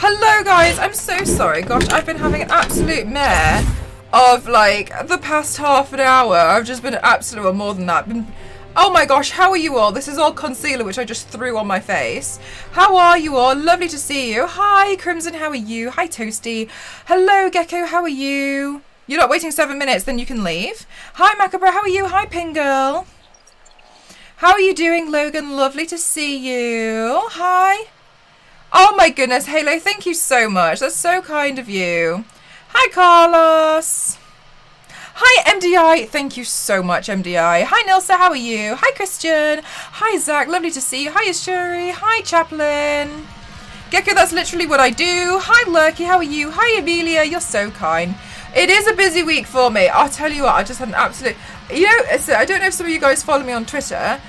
Hello guys, I'm so sorry. Gosh, I've been having an absolute mare of like the past half an hour. I've just been absolute, or more than that. Oh my gosh, how are you all? This is all concealer which I just threw on my face. How are you all? Lovely to see you. Hi Crimson, how are you? Hi Toasty. Hello Gecko, how are you? You're not waiting 7 minutes, then you can leave. Hi Macabre, how are you? Hi Ping Girl. How are you doing, Logan? Lovely to see you. Hi. Oh my goodness, Halo, thank you so much. That's so kind of you. Hi, Carlos. Hi, MDI. Thank you so much, MDI. Hi, Nilsa. How are you? Hi, Christian. Hi, Zach. Lovely to see you. Hi, Shuri. Hi, Chaplain. Gecko, that's literally what I do. Hi, Lurky. How are you? Hi, Amelia. You're so kind. It is a busy week for me. I'll tell you what, I just had an absolute... You know, I don't know if some of you guys follow me on Twitter.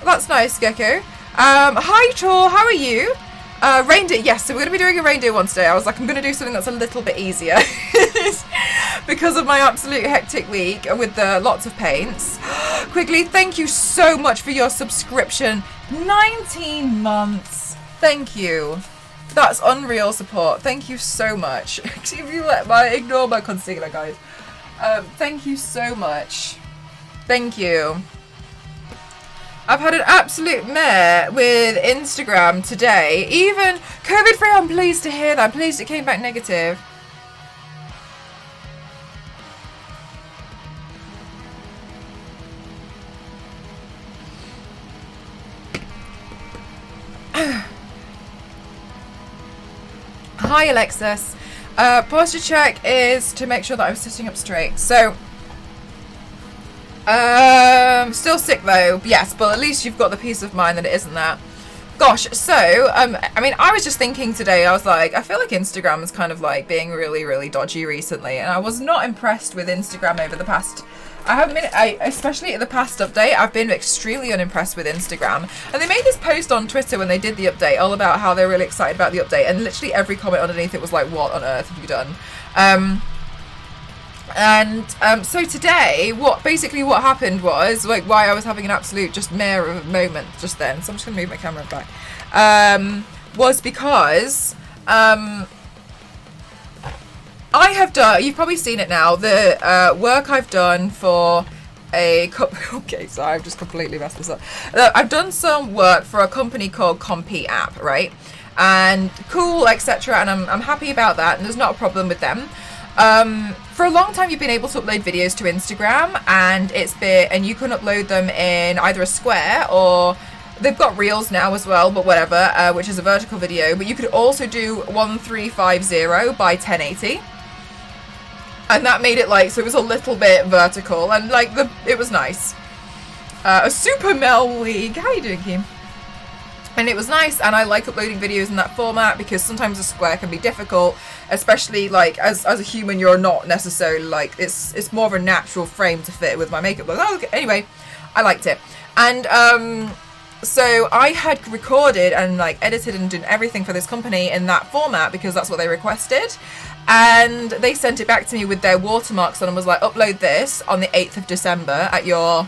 That's nice, Gecko. Hi, Tor. How are you? Reindeer. Yes, so we're going to be doing a reindeer one today. I was like, I'm going to do something that's a little bit easier. Because of my absolute hectic week with the lots of paints. Quickly, thank you so much for your subscription. 19 months. Thank you. That's unreal support. Thank you so much. If you ignore my concealer, guys. Thank you so much. Thank you. I've had an absolute mare with Instagram today. Even COVID-free, I'm pleased to hear that. I'm pleased it came back negative. Hi, Alexis. Posture check is to make sure that I'm sitting up straight. So... still sick though, yes, but at least you've got the peace of mind that it isn't that. Gosh, so, I mean, I was just thinking today, I was like, I feel like Instagram is kind of like being really, really dodgy recently, and I was not impressed with Instagram over the past, especially at the past update, I've been extremely unimpressed with Instagram. And they made this post on Twitter when they did the update, all about how they're really excited about the update, and literally every comment underneath it was like, what on earth have you done? So today, what happened was, like, why I was having an absolute just mare of a moment just then, so I'm just going to move my camera back, was because, I have done, you've probably seen it now, the work I've done for a couple, okay, so I've just completely messed this up. I've done some work for a company called Compete App, right? And cool, etc., and I'm happy about that, and there's not a problem with them. For a long time you've been able to upload videos to Instagram, and you can upload them in either a square, or they've got reels now as well, but whatever, which is a vertical video, but you could also do 1350 by 1080, and that made it like, so it was a little bit vertical, and like it was nice. A super Mel League, how you doing, Kim? And it was nice, and I like uploading videos in that format because sometimes a square can be difficult, especially like as a human, you're not necessarily like, it's more of a natural frame to fit with my makeup look. Oh, okay. Anyway, I liked it. And so I had recorded and like edited and done everything for this company in that format because that's what they requested. And they sent it back to me with their watermarks on and was like, upload this on the 8th of December at your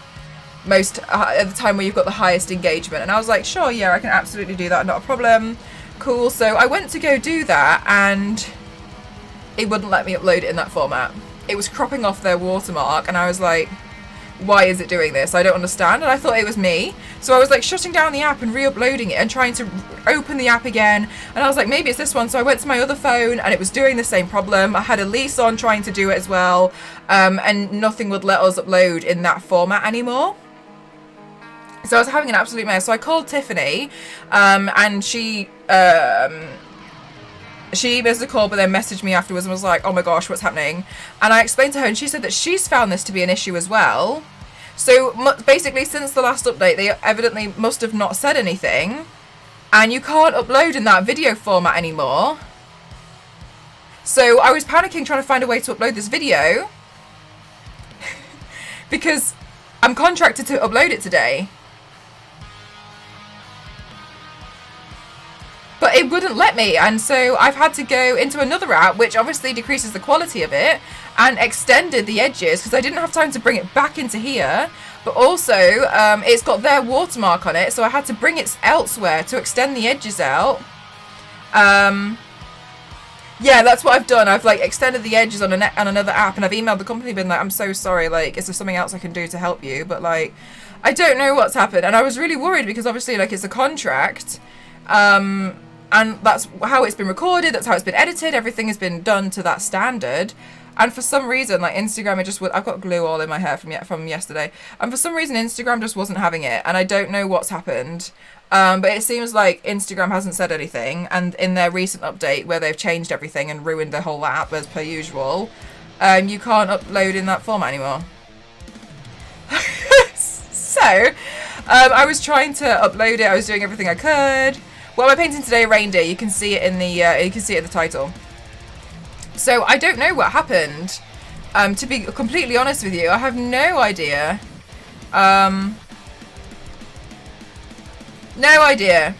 at the time where you've got the highest engagement. And I was like, sure, yeah, I can absolutely do that, not a problem. Cool. So I went to go do that, and it wouldn't let me upload it in that format. It was cropping off their watermark, and I was like, why is it doing this? I don't understand. And I thought it was me, so I was like shutting down the app and re-uploading it and trying to open the app again, and I was like, maybe it's this one. So I went to my other phone, and it was doing the same problem. I had Elise on trying to do it as well, and nothing would let us upload in that format anymore. So I was having an absolute mess. So I called Tiffany, and she missed a call, but then messaged me afterwards and was like, oh my gosh, what's happening? And I explained to her, and she said that she's found this to be an issue as well. So basically, since the last update, they evidently must have not said anything, and you can't upload in that video format anymore. So I was panicking trying to find a way to upload this video because I'm contracted to upload it today. But it wouldn't let me, and so I've had to go into another app, which obviously decreases the quality of it, and extended the edges, because I didn't have time to bring it back into here. but also it's got their watermark on it, so I had to bring it elsewhere to extend the edges out. Yeah, that's what I've done. I've like extended the edges on another app, and I've emailed the company, been like, I'm so sorry, like, is there something else I can do to help you? But like, I don't know what's happened, and I was really worried because obviously, like, it's a contract, and that's how it's been recorded, that's how it's been edited, everything has been done to that standard. And for some reason, like, Instagram, I've got glue all in my hair from yesterday, and for some reason Instagram just wasn't having it, and I don't know what's happened. But it seems like Instagram hasn't said anything, and in their recent update where they've changed everything and ruined the whole app as per usual, you can't upload in that format anymore. So, I was trying to upload it. I was doing everything I could. What am I painting today? Reindeer. You can see it in the title. So I don't know what happened. To be completely honest with you, I have no idea. No idea.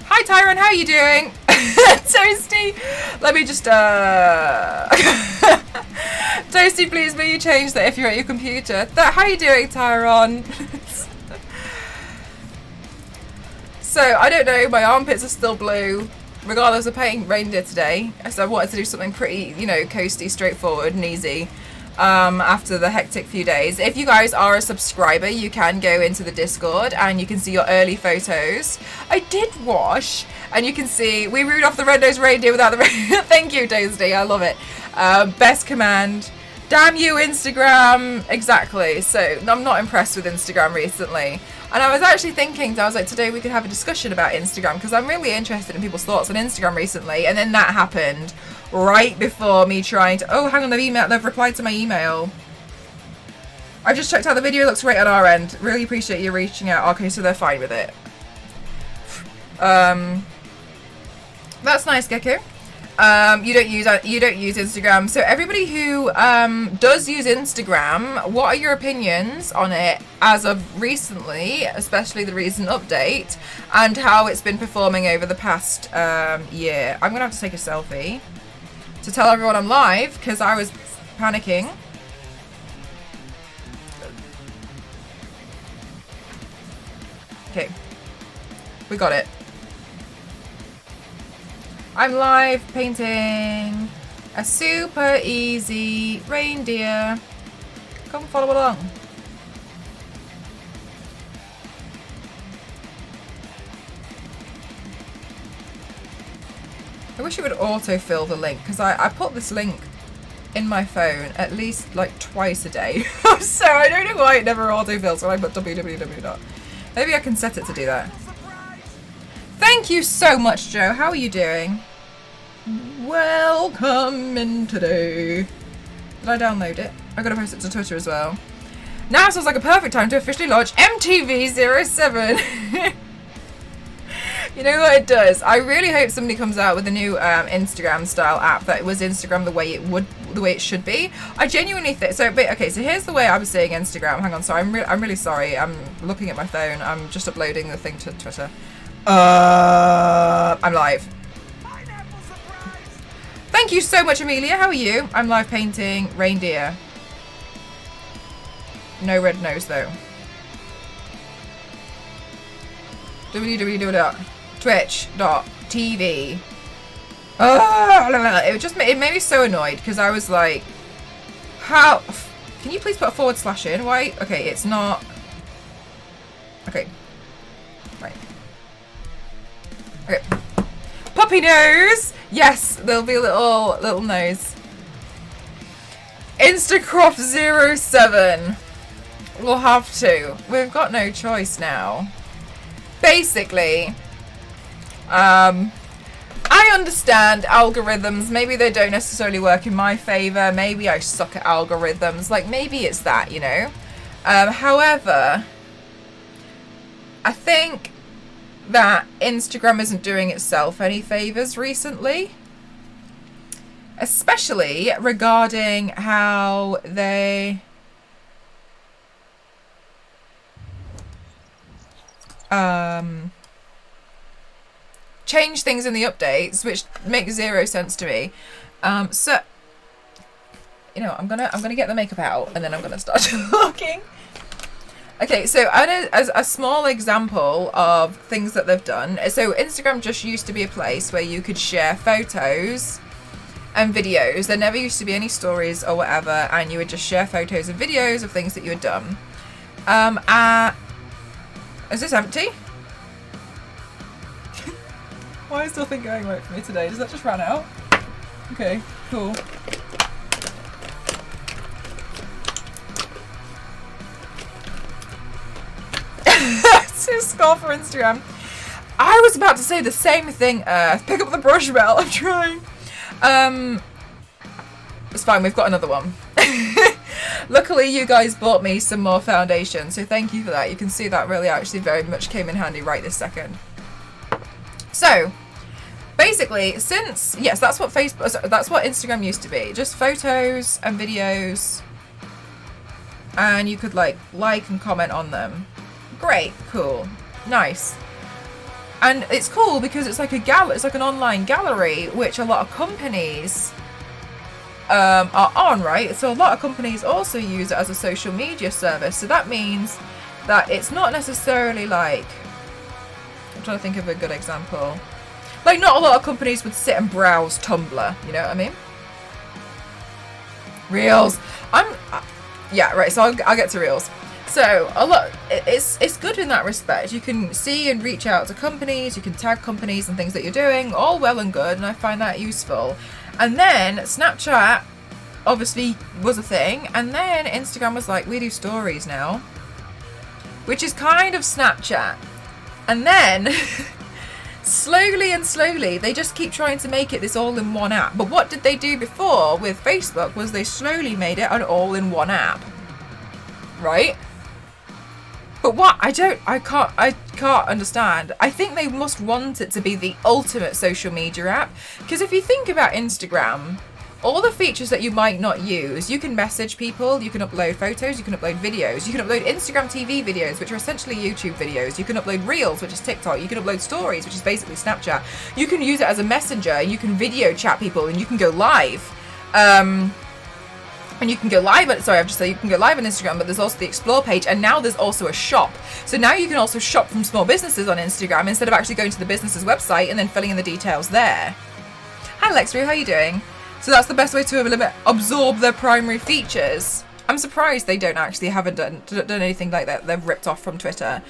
Hi Tyron, how are you doing? Toasty, let me just Toasty, please may you change that if you're at your computer. How are you doing, Tyron? So I don't know, my armpits are still blue regardless of painting reindeer today, so I wanted to do something pretty, you know, coasty, straightforward and easy after the hectic few days. If you guys are a subscriber, you can go into the Discord and you can see your early photos. I did wash, and you can see we rode off the red-nosed reindeer without the thank you, Toasty, I love it. Best command. Damn you, Instagram. Exactly. So I'm not impressed with Instagram recently. And I was actually thinking, I was like, today we could have a discussion about Instagram, because I'm really interested in people's thoughts on Instagram recently. And then that happened right before me trying to, oh, hang on, they've replied to my email. I just checked out the video, looks great on our end. Really appreciate you reaching out. Okay, so they're fine with it. That's nice, Gecko. You don't use Instagram. So everybody who does use Instagram, what are your opinions on it as of recently, especially the recent update, and how it's been performing over the past year? I'm gonna have to take a selfie to tell everyone I'm live because I was panicking. Okay, we got it. I'm live painting a super easy reindeer. Come follow along. I wish it would autofill the link, because I put this link in my phone at least like twice a day. So I don't know why it never autofills when I put www. Maybe I can set it to do that. Thank you so much, Joe. How are you doing? Welcome in today. Did I download it? I'm going to post it to Twitter as well. Now sounds like a perfect time to officially launch MTV07. You know what it does? I really hope somebody comes out with a new Instagram style app that was Instagram the way it should be. I genuinely think so. But okay, so here's the way I was seeing Instagram. Hang on, sorry, I'm really sorry. I'm looking at my phone. I'm just uploading the thing to Twitter. I'm live. Thank you so much, Amelia. How are you? I'm live painting reindeer. No red nose though. www.twitch.tv. It made me so annoyed because I was like, how? Can you please put a / in? Why? Okay, it's not. Okay. Right. Okay. Puppy nose! Yes, there'll be a little nose. Instacroft07. We'll have to. We've got no choice now. Basically, I understand algorithms. Maybe they don't necessarily work in my favor. Maybe I suck at algorithms. Like, maybe it's that, you know? However, I think that Instagram isn't doing itself any favors recently, especially regarding how they change things in the updates, which makes zero sense to me. So, you know, I'm gonna get the makeup out and then I'm gonna start talking. Okay, so as a small example of things that they've done, so Instagram just used to be a place where you could share photos and videos. There never used to be any stories or whatever, and you would just share photos and videos of things that you had done. Is this empty? Why is nothing going right for me today? Does that just run out? Okay, cool. It's a score for Instagram. I was about to say the same thing, Earth. Pick up the brush, Mel. I'm trying. It's fine, we've got another one. Luckily, you guys bought me some more foundation, so thank you for that. You can see that really actually very much came in handy right this second. So, basically, since, yes, that's what Instagram used to be. Just photos and videos. And you could like and comment on them. Great, cool, nice. And it's cool because it's like it's like an online gallery, which a lot of companies are on, right? So a lot of companies also use it as a social media service. So that means that it's not necessarily like, I'm trying to think of a good example. Like, not a lot of companies would sit and browse Tumblr, you know what I mean? Reels. Yeah, right, so I'll get to Reels. So it's good in that respect. You can see and reach out to companies, you can tag companies and things that you're doing, all well and good, and I find that useful. And then Snapchat obviously was a thing, and then Instagram was like, we do stories now, which is kind of Snapchat. And then slowly they just keep trying to make it this all-in-one app. But what did they do before with Facebook was they slowly made it an all-in-one app, right? But what I can't understand. I think they must want it to be the ultimate social media app, because if you think about Instagram, all the features that you might not use, you can message people, you can upload photos, you can upload videos, you can upload Instagram TV videos, which are essentially YouTube videos, you can upload Reels, which is TikTok, you can upload Stories, which is basically Snapchat, you can use it as a messenger, you can video chat people, and you can go live. And you can go live on, sorry, I've just said you can go live on Instagram, but there's also the Explore page, and now there's also a shop. So now you can also shop from small businesses on Instagram instead of actually going to the business's website and then filling in the details there. Hi Lexru, how are you doing? So that's the best way to absorb their primary features. I'm surprised they haven't done anything like that. They've ripped off from Twitter.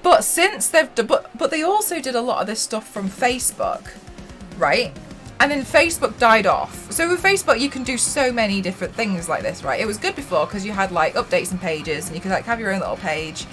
But since but they also did a lot of this stuff from Facebook, right? And then Facebook died off. So with Facebook, you can do so many different things like this, right? It was good before because you had like updates and pages, and you could like have your own little page.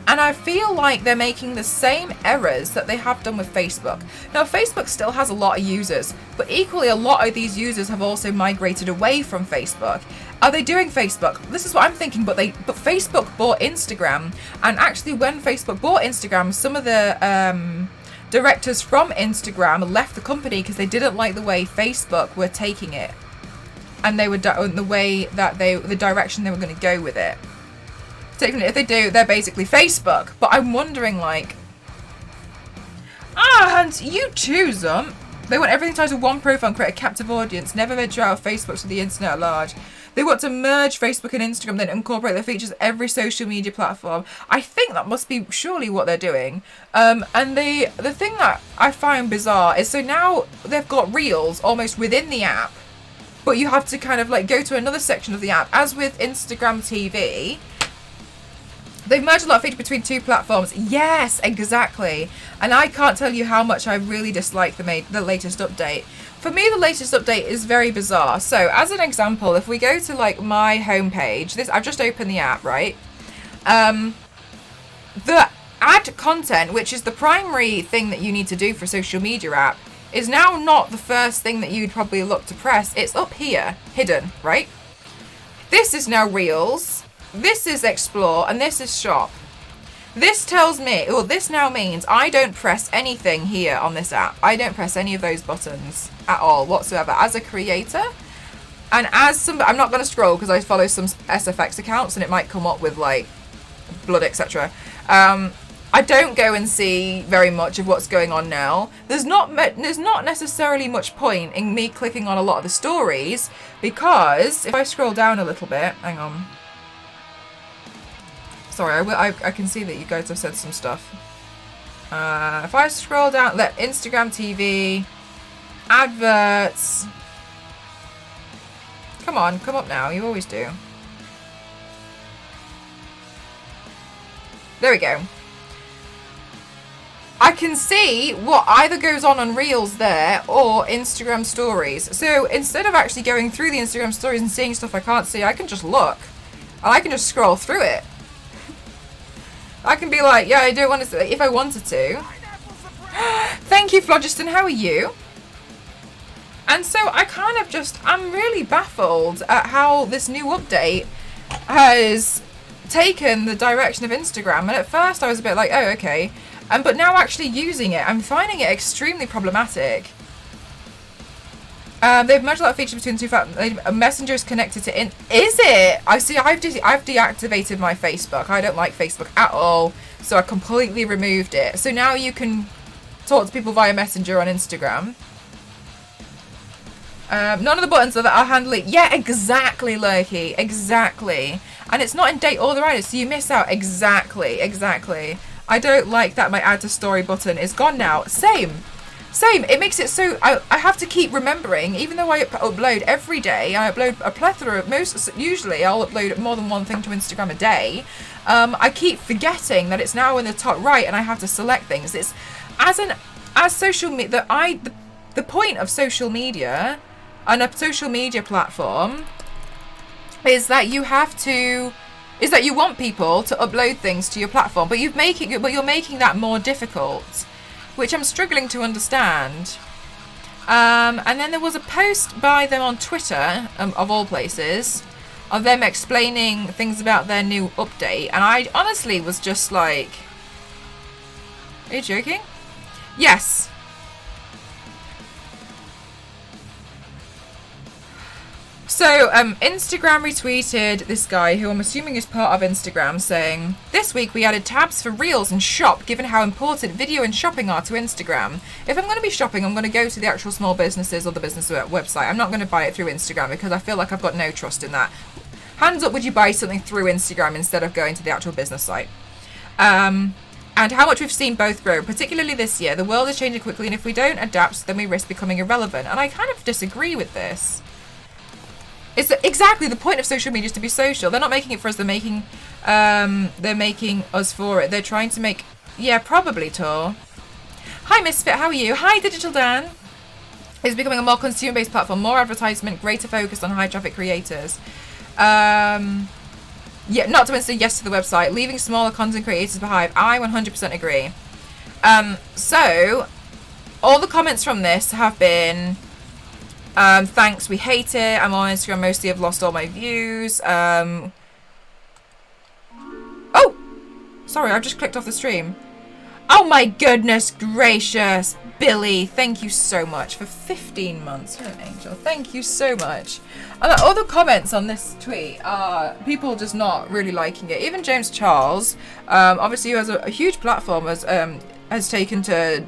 And I feel like they're making the same errors that they have done with Facebook. Now, Facebook still has a lot of users, but equally a lot of these users have also migrated away from Facebook. Are they doing Facebook? This is what I'm thinking, but Facebook bought Instagram, and actually when Facebook bought Instagram, some of the directors from Instagram left the company because they didn't like the way Facebook were taking it, and they were the direction they were going to go with it. Technically, if they do, they're basically Facebook. But I'm wondering, like, and you too, Zump. They want everything tied to one profile and create a captive audience. Never venture out of Facebook to the internet at large. They want to merge Facebook and Instagram, then incorporate their features every social media platform. I think that must be surely what they're doing. And the thing that I find bizarre is, so now they've got Reels almost within the app, but you have to kind of like go to another section of the app. As with Instagram TV, they've merged a lot of features between two platforms. Yes, exactly. And I can't tell you how much I really dislike the latest update. For me, the latest update is very bizarre. So, as an example, if we go to like my homepage, I've just opened the app, right? The add content, which is the primary thing that you need to do for a social media app, is now not the first thing that you'd probably look to press. It's up here, hidden, right? This is now Reels. This is Explore, and this is Shop. This tells me, or this now means I don't press anything here on this app. I don't press any of those buttons at all whatsoever as a creator. And as I'm not going to scroll because I follow some SFX accounts and it might come up with like blood, etc. I don't go and see very much of what's going on now. There's not necessarily much point in me clicking on a lot of the stories, because if I scroll down a little bit, hang on. Sorry, I can see that you guys have said some stuff. If I scroll down, Instagram TV, adverts. Come on, come up now. You always do. There we go. I can see what either goes on Reels there or Instagram stories. So instead of actually going through the Instagram stories and seeing stuff I can't see, I can just look. And I can just scroll through it. I can be like, yeah, I don't want to, if I wanted to. Thank you, Phlogiston. How are you? And so I kind of I'm really baffled at how this new update has taken the direction of Instagram. And at first I was a bit like, oh, okay. But now actually using it, I'm finding it extremely problematic. They've merged that feature between two Messenger is connected to Is it? I see. I've deactivated my Facebook. I don't like Facebook at all, so I completely removed it. So now you can talk to people via Messenger on Instagram. None of the buttons are handling. Yeah, exactly, Lurky. Exactly. And it's not in date or the right, so you miss out. Exactly. I don't like that my add to story button is gone now. Same. It makes it so I have to keep remembering, even though I upload every day. I upload a plethora of usually I'll upload more than one thing to Instagram a day. I keep forgetting that it's now in the top right and I have to select things. It's as social media the point of social media and a social media platform is that you want people to upload things to your platform, but you're making that more difficult, which I'm struggling to understand. And then there was a post by them on Twitter, of all places, of them explaining things about their new update, and I honestly was just like, are you joking? Yes. So, Instagram retweeted this guy, who I'm assuming is part of Instagram, saying, "This week we added tabs for Reels and Shop, given how important video and shopping are to Instagram. If I'm going to be shopping, I'm going to go to the actual small businesses or the business website. I'm not going to buy it through Instagram because I feel like I've got no trust in that. Hands up, would you buy something through Instagram instead of going to the actual business site?" And how much we've seen both grow, particularly this year. The world is changing quickly, and if we don't adapt, then we risk becoming irrelevant. And I kind of disagree with this. It's exactly the point of social media is to be social. They're not making it for us. They're making us for it. They're trying to make, yeah, probably Tor. Hi Misfit, how are you? Hi Digital Dan. It's becoming a more consumer-based platform, more advertisement, greater focus on high-traffic creators. Yeah, not to mention yes to the website, leaving smaller content creators behind. I 100% agree. So all the comments from this have been. Thanks, we hate it. I'm on Instagram mostly. I've lost all my views. Oh! Sorry, I've just clicked off the stream. Oh my goodness gracious. Billy, thank you so much for 15 months. You're an angel. Thank you so much. And all the comments on this tweet are people just not really liking it. Even James Charles, obviously who has a huge platform, has taken to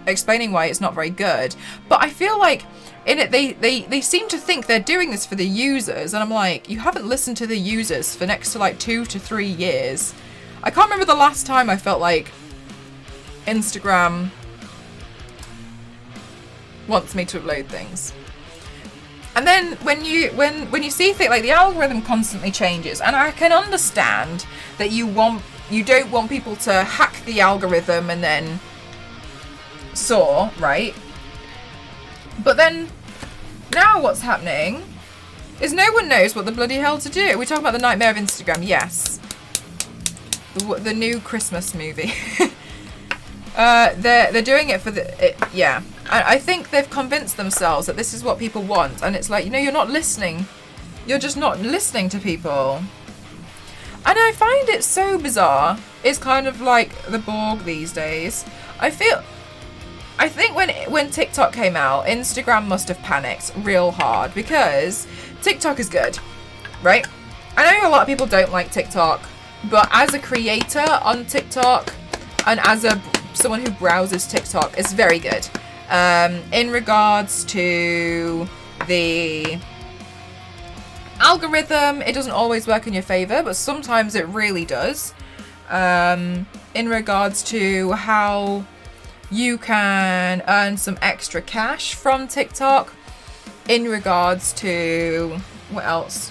explaining why it's not very good. But I feel like in it they seem to think they're doing this for the users, and I'm like, you haven't listened to the users for next to like 2 to 3 years. I can't remember the last time I felt like Instagram wants me to upload things. And then when you see things like the algorithm constantly changes, and I can understand that you don't want people to hack the algorithm and then saw, right? But then now what's happening is no one knows what the bloody hell to do. We're talking about the nightmare of Instagram. Yes, the new Christmas movie. They're doing it for yeah. I think they've convinced themselves that this is what people want, and it's like, you're not listening. You're just not listening to people. And I find it so bizarre. It's kind of like the Borg these days. I think when TikTok came out, Instagram must have panicked real hard, because TikTok is good, right? I know a lot of people don't like TikTok, But as a creator on TikTok and as someone who browses TikTok, it's very good. In regards to the algorithm, it doesn't always work in your favor, but sometimes it really does. In regards to how you can earn some extra cash from TikTok, in regards to what else?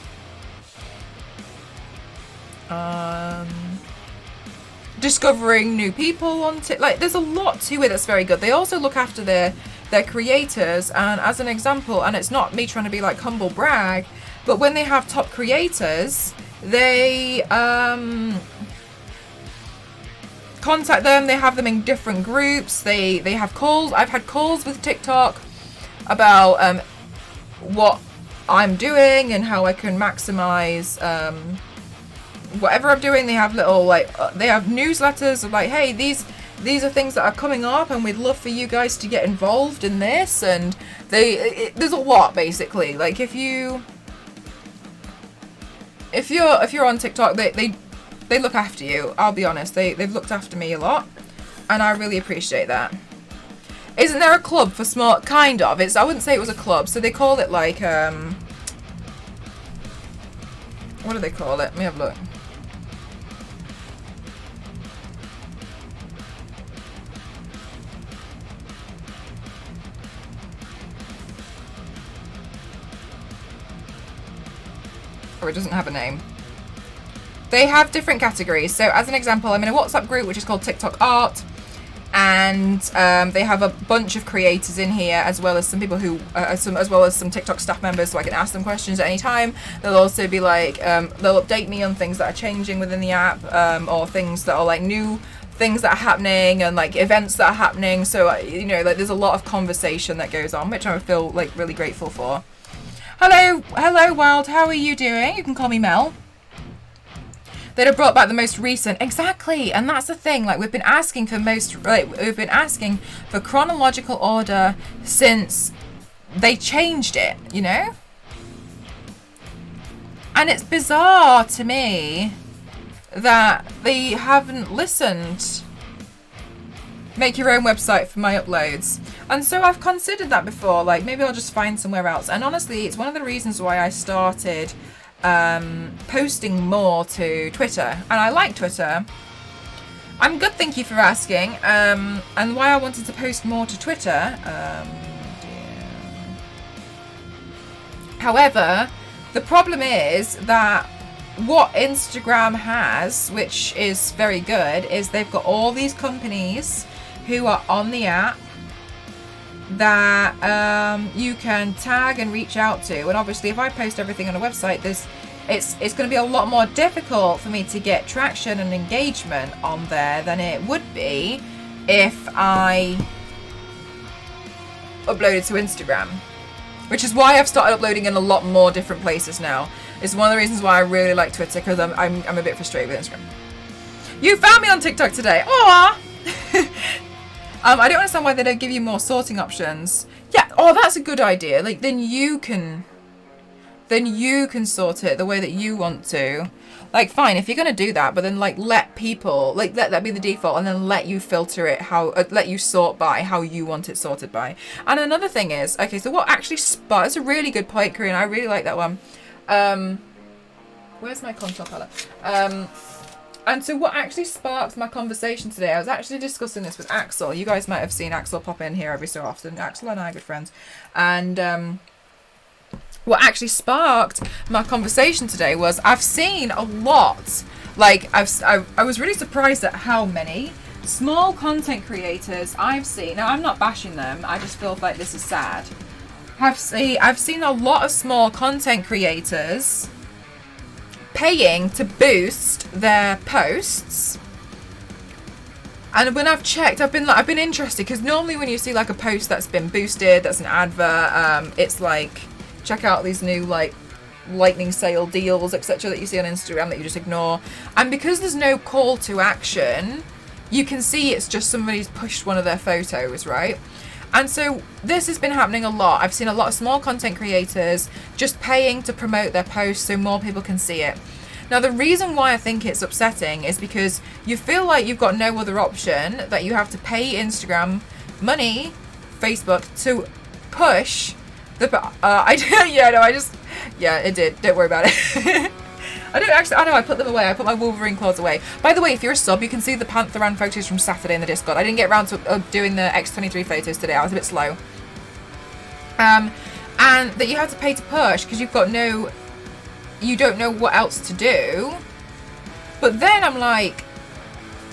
Discovering new people on TikTok. Like, there's a lot to it that's very good. They also look after their creators, and as an example, and it's not me trying to be like humble brag, but when they have top creators, they contact them. They have them in different groups. They have calls. I've had calls with TikTok about what I'm doing and how I can maximize whatever I'm doing. They have little they have newsletters of like, hey, these are things that are coming up and we'd love for you guys to get involved in this. And there's a lot, basically. Like, if you're on TikTok, they look after you. I'll be honest, they've looked after me a lot, and I really appreciate that. Isn't there a club for small? Kind of. I wouldn't say it was a club. So they call it like what do they call it? Let me have a look. Or it doesn't have a name. They have different categories. So as an example, I'm in a WhatsApp group which is called TikTok Art, and they have a bunch of creators in here, as well as some people who as well as some TikTok staff members, so I can ask them questions at any time. They'll also be like they'll update me on things that are changing within the app, or things that are like new things that are happening, and like events that are happening. So like, there's a lot of conversation that goes on, which I feel like really grateful for. Hello, Wild. How are you doing? You can call me Mel. They'd have brought back the most recent. Exactly, and that's the thing. Like, we've been asking for chronological order since they changed it. And it's bizarre to me that they haven't listened. Make your own website for my uploads. And so I've considered that before, like maybe I'll just find somewhere else. And honestly, it's one of the reasons why I started posting more to Twitter. And I like Twitter. I'm good, thank you for asking. And why I wanted to post more to Twitter. However, the problem is that what Instagram has, which is very good, is they've got all these companies who are on the app that you can tag and reach out to. And obviously, if I post everything on a website, it's going to be a lot more difficult for me to get traction and engagement on there than it would be if I uploaded to Instagram. Which is why I've started uploading in a lot more different places now. It's one of the reasons why I really like Twitter, because I'm a bit frustrated with Instagram. You found me on TikTok today. Aww. I don't understand why they don't give you more sorting options. Yeah. Oh, that's a good idea. Like, then you can sort it the way that you want to. Like, fine, if you're gonna do that, but then like let that be the default, and then let you filter it let you sort by how you want it sorted by. And another thing is, okay, so what actually that's a really good point, Korean. I really like that one. Where's my contour color? And so what actually sparked my conversation today, I was actually discussing this with Axel. You guys might have seen Axel pop in here every so often. Axel and I are good friends. And what actually sparked my conversation today was I've seen a lot. Like, I was really surprised at how many small content creators I've seen. Now, I'm not bashing them. I just feel like this is sad. I've seen a lot of small content creators paying to boost their posts. And when I've checked, I've been interested, because normally when you see like a post that's been boosted, that's an advert, it's like, check out these new like lightning sale deals, etc., that you see on Instagram that you just ignore. And because there's no call to action, you can see it's just somebody's pushed one of their photos, right? And so this has been happening a lot. I've seen a lot of small content creators just paying to promote their posts so more people can see it. Now, the reason why I think it's upsetting is because you feel like you've got no other option, that you have to pay Instagram money, Facebook, to push the... it did. Don't worry about it. I put them away. I put my Wolverine claws away. By the way, if you're a sub, you can see the Pantherran photos from Saturday in the Discord. I didn't get around to doing the X23 photos today. I was a bit slow. And that you have to pay to push because you don't know what else to do. But then I'm like,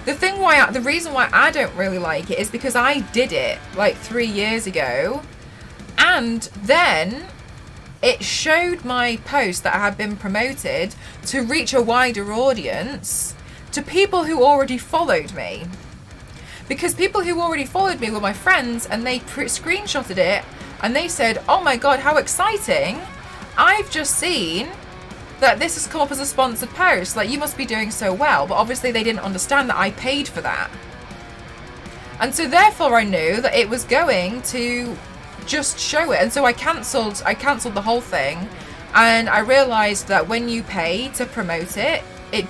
the reason why I don't really like it is because I did it like 3 years ago, and then it showed my post that had been promoted to reach a wider audience, to people who already followed me. Because people who already followed me were my friends, and they screenshotted it and they said, oh my god, how exciting, I've just seen that this has come up as a sponsored post, like you must be doing so well. But obviously they didn't understand that I paid for that, and so therefore I knew that it was going to just show it, and so I cancelled the whole thing. And I realized that when you pay to promote it, it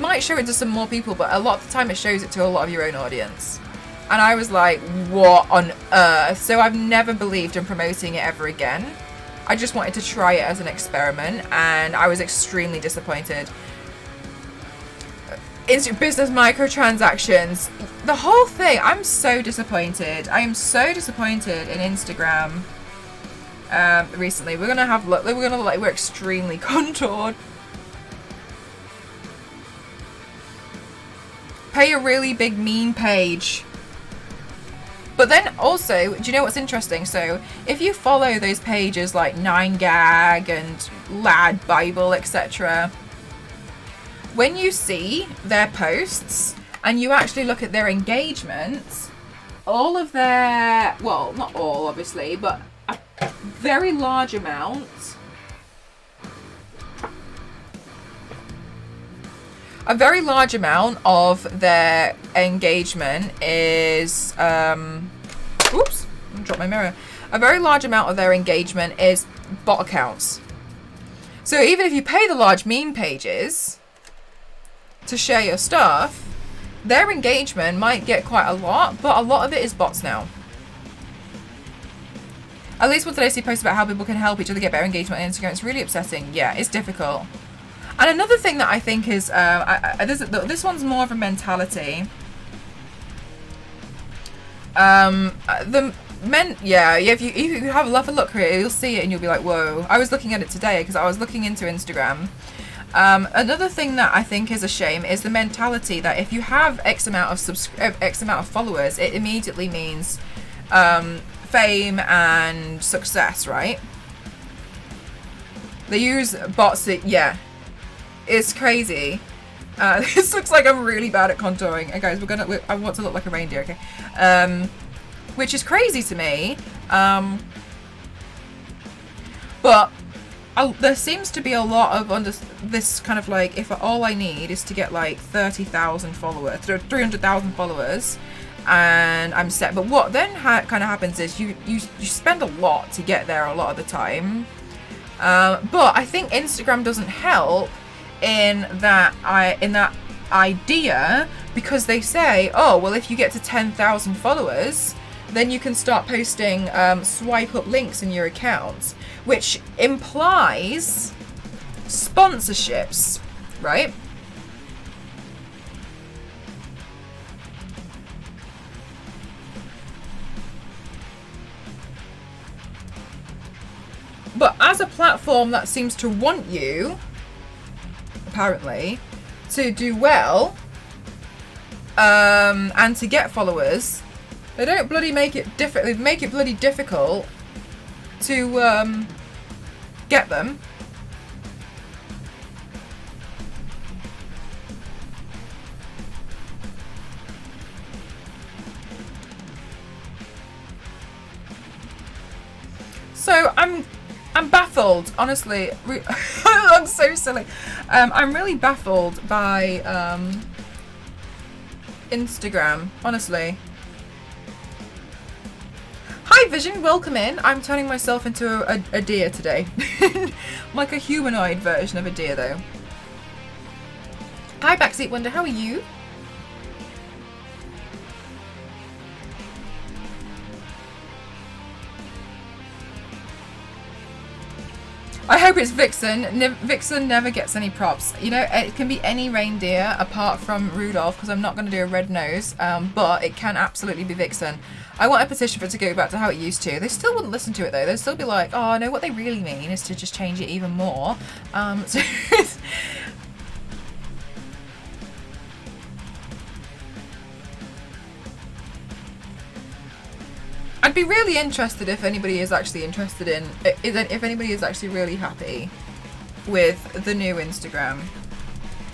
might show it to some more people, but a lot of the time it shows it to a lot of your own audience. And I was like, what on earth? So I've never believed in promoting it ever again. I just wanted to try it as an experiment, and I was extremely disappointed. Instant business microtransactions, the whole thing, I'm so disappointed. I am so disappointed in Instagram recently. We're gonna look like we're extremely contoured. Pay a really big meme page. But then also, do you know what's interesting? So if you follow those pages like 9gag and Lad Bible, etc., when you see their posts and you actually look at their engagements, all of their, well, not all obviously, but a very large amount of their engagement is oops, I dropped my mirror. A very large amount of their engagement is bot accounts. So even if you pay the large meme pages to share your stuff, their engagement might get quite a lot, but a lot of it is bots now. At least one today I see posts about how people can help each other get better engagement on Instagram. It's really upsetting. Yeah, it's difficult. And another thing that I think is, this one's more of a mentality. If you have a look here, you'll see it and you'll be like, whoa. I was looking at it today because I was looking into Instagram. Another thing that I think is a shame is the mentality that if you have X amount of followers, it immediately means fame and success, right? They use bots that, yeah. It's crazy. This looks like I'm really bad at contouring. Okay, guys, I want to look like a reindeer, okay? Which is crazy to me. But there seems to be a lot of this kind of like, if all I need is to get like 30,000 followers, 300,000 followers, and I'm set. But what then kind of happens is you spend a lot to get there a lot of the time. But I think Instagram doesn't help in that idea, because they say, oh well, if you get to 10,000 followers, then you can start posting swipe up links in your account, which implies sponsorships, right? But as a platform that seems to want you, apparently, to do well and to get followers, they don't bloody make it difficult. They make it bloody difficult to get them. So I'm baffled, honestly. I'm so silly. I'm really baffled by Instagram, honestly. Hi Vision, welcome in. I'm turning myself into a deer today. Like a humanoid version of a deer though. Hi, Backseat Wonder. How are you? I hope it's Vixen. Vixen never gets any props. You know, it can be any reindeer apart from Rudolph, because I'm not going to do a red nose, but it can absolutely be Vixen. I want a petition for it to go back to how it used to. They still wouldn't listen to it, though. They'd still be like, oh, no, what they really mean is to just change it even more. So I'd be really interested if anybody is actually interested in, if anybody is actually really happy with the new Instagram.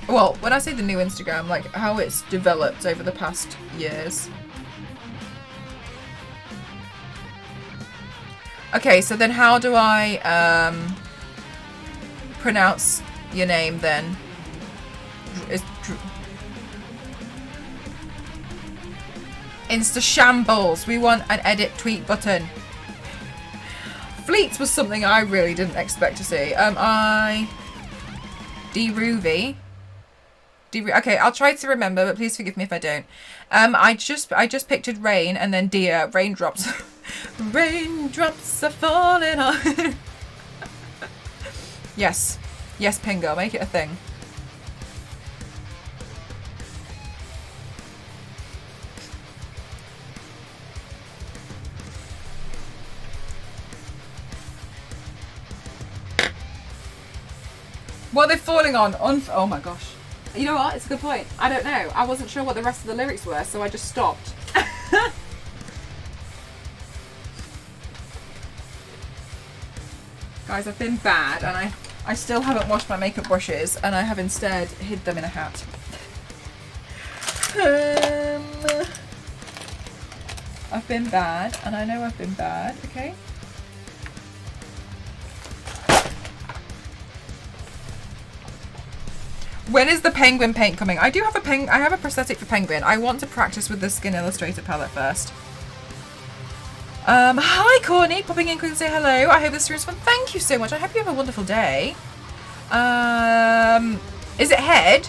Well, when I say the new Instagram, like how it's developed over the past years. Okay, so then how do I pronounce your name then? Insta shambles. We want an edit tweet button. Fleets was something I really didn't expect to see. D-Ruby. Okay, I'll try to remember, but please forgive me if I don't. I just pictured rain and then deer. Raindrops. Raindrops are falling on. Yes. Yes, Pingo. Make it a thing. What are they falling on? Oh my gosh. You know what? It's a good point. I don't know. I wasn't sure what the rest of the lyrics were, so I just stopped. Guys, I've been bad, and I still haven't washed my makeup brushes, and I have instead hid them in a hat. I've been bad, and I know I've been bad, okay? When is the penguin paint coming? I do have I have a prosthetic for penguin. I want to practice with the Skin Illustrator palette first. Hi Courtney, popping in quick to say hello. I hope this stream is fun. Thank you so much. I hope you have a wonderful day. Is it head?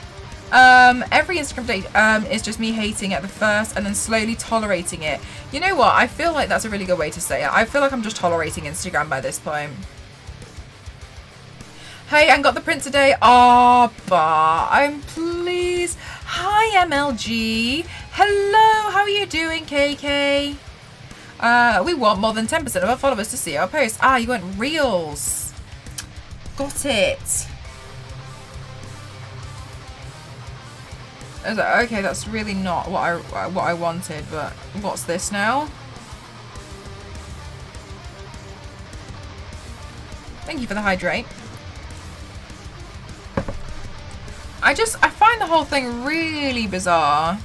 Every Instagram date is just me hating at the first and then slowly tolerating it. You know what? I feel like that's a really good way to say it. I feel like I'm just tolerating Instagram by this point. Hey, I got the print today. Oh, bah, I'm pleased. Hi, MLG. Hello, how are you doing, KK? We want more than 10% of our followers to see our posts. Ah, you want reels. Got it. I was like, okay, that's really not what I wanted, but what's this now? Thank you for the hydrate. I find the whole thing really bizarre.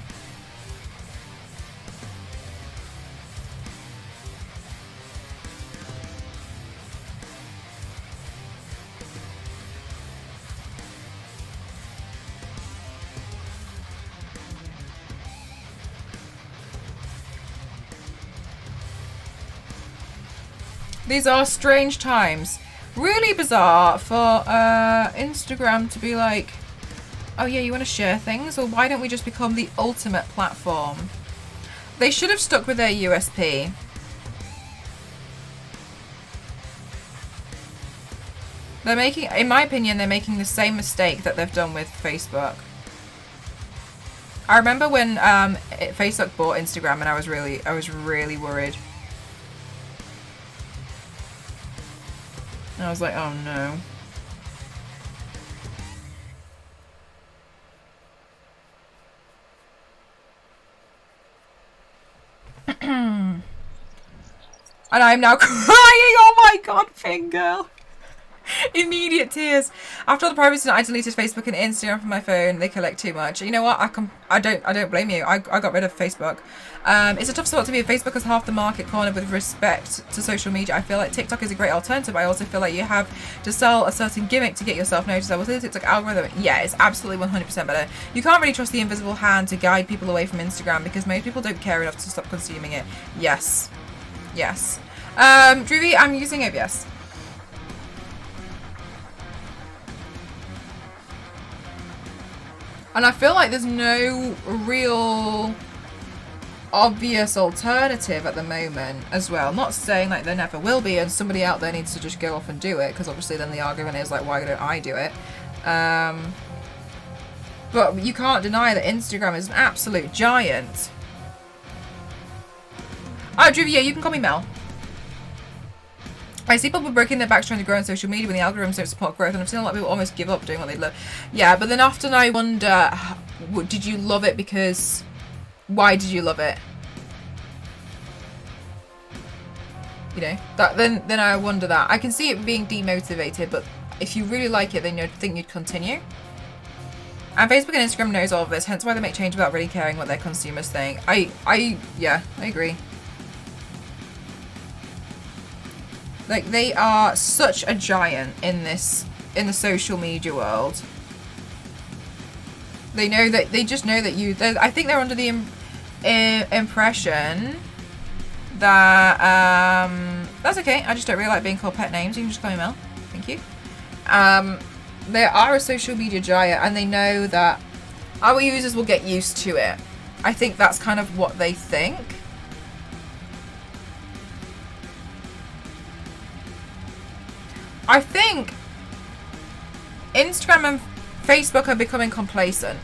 These are strange times. Really bizarre for Instagram to be like, oh yeah, you want to share things? Well, why don't we just become the ultimate platform? They should have stuck with their USP. They're making, in my opinion, they're making the same mistake that they've done with Facebook. I remember when Facebook bought Instagram, and I was really worried. And I was like, oh no. And I'm now crying. Oh my god, Fingirl. Immediate tears. After all the privacy, I deleted Facebook and Instagram from my phone. They collect too much. You know what? I don't blame you. I got rid of Facebook. It's a tough spot to be. Facebook has half the market corner with respect to social media. I feel like TikTok is a great alternative. I also feel like you have to sell a certain gimmick to get yourself noticed. I will say the TikTok algorithm. Yeah, it's absolutely 100% better. You can't really trust the invisible hand to guide people away from Instagram because most people don't care enough to stop consuming it. Yes. Yes. Druvy, I'm using OBS. And I feel like there's no real obvious alternative at the moment as well. Not saying like there never will be and somebody out there needs to just go off and do it, because obviously then the argument is like, why don't I do it? But you can't deny that Instagram is an absolute giant. Oh, Drew, yeah, you can call me Mel. I see people breaking their backs trying to grow on social media when the algorithms don't support growth, and I've seen a lot of people almost give up doing what they love. Yeah, but then often I wonder, did you love it because... Why did you love it? You know, that then I wonder that. I can see it being demotivated, but if you really like it, then you'd think you'd continue. And Facebook and Instagram knows all of this, hence why they make change without really caring what their consumers think. Yeah, I agree. Like, they are such a giant in the social media world. They know that, they just know that I think they're under the impression that, that's okay, I just don't really like being called pet names, you can just call me Mel, thank you. They are a social media giant, and they know that our users will get used to it. I think that's kind of what they think. I think Instagram and Facebook are becoming complacent.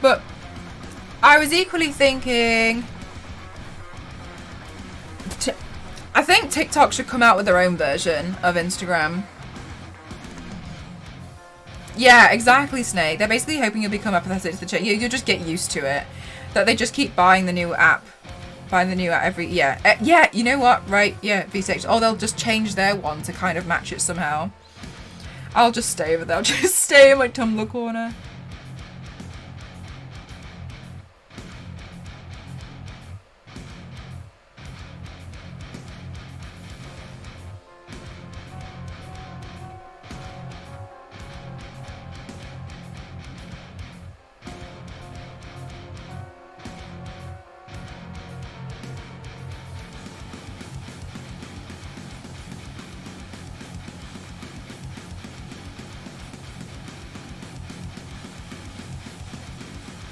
But I was equally thinking, I think TikTok should come out with their own version of Instagram. Yeah, exactly, Snake. They're basically hoping you'll become apathetic to the change. You'll just get used to it. That they just keep buying the new app. Buying the new app every... Yeah, yeah, you know what? Right, yeah, V6. Oh, they'll just change their one to kind of match it somehow. I'll just stay over there. I'll just stay in my Tumblr corner.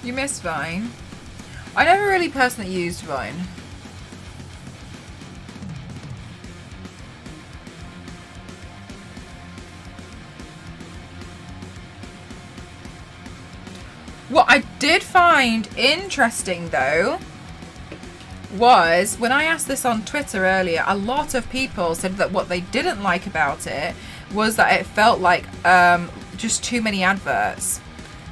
You miss Vine? I never really personally used Vine. What I did find interesting though was when I asked this on Twitter earlier, a lot of people said that what they didn't like about it was that it felt like just too many adverts.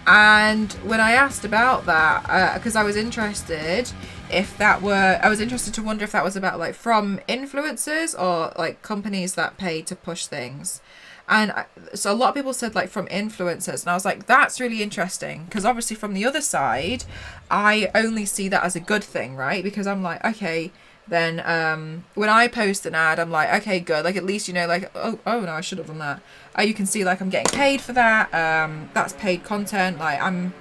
And when I asked about that, because I was interested to wonder if that was about like from influencers or like companies that pay to push things. And so a lot of people said like from influencers, and I was like, that's really interesting, because obviously from the other side, I only see that as a good thing, right? Because I'm like, okay, then when I post an ad, I'm like, okay, good, like at least, you know, like, oh no, I should have done that. You can see like I'm getting paid for that. That's paid content. Like I'm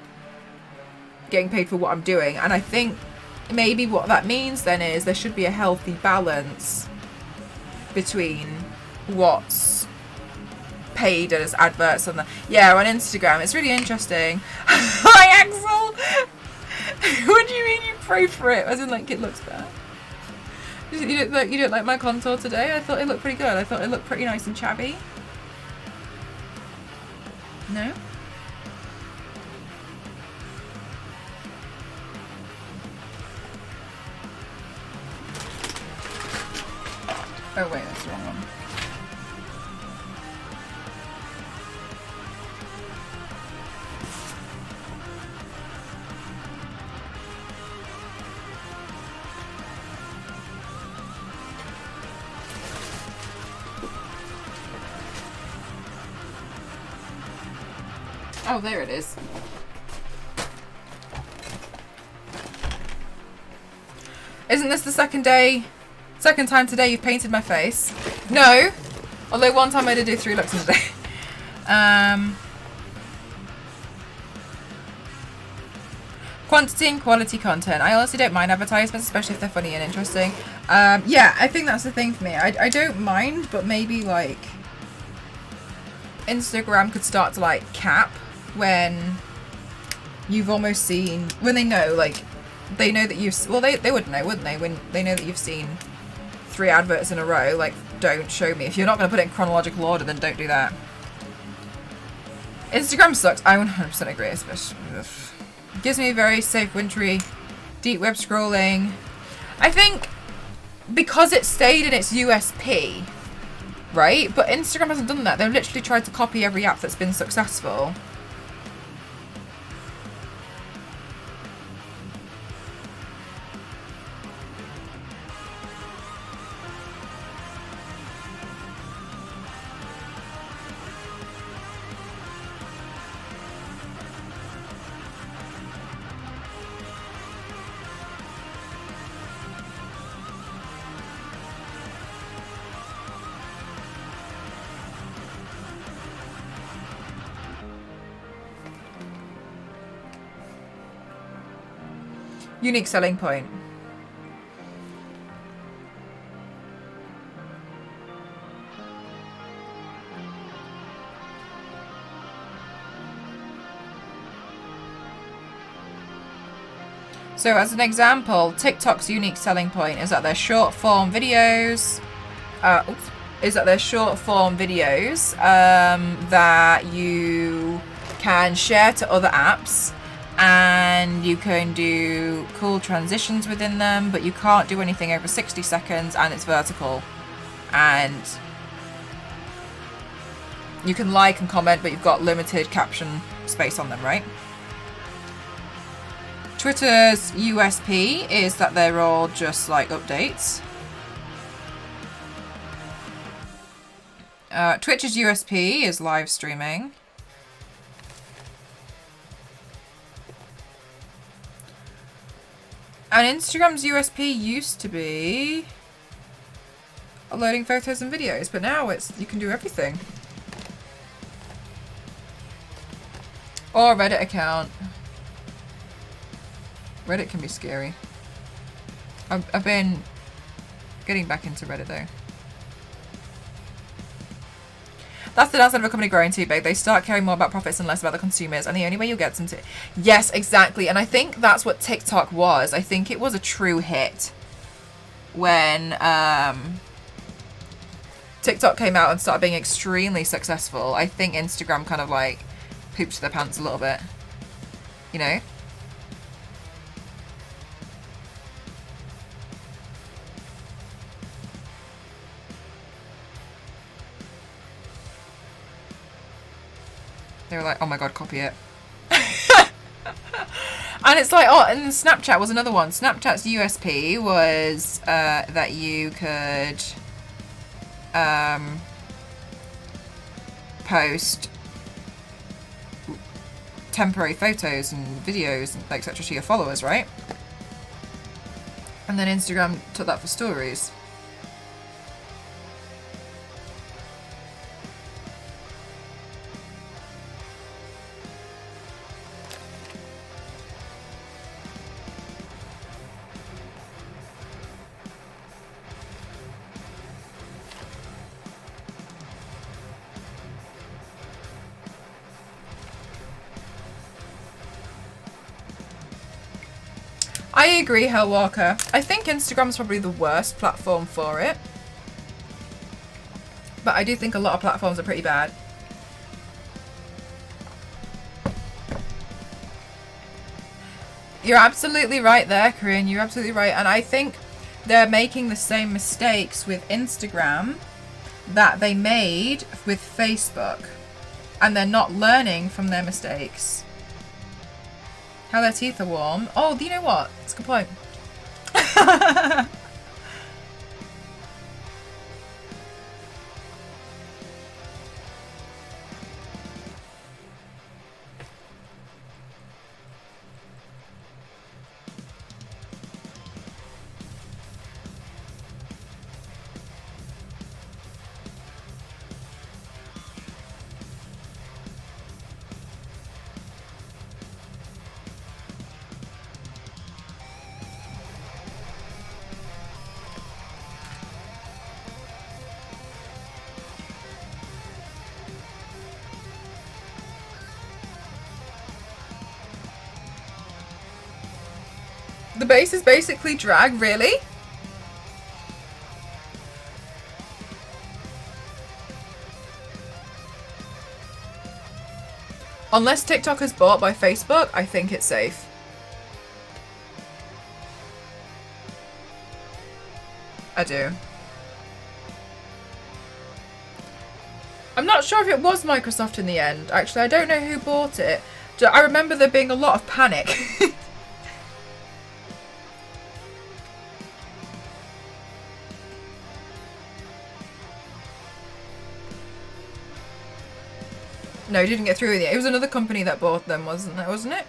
getting paid for what I'm doing. And I think maybe what that means then is there should be a healthy balance between what's paid as adverts on on Instagram. It's really interesting. Hi, Axel. What do you mean you pray for it? As in like it looks bad. You don't like my contour today? I thought it looked pretty good. I thought it looked pretty nice and chabby. No? Oh wait, that's the wrong one. Oh, there it is. Isn't this the second time today you've painted my face? No. Although one time I did do 3 looks in a day. Quantity and quality content. I honestly don't mind advertisements, especially if they're funny and interesting. Yeah, I think that's the thing for me. I don't mind, but maybe like Instagram could start to like cap when you've almost seen, when they know, like, they know that you've, well, they would know, wouldn't they? When they know that you've seen 3 adverts in a row, like, don't show me. If you're not going to put it in chronological order, then don't do that. Instagram sucks. I 100% agree, especially. Gives me a very safe, wintry, deep web scrolling. I think because it stayed in its USP, right? But Instagram hasn't done that. They've literally tried to copy every app that's been successful. Unique selling point. So as an example, TikTok's unique selling point is that they're short form videos. That you can share to other apps. And you can do cool transitions within them, but you can't do anything over 60 seconds, and it's vertical. And you can like and comment, but you've got limited caption space on them, right? Twitter's USP is that they're all just like updates. Twitch's USP is live streaming. And Instagram's USP used to be uploading photos and videos, but now it's you can do everything. Or a Reddit account. Reddit can be scary. I've been getting back into Reddit though. That's the downside of a company growing too big. They start caring more about profits and less about the consumers, and the only way you'll get them to... Yes, exactly. And I think that's what TikTok was. I think it was a true hit when TikTok came out and started being extremely successful. I think Instagram kind of like pooped their pants a little bit, you know? They were like, oh my god, copy it. And it's like, oh, and Snapchat was another one. Snapchat's USP was that you could post temporary photos and videos and etc. to your followers, right? And then Instagram took that for stories. I agree, Hell Walker. I think Instagram's probably the worst platform for it. But I do think a lot of platforms are pretty bad. You're absolutely right there, Corinne. You're absolutely right. And I think they're making the same mistakes with Instagram that they made with Facebook. And they're not learning from their mistakes. How their teeth are warm. Oh, you know what? That's a good point. The base is basically drag, really? Unless TikTok is bought by Facebook, I think it's safe. I do. I'm not sure if it was Microsoft in the end. Actually, I don't know who bought it. I remember there being a lot of panic. No, didn't get through with it. It was another company that bought them, wasn't it?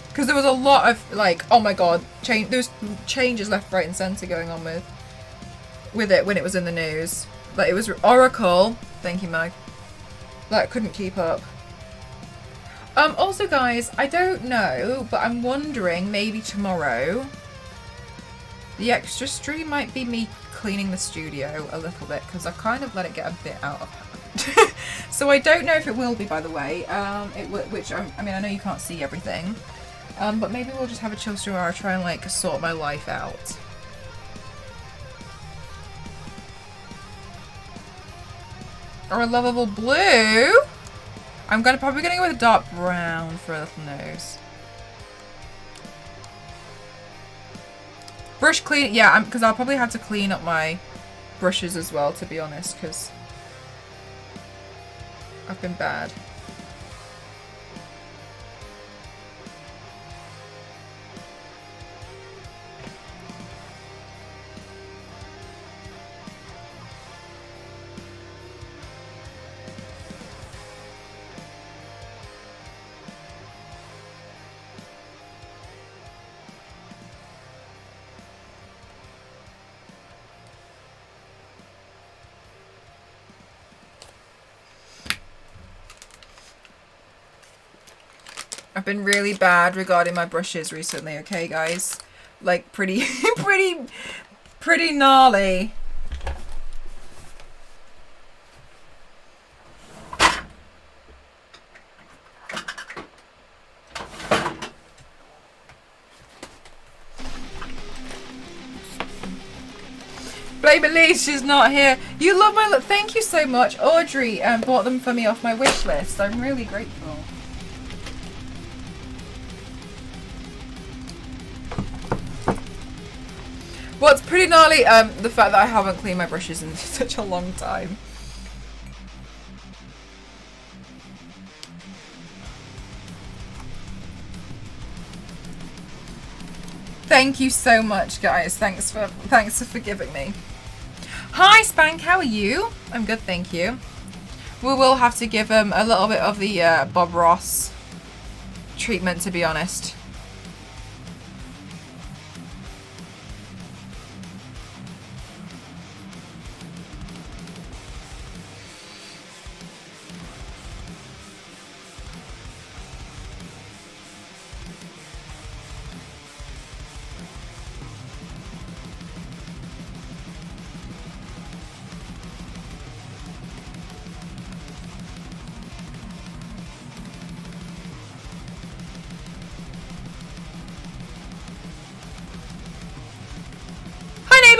Because there was a lot of, like, oh my god, there was changes left, right and centre going on with it when it was in the news. Like, it was Oracle. Thank you, Mag. Like, couldn't keep up. Also, guys, I don't know, but I'm wondering, maybe tomorrow, the extra stream might be me cleaning the studio a little bit, because I kind of let it get a bit out of hand. So I don't know if it will be, by the way, which, I mean, I know you can't see everything, but maybe we'll just have a chill stream where I try and, like, sort my life out. Or a lovable blue. I'm probably gonna go with a dark brown for a little nose. Brush clean, yeah, because I'll probably have to clean up my brushes as well, to be honest, because I've been bad. I've been really bad regarding my brushes recently, okay, guys? Like, pretty gnarly. Babyliss, she's not here. You love my look. Thank you so much. Audrey bought them for me off my wish list. I'm really grateful. What's pretty gnarly, the fact that I haven't cleaned my brushes in such a long time. Thank you so much, guys. Thanks for forgiving me. Hi, Spank. How are you? I'm good, thank you. We will have to give him a little bit of the Bob Ross treatment, to be honest.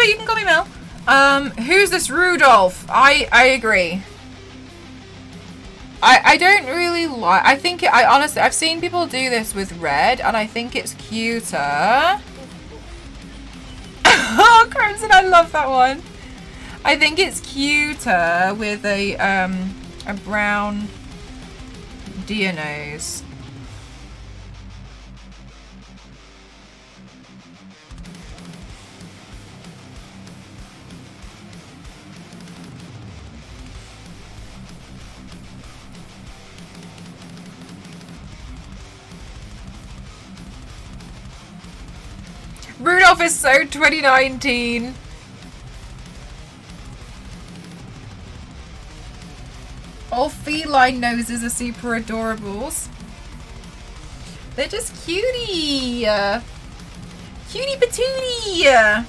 You can call me Mel. Who's this Rudolph? I agree. I don't really like. I honestly, I've seen people do this with red, and I think it's cuter. Oh, Crimson, I love that one. I think it's cuter with a brown deer nose. Rudolph is so 2019. All feline noses are super adorables. They're just cutie. Cutie patootie.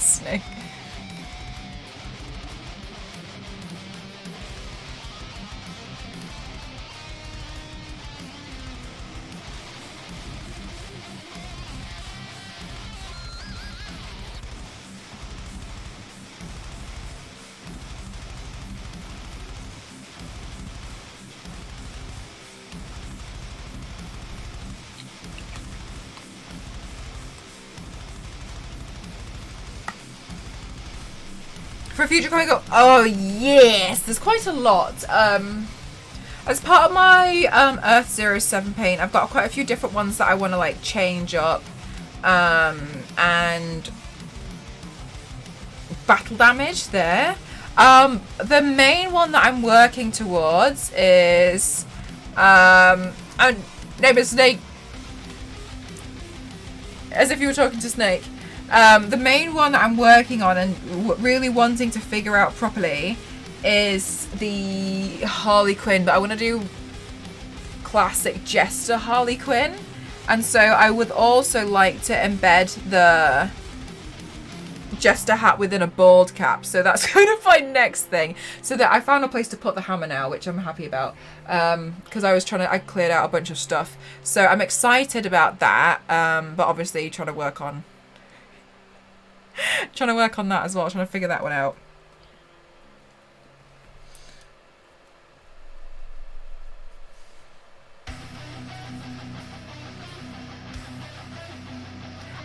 Snake. For a future comic book, oh yes, there's quite a lot. As part of my Earth-07 paint, I've got quite a few different ones that I want to like change up, and battle damage there. The main one that I'm working towards is neighbor Snake, as if you were talking to Snake. The main one that I'm working on and really wanting to figure out properly is the Harley Quinn, but I want to do classic Jester Harley Quinn, and so I would also like to embed the Jester hat within a bald cap, so that's kind of my next thing. So that I found a place to put the hammer now, which I'm happy about, because I cleared out a bunch of stuff, so I'm excited about that, but obviously trying to work on that as well, trying to figure that one out.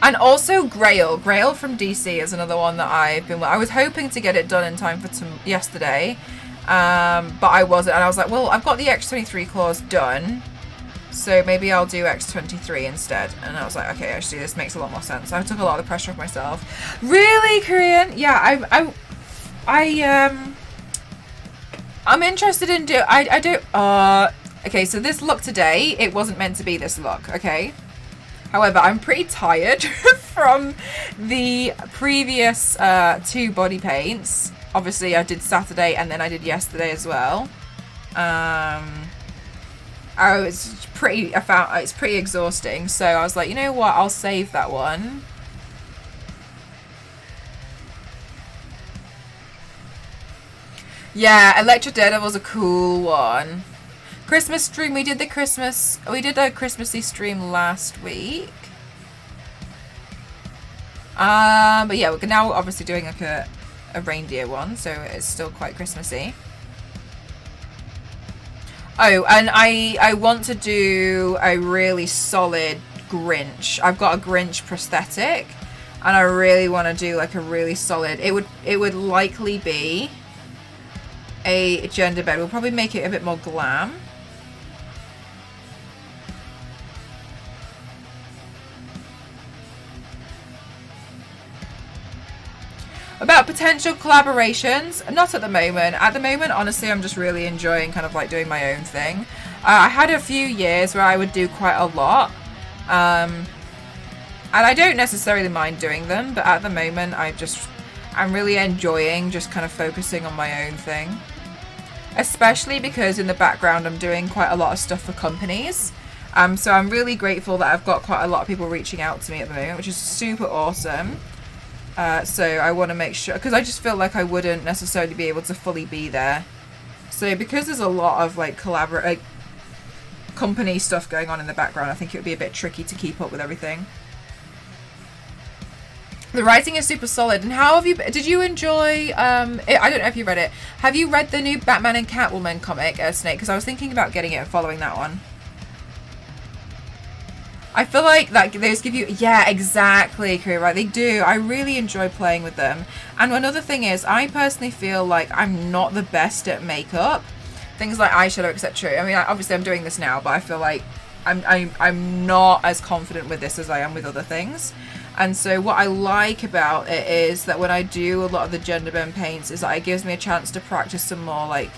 And also Grail from DC is another one that I was hoping to get it done in time for yesterday, but I wasn't, and I was like, well, I've got the X23 claws done, so maybe I'll do X23 instead. And I was like, okay, actually this makes a lot more sense. I took a lot of the pressure off myself. Really, Korean? Yeah, I'm interested in okay, so this look today, it wasn't meant to be this look, okay? However, I'm pretty tired from the previous 2 body paints. Obviously I did Saturday and then I did yesterday as well. It's pretty exhausting, so I was like, you know what, I'll save that one. Yeah, Electra Daredevil's a cool one. Christmas stream, we did a Christmassy stream last week. But yeah, we're now obviously doing like a reindeer one, so it's still quite Christmassy. Oh, and I want to do a really solid Grinch. I've got a Grinch prosthetic, and I really want to do like a really solid. It would likely be a gender bed. We'll probably make it a bit more glam. About potential collaborations, not at the moment. At the moment, honestly, I'm just really enjoying kind of like doing my own thing. I had a few years where I would do quite a lot, and I don't necessarily mind doing them, but at the moment I'm really enjoying just kind of focusing on my own thing, especially because in the background I'm doing quite a lot of stuff for companies, so I'm really grateful that I've got quite a lot of people reaching out to me at the moment, which is super awesome. So I want to make sure, because I just feel like I wouldn't necessarily be able to fully be there. So because there's a lot of like company stuff going on in the background, I think it would be a bit tricky to keep up with everything. The writing is super solid. And how have you, did you enjoy, I don't know if you read it. Have you read the new Batman and Catwoman comic, Snake? Because I was thinking about getting it and following that one. I feel like that those give you, yeah, exactly, Korea, right? They do. I really enjoy playing with them. And another thing is, I personally feel like I'm not the best at makeup. Things like eyeshadow, etc. I mean, obviously I'm doing this now, but I feel like I'm not as confident with this as I am with other things. And so what I like about it is that when I do a lot of the gender bend paints is that it gives me a chance to practice some more like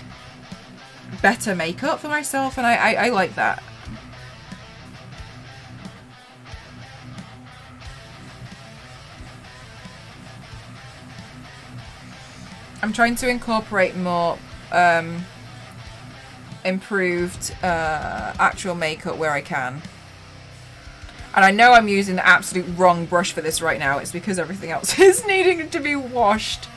better makeup for myself, and I like that. I'm trying to incorporate more improved actual makeup where I can. And I know I'm using the absolute wrong brush for this right now. It's because everything else is needing to be washed.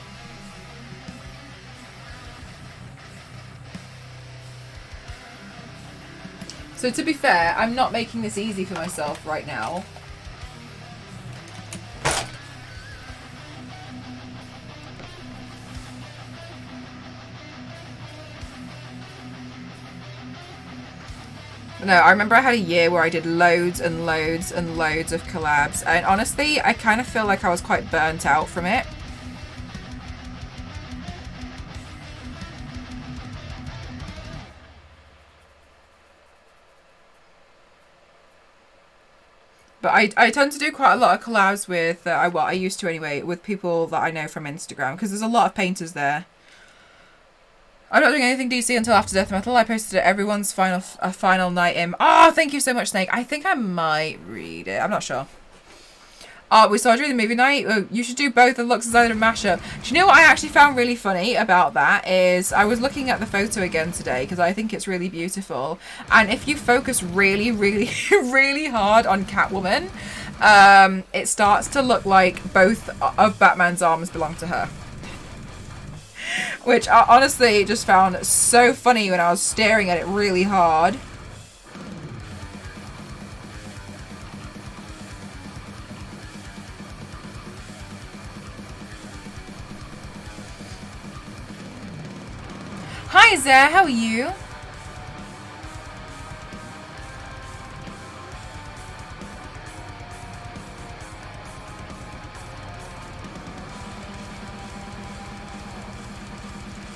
So to be fair, I'm not making this easy for myself right now. No, I remember I had a year where I did loads and loads and loads of collabs, and honestly, I kind of feel like I was quite burnt out from it. But I tend to do quite a lot of collabs with, I used to anyway, with people that I know from Instagram, because there's a lot of painters there. I'm not doing anything DC until after Death Metal. I posted it everyone's final night in. Oh, thank you so much, Snake. I think I might read it. I'm not sure. Oh, we saw during the movie night. Oh, you should do both. It looks as though a mashup. Do you know what I actually found really funny about that is I was looking at the photo again today because I think it's really beautiful. And if you focus really, really, really hard on Catwoman, it starts to look like both of Batman's arms belong to her. Which I honestly just found so funny when I was staring at it really hard. Hi Zare, how are you?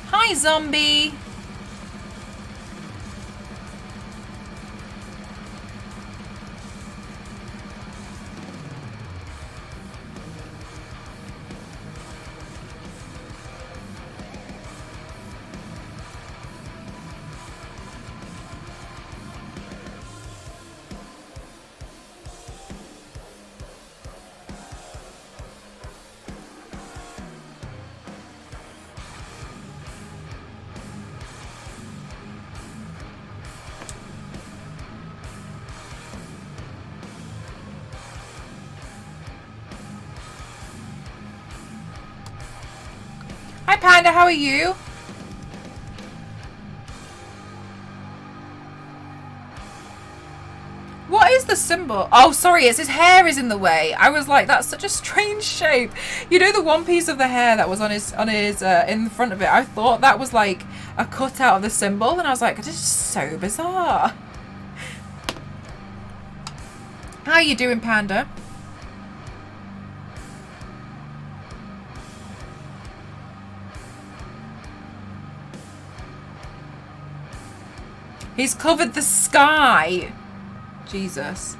Hi Zombie. Hi Panda, how are you? What is the symbol? Oh, sorry, it's his hair is in the way. I was like, that's such a strange shape. You know the one piece of the hair that was on his in the front of it? I thought that was like a cutout of the symbol, and I was like, this is so bizarre. How you doing, Panda? He's covered the sky. Jesus.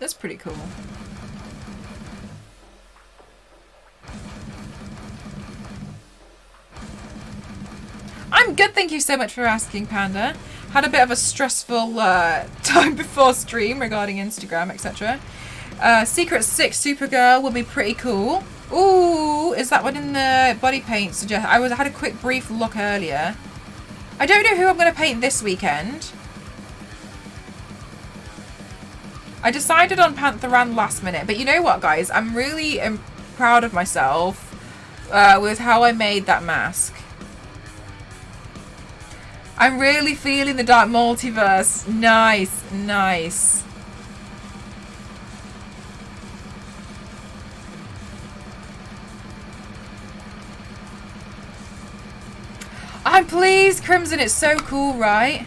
That's pretty cool. I'm good, thank you so much for asking, Panda. Had a bit of a stressful time before stream regarding Instagram, etc. Secret 6 Supergirl will be pretty cool. Ooh, is that one in the body paint? I had a quick brief look earlier. I don't know who I'm going to paint this weekend. I decided on Pantheran last minute, but you know what, guys? I'm really proud of myself with how I made that mask. I'm really feeling the Dark Multiverse. Nice, nice. I'm pleased, Crimson. It's so cool, right?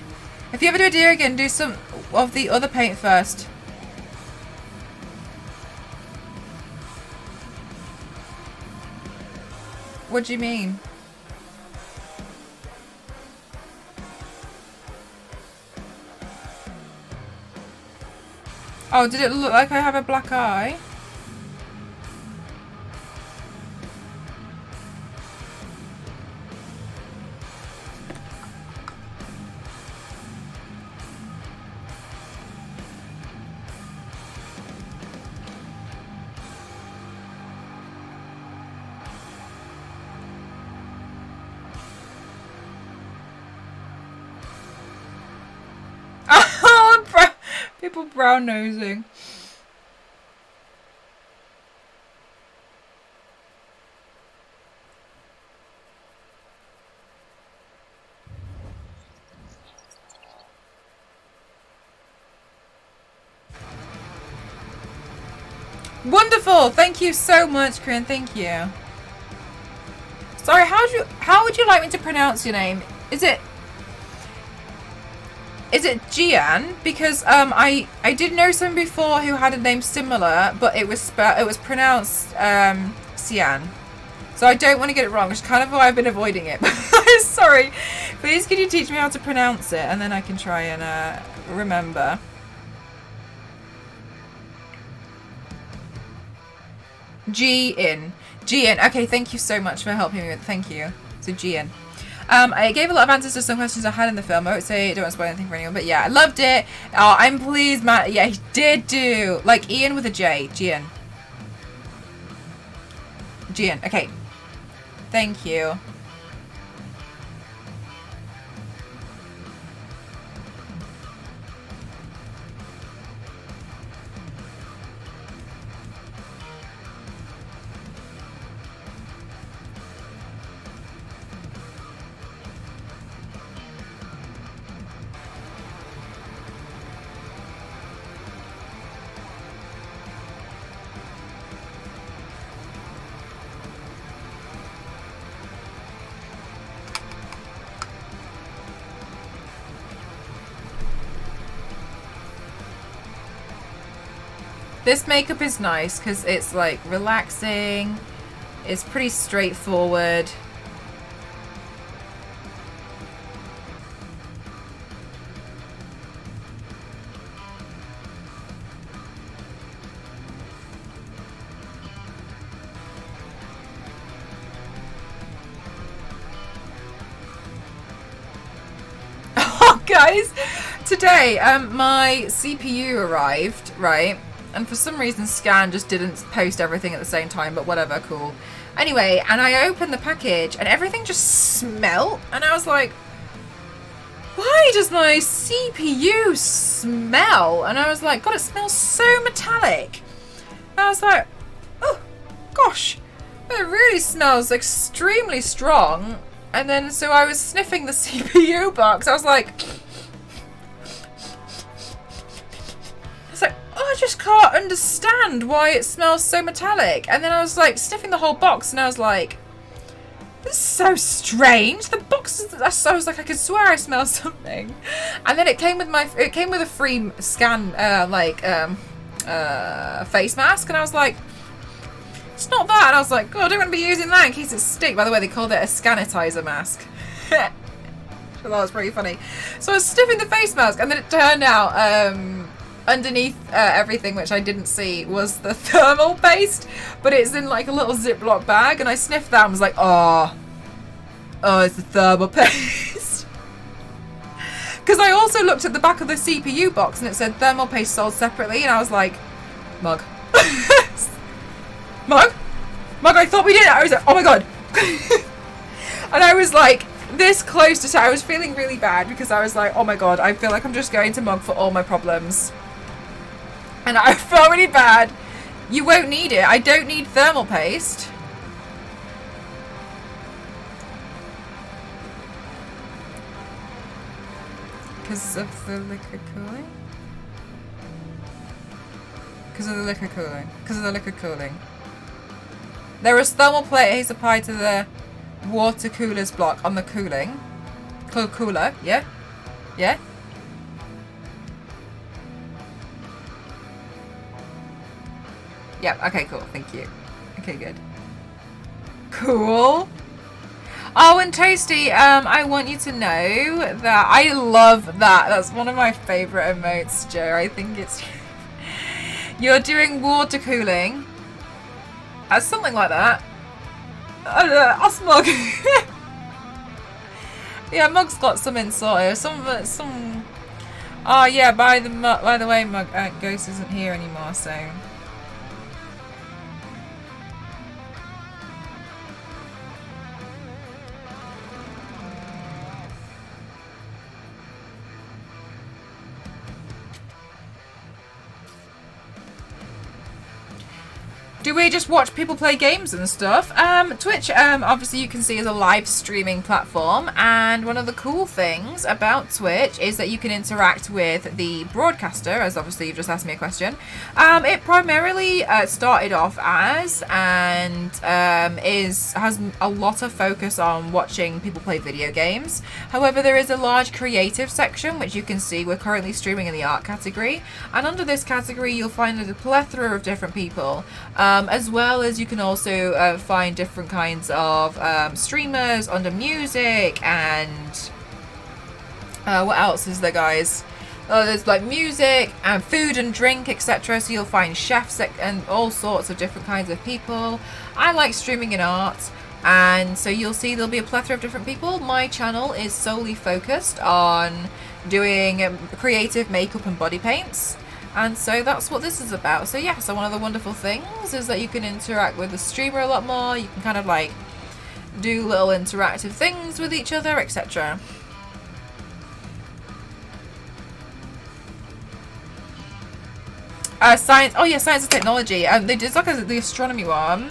If you ever do a deer again, do some of the other paint first. What do you mean? Oh, did it look like I have a black eye? People brown nosing. Wonderful! Thank you so much, Corinne. Thank you. Sorry, how would you like me to pronounce your name? Is it Gian? Because I did know someone before who had a name similar, but it was pronounced Cian. So I don't want to get it wrong, which is kind of why I've been avoiding it. Sorry. Please could you teach me how to pronounce it, and then I can try and remember. Gian. Okay, thank you so much for helping me with it. Thank you. So Gian. I gave a lot of answers to some questions I had in the film. I don't want to spoil anything for anyone, but yeah, I loved it. Oh, I'm pleased, Matt. Yeah, he did do like Ian with a J. Gian. Okay. Thank you. This makeup is nice because it's like relaxing. It's pretty straightforward. Oh, guys, today my CPU arrived, right? And for some reason Scan just didn't post everything at the same time, but whatever, cool. Anyway, and I opened the package and everything just smelt, and I was like, why does my CPU smell? And I was like, God, it smells so metallic. And I was like, oh gosh, it really smells extremely strong. And then so I was sniffing the CPU box. I was like, I just can't understand why it smells so metallic. And then I was like sniffing the whole box, and I was like, this is so strange. The box is, I was like, I could swear I smell something. And then it came with a free Scan face mask, and I was like, it's not that. And I was like, God, I don't want to be using that in case it stinks. By the way, they called it a sanitizer mask. So that was pretty funny. So I was sniffing the face mask, and then it turned out underneath everything, which I didn't see, was the thermal paste, but it's in like a little Ziploc bag, and I sniffed that and was like, oh, it's the thermal paste. Because I also looked at the back of the CPU box and it said thermal paste sold separately, and I was like, mug. Mug, I thought we did it. I was like, oh my God. And I was like this close to, I was feeling really bad because I was like, oh my God, I feel like I'm just going to mug for all my problems. And I felt really bad. You won't need it. I don't need thermal paste. Because of the liquid cooling? Because of the liquid cooling. Because of the liquid cooling. There is thermal paste applied to the water cooler's block on the cooling. Cooler, yeah? Yeah? Yep, okay, cool, thank you. Okay, good. Cool. Oh, and Toasty, I want you to know that I love that. That's one of my favourite emotes, Joe. I think it's... You're doing water cooling. Something like that. Us Mug. Yeah, Mug's got some inside. Some... Oh, yeah, by the way, Mug, Ghost isn't here anymore, so... Do we just watch people play games and stuff? Twitch, obviously you can see, is a live streaming platform, and one of the cool things about Twitch is that you can interact with the broadcaster, as obviously you've just asked me a question. It primarily started off as, and has a lot of focus on watching people play video games. However, there is a large creative section, which you can see we're currently streaming in the art category, and under this category you'll find a plethora of different people. As well as you can also find different kinds of streamers under music, and what else is there, guys? There's like music and food and drink, etc. So you'll find chefs and all sorts of different kinds of people. I like streaming in art, and so you'll see there'll be a plethora of different people. My channel is solely focused on doing creative makeup and body paints. And so that's what this is about. So yeah, so one of the wonderful things is that you can interact with the streamer a lot more. You can kind of like do little interactive things with each other, etc. Science. Oh yeah, science and technology. They did like the astronomy one.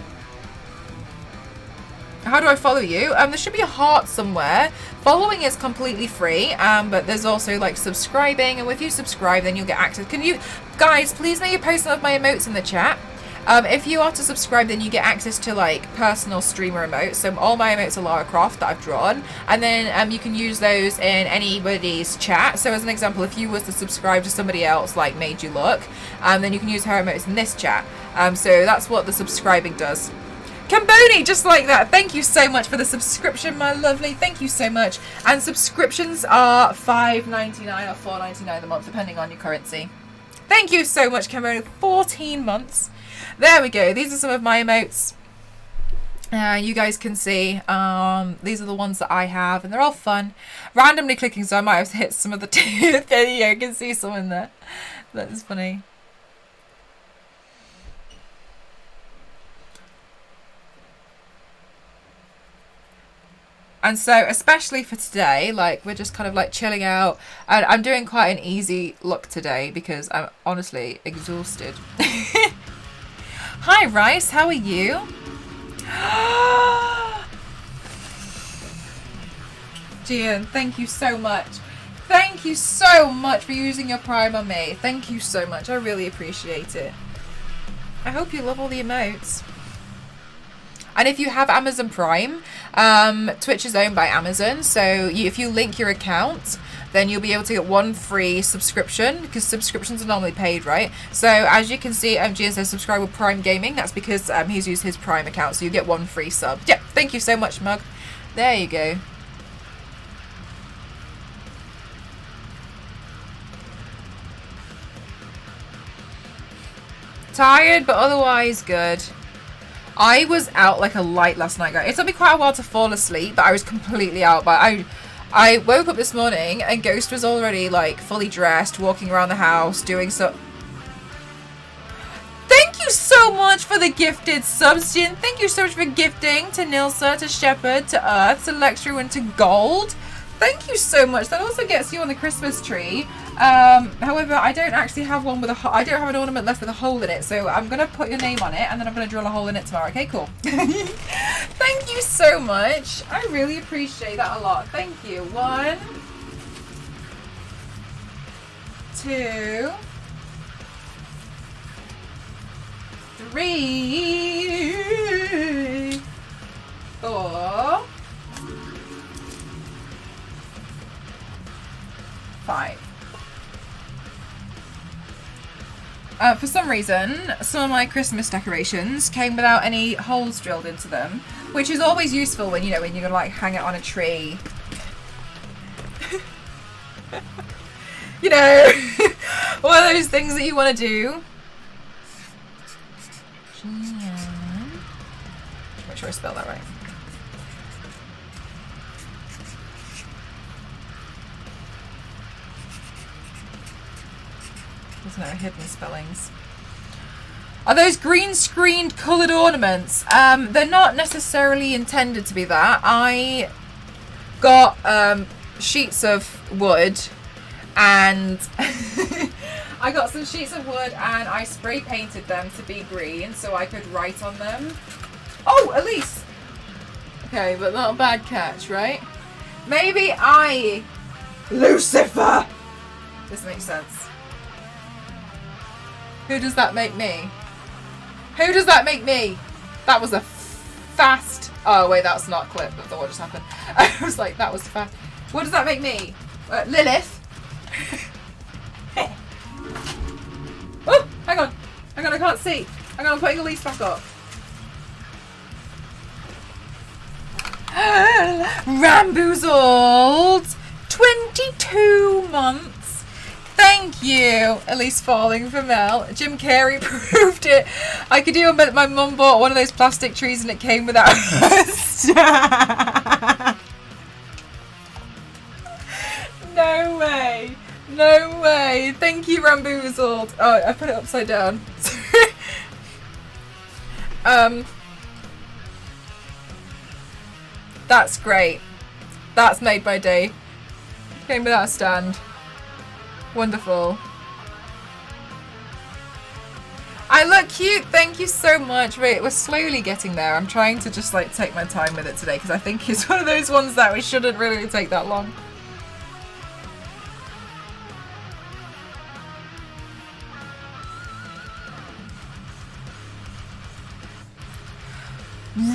How do I follow you? There should be a heart somewhere. Following is completely free, but there's also like subscribing, and if you subscribe then you'll get access. Can you guys please make you post some of my emotes in the chat? If you are to subscribe, then you get access to like personal streamer emotes. So all my emotes are Lara Croft that I've drawn, and then you can use those in anybody's chat. So as an example, if you was to subscribe to somebody else like Made You Look, then you can use her emotes in this chat. So that's what the subscribing does. Camboni, just like that. Thank you so much for the subscription, my lovely. Thank you so much. And subscriptions are $5.99 or $4.99 a month, depending on your currency. Thank you so much, Camboni. 14 months. There we go. These are some of my emotes. You guys can see. These are the ones that I have, and they're all fun. Randomly clicking, so I might have hit some of the video. You can see some in there. That is funny. And so, especially for today, like, we're just kind of like chilling out. And I'm doing quite an easy look today because I'm honestly exhausted. Hi, Rice. How are you? Gian, thank you so much. Thank you so much for using your Prime on me. Thank you so much. I really appreciate it. I hope you love all the emotes. And if you have Amazon Prime, Twitch is owned by Amazon, so if you link your account, then you'll be able to get one free subscription, because subscriptions are normally paid, right? So as you can see, Gian says subscribe with Prime Gaming. That's because he's used his Prime account, so you get one free sub. Yeah, thank you so much, Mug. There you go. Tired, but otherwise good. I was out like a light last night, guys. It took me quite a while to fall asleep, but I was completely out. But I woke up this morning and Ghost was already like fully dressed, walking around the house, doing so. Thank you so much for the gifted subs, Jin. Thank you so much for gifting to Nilsa, to Shepherd, to Earth, to Lecture, and to Gold. Thank you so much. That also gets you on the Christmas tree. However, I don't actually have one with a I don't have an ornament left with a hole in it, so I'm gonna put your name on it and then I'm gonna drill a hole in it tomorrow. Okay, cool. Thank you so much. I really appreciate that a lot. Thank you. 1, 2, 3, 4, 5. For some reason, some of my Christmas decorations came without any holes drilled into them, which is always useful when, you know, when you're gonna like hang it on a tree. You know, one of those things that you want to do. Make sure I spell that right. There's no hidden spellings. Are those green screened coloured ornaments? They're not necessarily intended to be that. I got sheets of wood and I got some sheets of wood and I spray painted them to be green so I could write on them. Oh, Elise! Okay, but not a bad catch, right? Maybe Lucifer! This makes sense. Who does that make me? Who does that make me? That was a fast... Oh, wait, that's not a clip of what just happened. I was like, that was fast. What does that make me? Lilith? Oh, hang on. Hang on, I can't see. Hang on, I'm putting Elise back up. Ramboozled! 22 months. Thank you. Elise falling for Mel. Jim Carrey proved it. I could do my mum bought one of those plastic trees and it came without a stand. No way. No way. Thank you, Ramboozled. Oh, I put it upside down. That's great. That's made my day. Came without a stand. Wonderful. I look cute. Thank you so much. Wait, we're slowly getting there. I'm trying to just like take my time with it today because I think it's one of those ones that we shouldn't really take that long.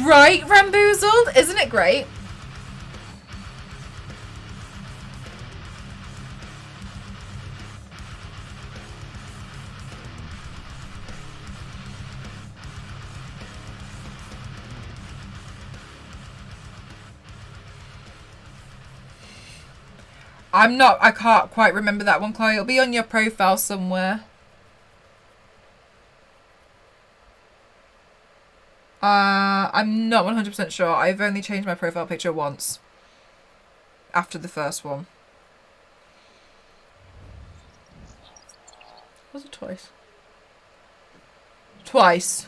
Right, Ramboozled? Isn't it great? I can't quite remember that one, Chloe. It'll be on your profile somewhere. I'm not 100% sure. I've only changed my profile picture once. After the first one. Was it twice? Twice.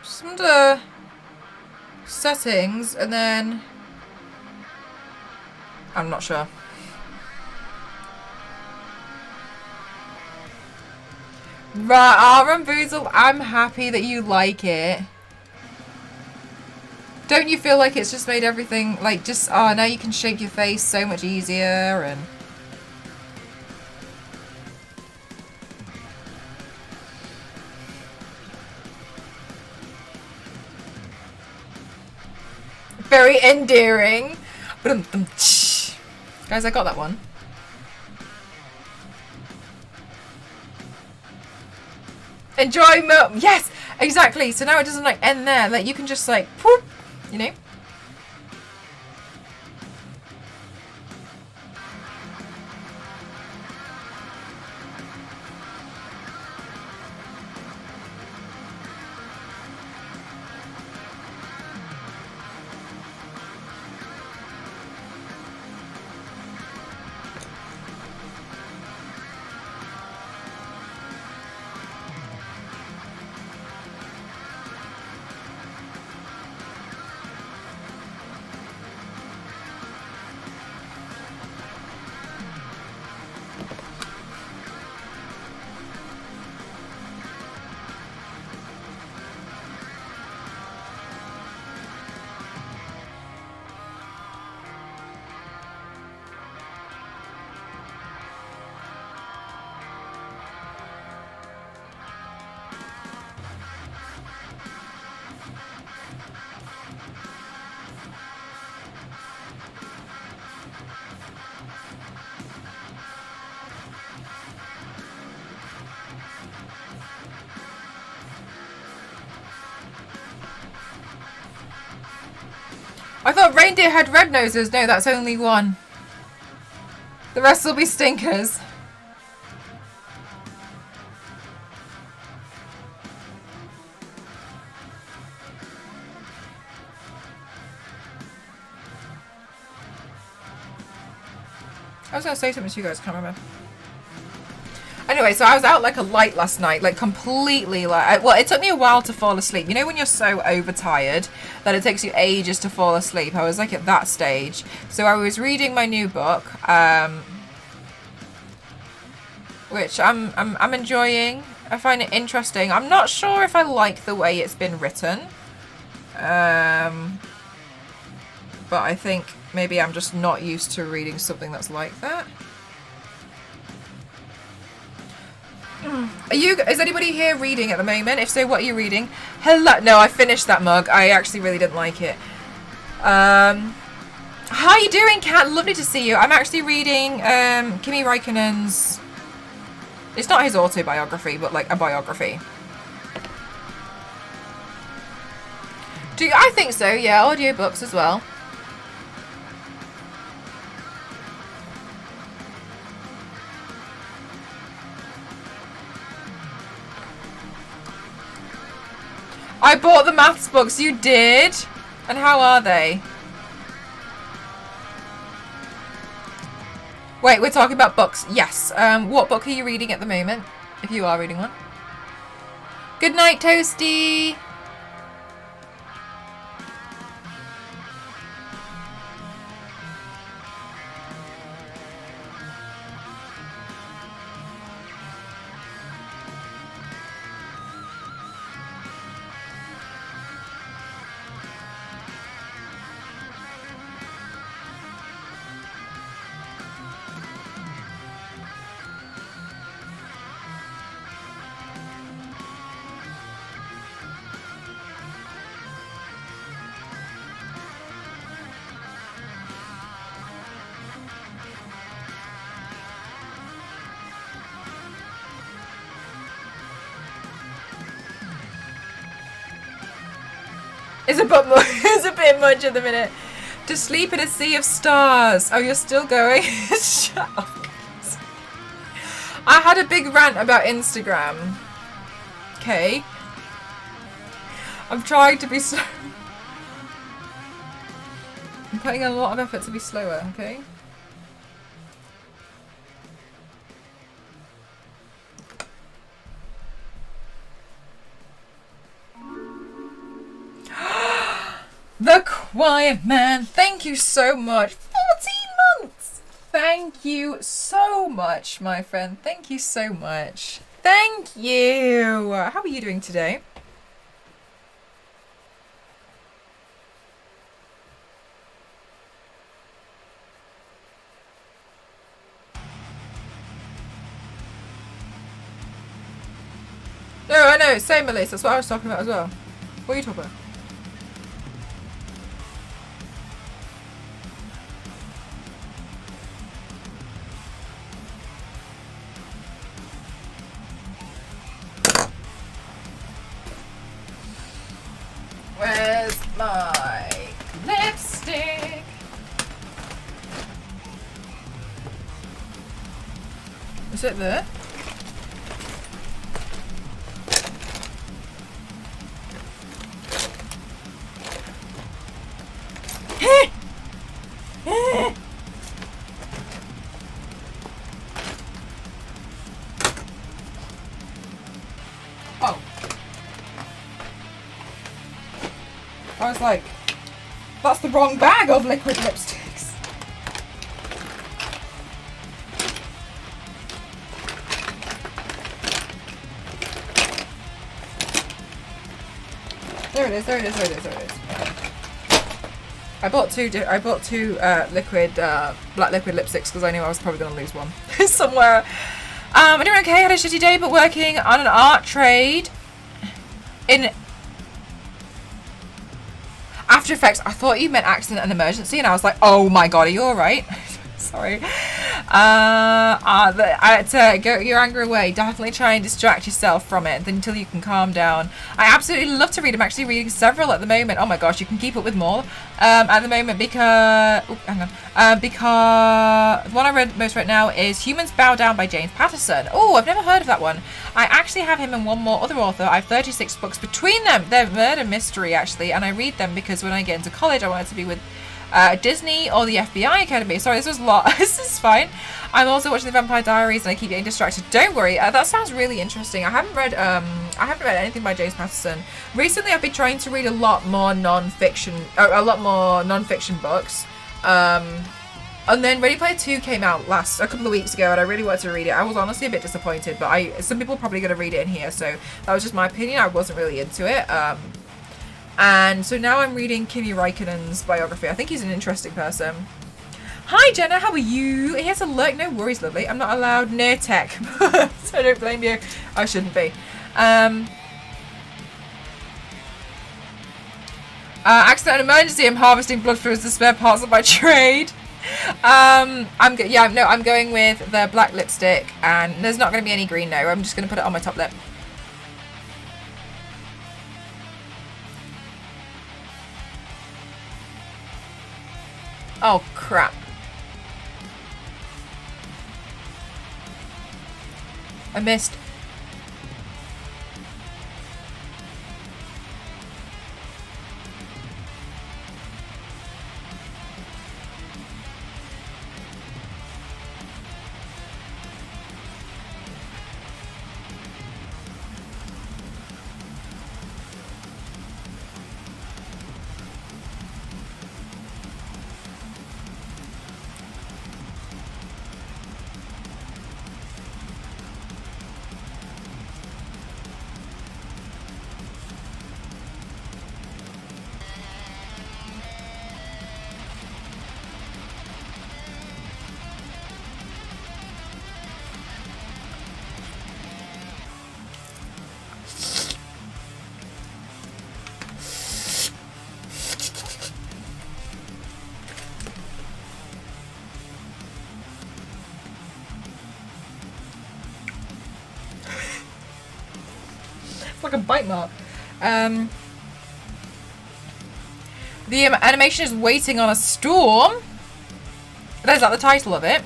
Just under settings and then I'm not sure. Right, Ramboozle, I'm happy that you like it. Don't you feel like it's just made everything, like, just, oh, now you can shape your face so much easier and... Very endearing. Guys, I got that one. Enjoy milk. Yes, exactly. So now it doesn't like end there. Like you can just like, whoop, you know. I thought reindeer had red noses. No, that's only one. The rest will be stinkers. I was going to say something to you guys, can't remember. Anyway, so I was out like a light last night, like completely like, well, it took me a while to fall asleep. You know when you're so overtired that it takes you ages to fall asleep? I was like at that stage. So I was reading my new book, which I'm enjoying. I find it interesting. I'm not sure if I like the way it's been written. But I think maybe I'm just not used to reading something that's like that. Is anybody here reading at the moment? If so, what are you reading? Hello. No, I finished that mug. I actually really didn't like it. How you doing, Kat? Lovely to see you. I'm actually reading Kimi Räikkönen's. It's not his autobiography, but like a biography. I think so, yeah. Audiobooks as well. I bought the maths books. You did? And how are they? Wait, we're talking about books. Yes. What book are you reading at the moment? If you are reading one. Good night, Toasty. It's a bit much at the minute. To sleep in a sea of stars. Oh, you're still going? Shut up. I had a big rant about Instagram. Okay. I'm trying to be slow. I'm putting in a lot of effort to be slower, okay? The Quiet Man, thank you so much. 14 months! Thank you so much, my friend. Thank you so much. Thank you. How are you doing today? No, I know, same Melissa. That's what I was talking about as well. What are you talking about? Where's my lipstick? Is it there? Oh. I was like, that's the wrong bag of liquid lipsticks. There it is, there it is, there it is, there it is. I bought two liquid black liquid lipsticks because I knew I was probably going to lose one somewhere. I'm doing okay. Had a shitty day, but working on an art trade in After Effects. I thought you meant accident and emergency, and I was like, oh my god, are you all right? Sorry. To get your anger away, definitely try and distract yourself from it until you can calm down. I absolutely love to read. I'm actually reading several at the moment. Oh my gosh, you can keep up with more at the moment because because the one I read most right now is Humans Bow Down by James Patterson. Oh, I've never heard of that one. I actually have him and one more other author. I have 36 books between them. They're murder mystery actually, and I read them because when I get into college I wanted to be with Disney or the FBI Academy. Sorry, this was a lot. This is fine. I'm also watching the Vampire Diaries and I keep getting distracted. Don't worry, that sounds really interesting. I haven't read anything by James Patterson. Recently I've been trying to read a lot more non-fiction books. And then Ready Player 2 came out a couple of weeks ago and I really wanted to read it. I was honestly a bit disappointed, but some people are probably going to read it in here, so that was just my opinion. I wasn't really into it. And so now I'm reading Kimi Räikkönen's biography. I think he's an interesting person. Hi Jenna, how are you? He has a look. No worries, lovely. I'm not allowed near tech, so I don't blame you. I shouldn't be. Accident and emergency. I'm harvesting blood for the spare parts of my trade. I'm going with the black lipstick, and there's not going to be any green. No, I'm just going to put it on my top lip. Oh crap. I missed. Like a bite mark. The animation is Waiting on a Storm. That's not the title of it.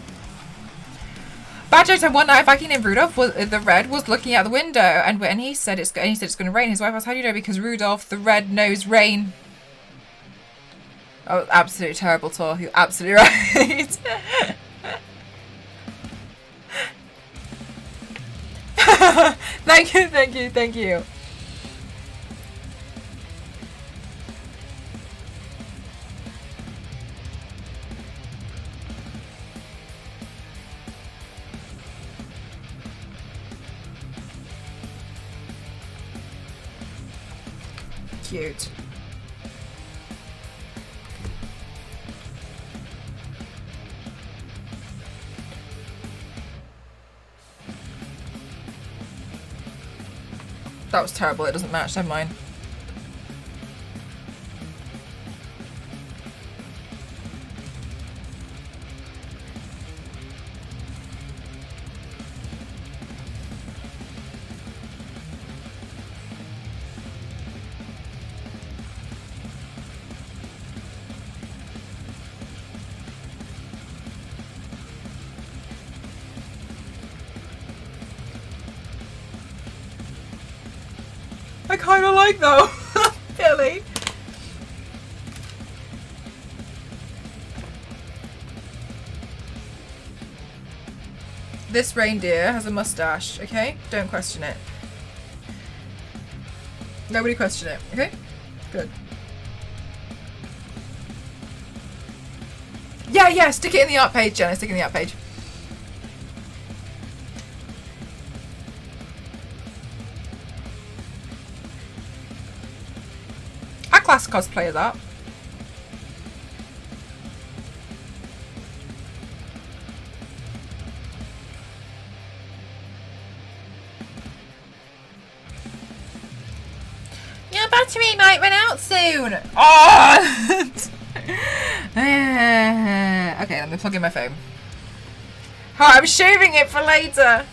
Bad jokes. And one night, a Viking named Rudolph, the Red, was looking out the window, and he said it's going to rain. His wife asked, "How do you know?" Because Rudolph the Red knows rain. Oh, absolutely terrible, Tor. You're absolutely right. Thank you. Cute. That was terrible. It doesn't match. Never mind. I kind of like though. Billy. This reindeer has a mustache, okay? Don't question it. Nobody question it, okay? Good. Yeah, stick it in the art page, Jenna. Stick it in the art page. Class cosplay of that. Your battery might run out soon. Oh! Okay, let me plug in my phone. Oh, I'm shaving it for later.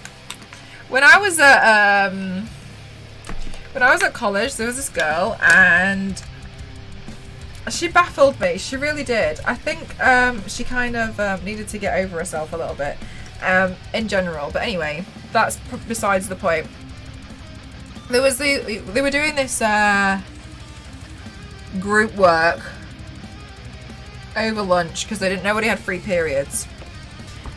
When I was at college, there was this girl and she baffled me. She really did. I think she kind of needed to get over herself a little bit in general. But anyway, that's besides the point. They were doing this group work over lunch because they didn't nobody had free periods.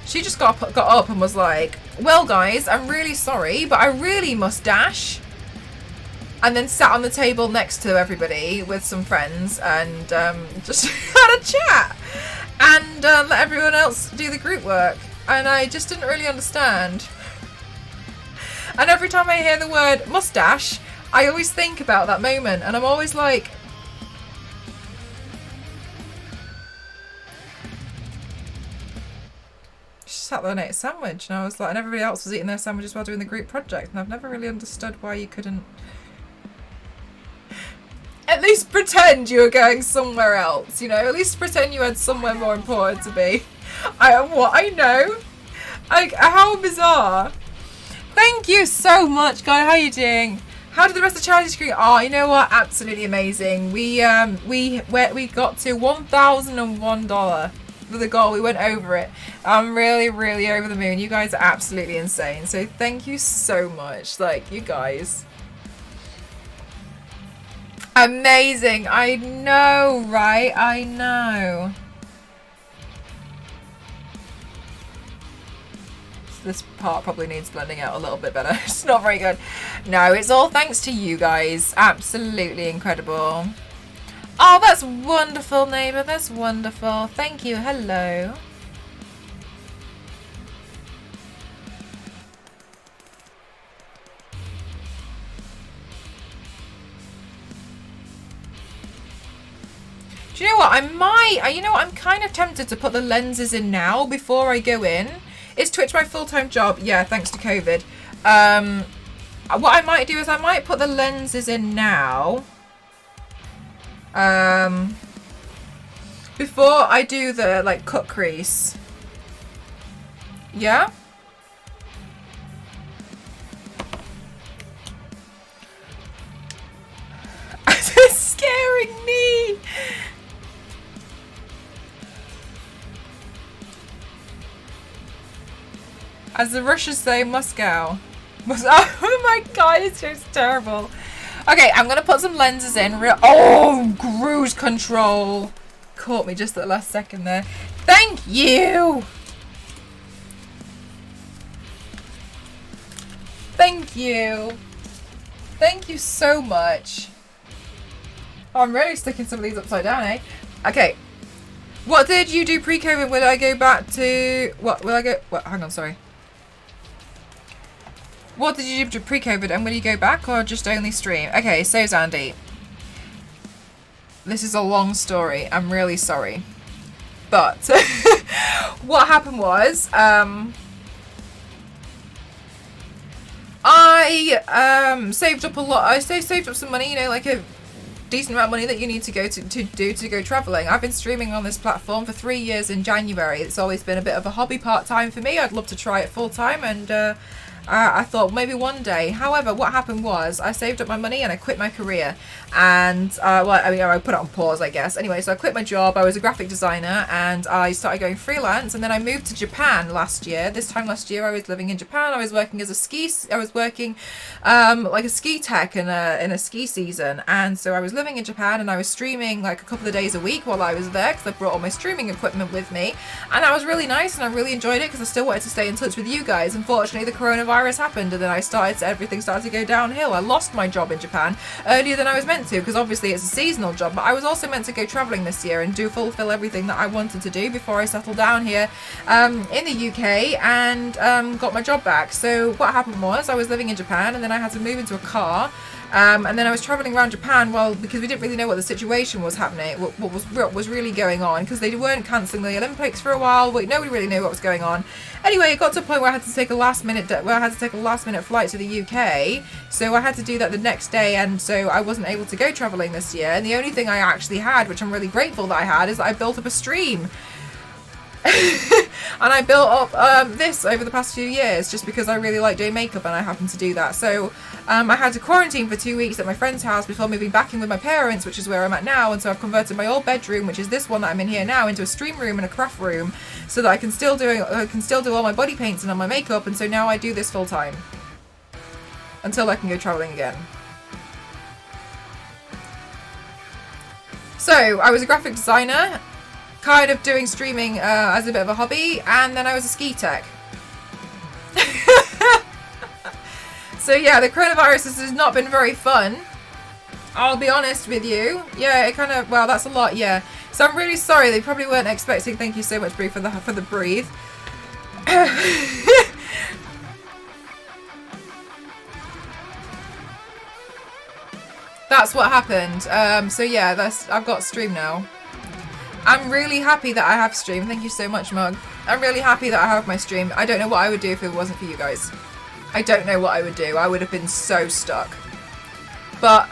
She just got up and was like, well guys, I'm really sorry, but I really must dash. And then sat on the table next to everybody with some friends and just had a chat and let everyone else do the group work. And I just didn't really understand. And every time I hear the word mustache, I always think about that moment, and I'm always like, she sat there and ate a sandwich, and I was like, and everybody else was eating their sandwiches while doing the group project, and I've never really understood why you couldn't at least pretend you were going somewhere else, you know, at least pretend you had somewhere more important to be. I know. Like, how bizarre. Thank you so much, guy. How are you doing? How did the rest of the charity screen? Oh, you know what? Absolutely amazing. We got to $1,001 for the goal. We went over it. I'm really, really over the moon. You guys are absolutely insane. So thank you so much. Like, you guys. Amazing. I know, right? I know. This part probably needs blending out a little bit better. It's not very good. No, it's all thanks to you guys. Absolutely incredible. Oh, that's wonderful, neighbour. That's wonderful. Thank you. Hello. Do you know what? I'm kind of tempted to put the lenses in now before I go in. Is Twitch my full-time job? Yeah, thanks to COVID. What I might do is I might put the lenses in now. Before I do the, like, cut crease. Yeah? It's scaring me! As the Russians say, Moscow. Oh my god, it's just terrible. Okay, I'm going to put some lenses in. Oh, cruise control. Caught me just at the last second there. Thank you. Thank you. Thank you so much. Oh, I'm really sticking some of these upside down, eh? Okay. What did you do pre-COVID? Would I go back to... What? Will I go... What? Hang on, sorry. What did you do pre-COVID, and will you go back or just only stream? Okay, so Zandy. This is a long story. I'm really sorry. But what happened was I saved up a lot. I saved up some money, you know, like a decent amount of money that you need to go to go traveling. I've been streaming on this platform for 3 years in January. It's always been a bit of a hobby part-time for me. I'd love to try it full-time, and I thought maybe one day. However, what happened was I saved up my money and I quit my career. And, well, I mean, I put it on pause, I guess. Anyway, so I quit my job. I was a graphic designer and I started going freelance. And then I moved to Japan last year. This time last year, I was living in Japan. I was working as I was working like a ski tech in a ski season. And so I was living in Japan and I was streaming like a couple of days a week while I was there because I brought all my streaming equipment with me. And that was really nice and I really enjoyed it because I still wanted to stay in touch with you guys. Unfortunately, the coronavirus happened and then everything started to go downhill. I lost my job in Japan earlier than I was meant to because obviously it's a seasonal job, but I was also meant to go traveling this year and fulfill everything that I wanted to do before I settled down here in the UK and got my job back. So what happened was I was living in Japan and then I had to move into a car. And then I was traveling around Japan, because we didn't really know what the situation was happening, what was really going on, because they weren't cancelling the Olympics for a while. Nobody really knew what was going on. Anyway, it got to a point where I had to take a last minute flight to the UK. So I had to do that the next day, and so I wasn't able to go traveling this year. And the only thing I actually had, which I'm really grateful that I had, is that I built up a stream. And I built up this over the past few years just because I really like doing makeup and I happened to do that. So I had to quarantine for 2 weeks at my friend's house before moving back in with my parents, which is where I'm at now. And so I've converted my old bedroom, which is this one that I'm in here now, into a stream room and a craft room so that I can still do all my body paints and all my makeup. And so now I do this full time until I can go traveling again. So I was a graphic designer. kind of doing streaming as a bit of a hobby, and then I was a ski tech. So yeah, the coronavirus has not been very fun. I'll be honest with you. Yeah, it kind of, well, that's a lot, yeah. So I'm really sorry, they probably weren't expecting, thank you so much, Bree, for the breathe. That's what happened. So yeah, I've got stream now. I'm really happy that I have stream. Thank you so much, Mug. I'm really happy that I have my stream. I don't know what I would do if it wasn't for you guys. I don't know what I would do. I would have been so stuck. But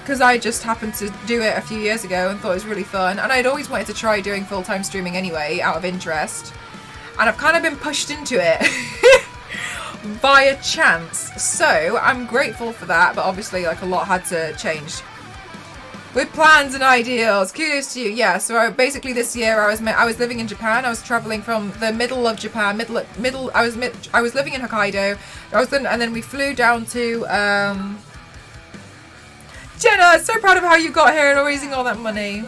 because I just happened to do it a few years ago and thought it was really fun. And I'd always wanted to try doing full-time streaming anyway, out of interest. And I've kind of been pushed into it via chance. So I'm grateful for that, but obviously like a lot had to change. With plans and ideals, kudos to you. Yeah, so basically this year I was living in Japan. I was traveling from the middle of Japan, I was living in Hokkaido. And then we flew down to Jenna. So proud of how you got here and raising all that money.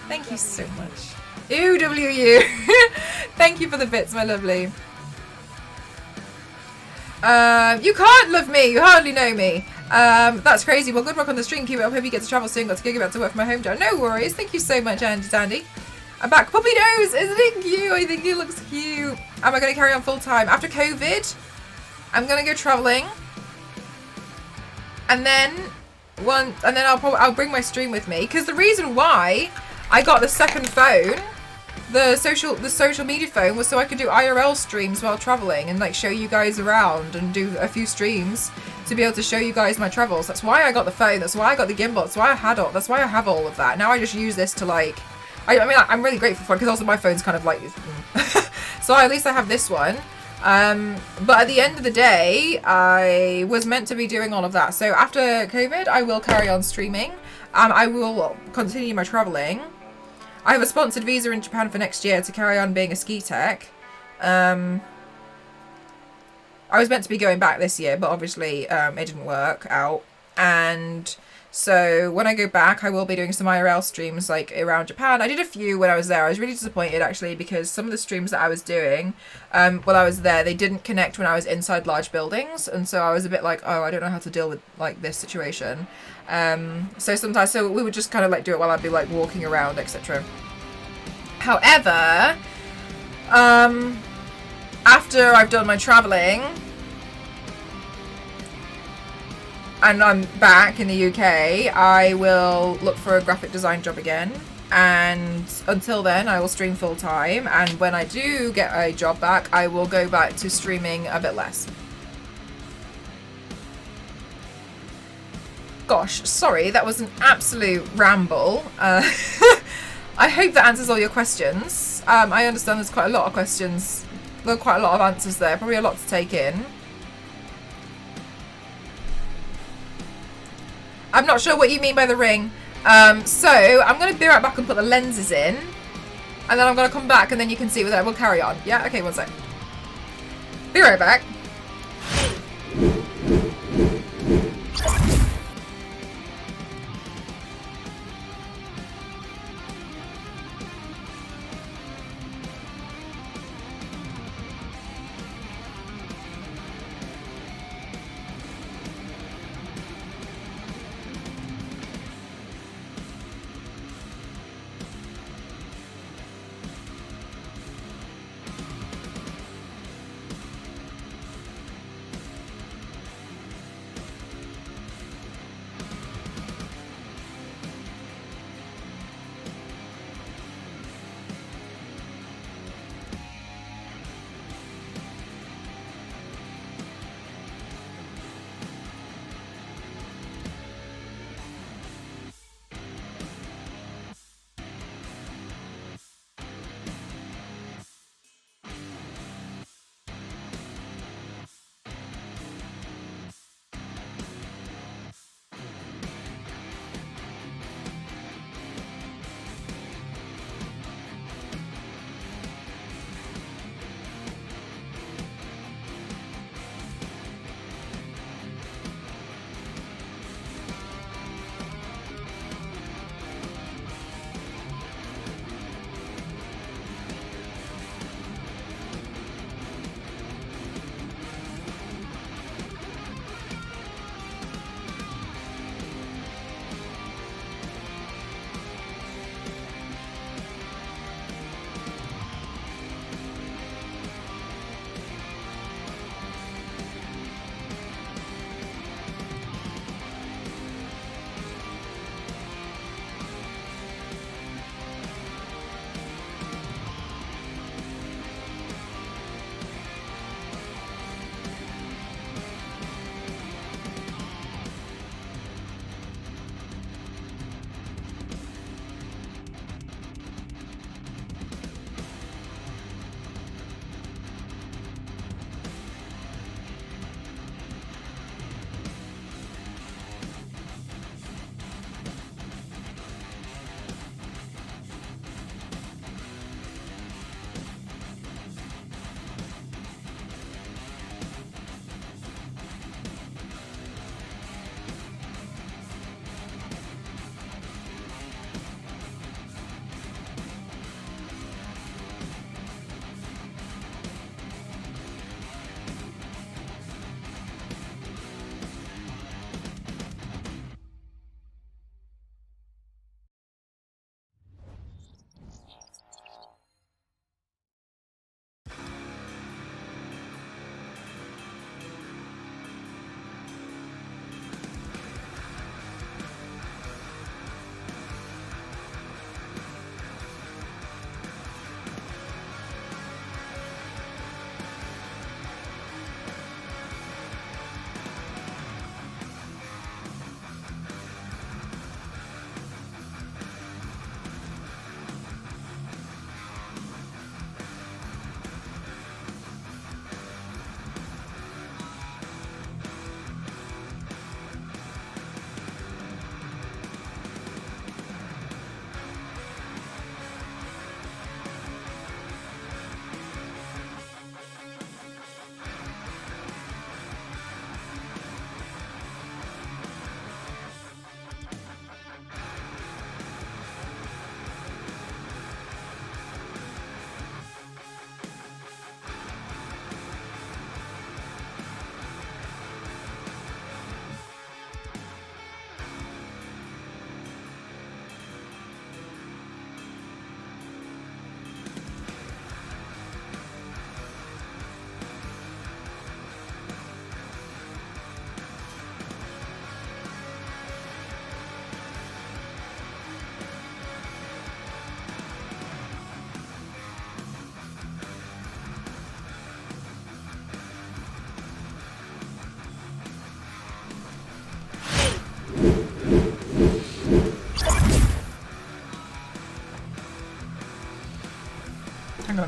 Thank you so much. Ew, WU. Thank you for the bits, my lovely. You can't love me. You hardly know me. That's crazy. Well, good luck on the stream. Keep it up. Hope you get to travel soon. Got to go back to work from my hometown. No worries. Thank you so much, Andy. I'm back. Puppy nose. Isn't it cute? I think he looks cute. Am I going to carry on full time after COVID? I'm going to go traveling, and then I'll bring my stream with me, because the reason why I got the second phone, the social media phone, was so I could do IRL streams while traveling and like show you guys around and do a few streams to be able to show you guys my travels. That's why I got the phone. That's why I got the gimbal. That's why I have all of that. Now I just use this to like, I mean, I'm really grateful for it, because also my phone's kind of like, so at least I have this one. But at the end of the day, I was meant to be doing all of that. So after COVID, I will carry on streaming. I will continue my traveling. I have a sponsored visa in Japan for next year to carry on being a ski tech. I was meant to be going back this year, but obviously it didn't work out. And so when I go back, I will be doing some IRL streams like around Japan. I did a few when I was there. I was really disappointed actually, because some of the streams that I was doing while I was there, they didn't connect when I was inside large buildings. And so I was a bit like, oh, I don't know how to deal with like this situation. So we would just kind of like do it while I'd be like walking around, etc. However, after I've done my traveling and I'm back in the UK, I will look for a graphic design job again. And until then, I will stream full time. And when I do get a job back, I will go back to streaming a bit less. Gosh, sorry, that was an absolute ramble. I hope that answers all your questions. I understand there's quite a lot of questions. There are quite a lot of answers there. Probably a lot to take in. I'm not sure what you mean by the ring. So I'm going to be right back and put the lenses in. And then I'm going to come back and then you can see with that. We'll carry on. Yeah? Okay, one sec. Be right back.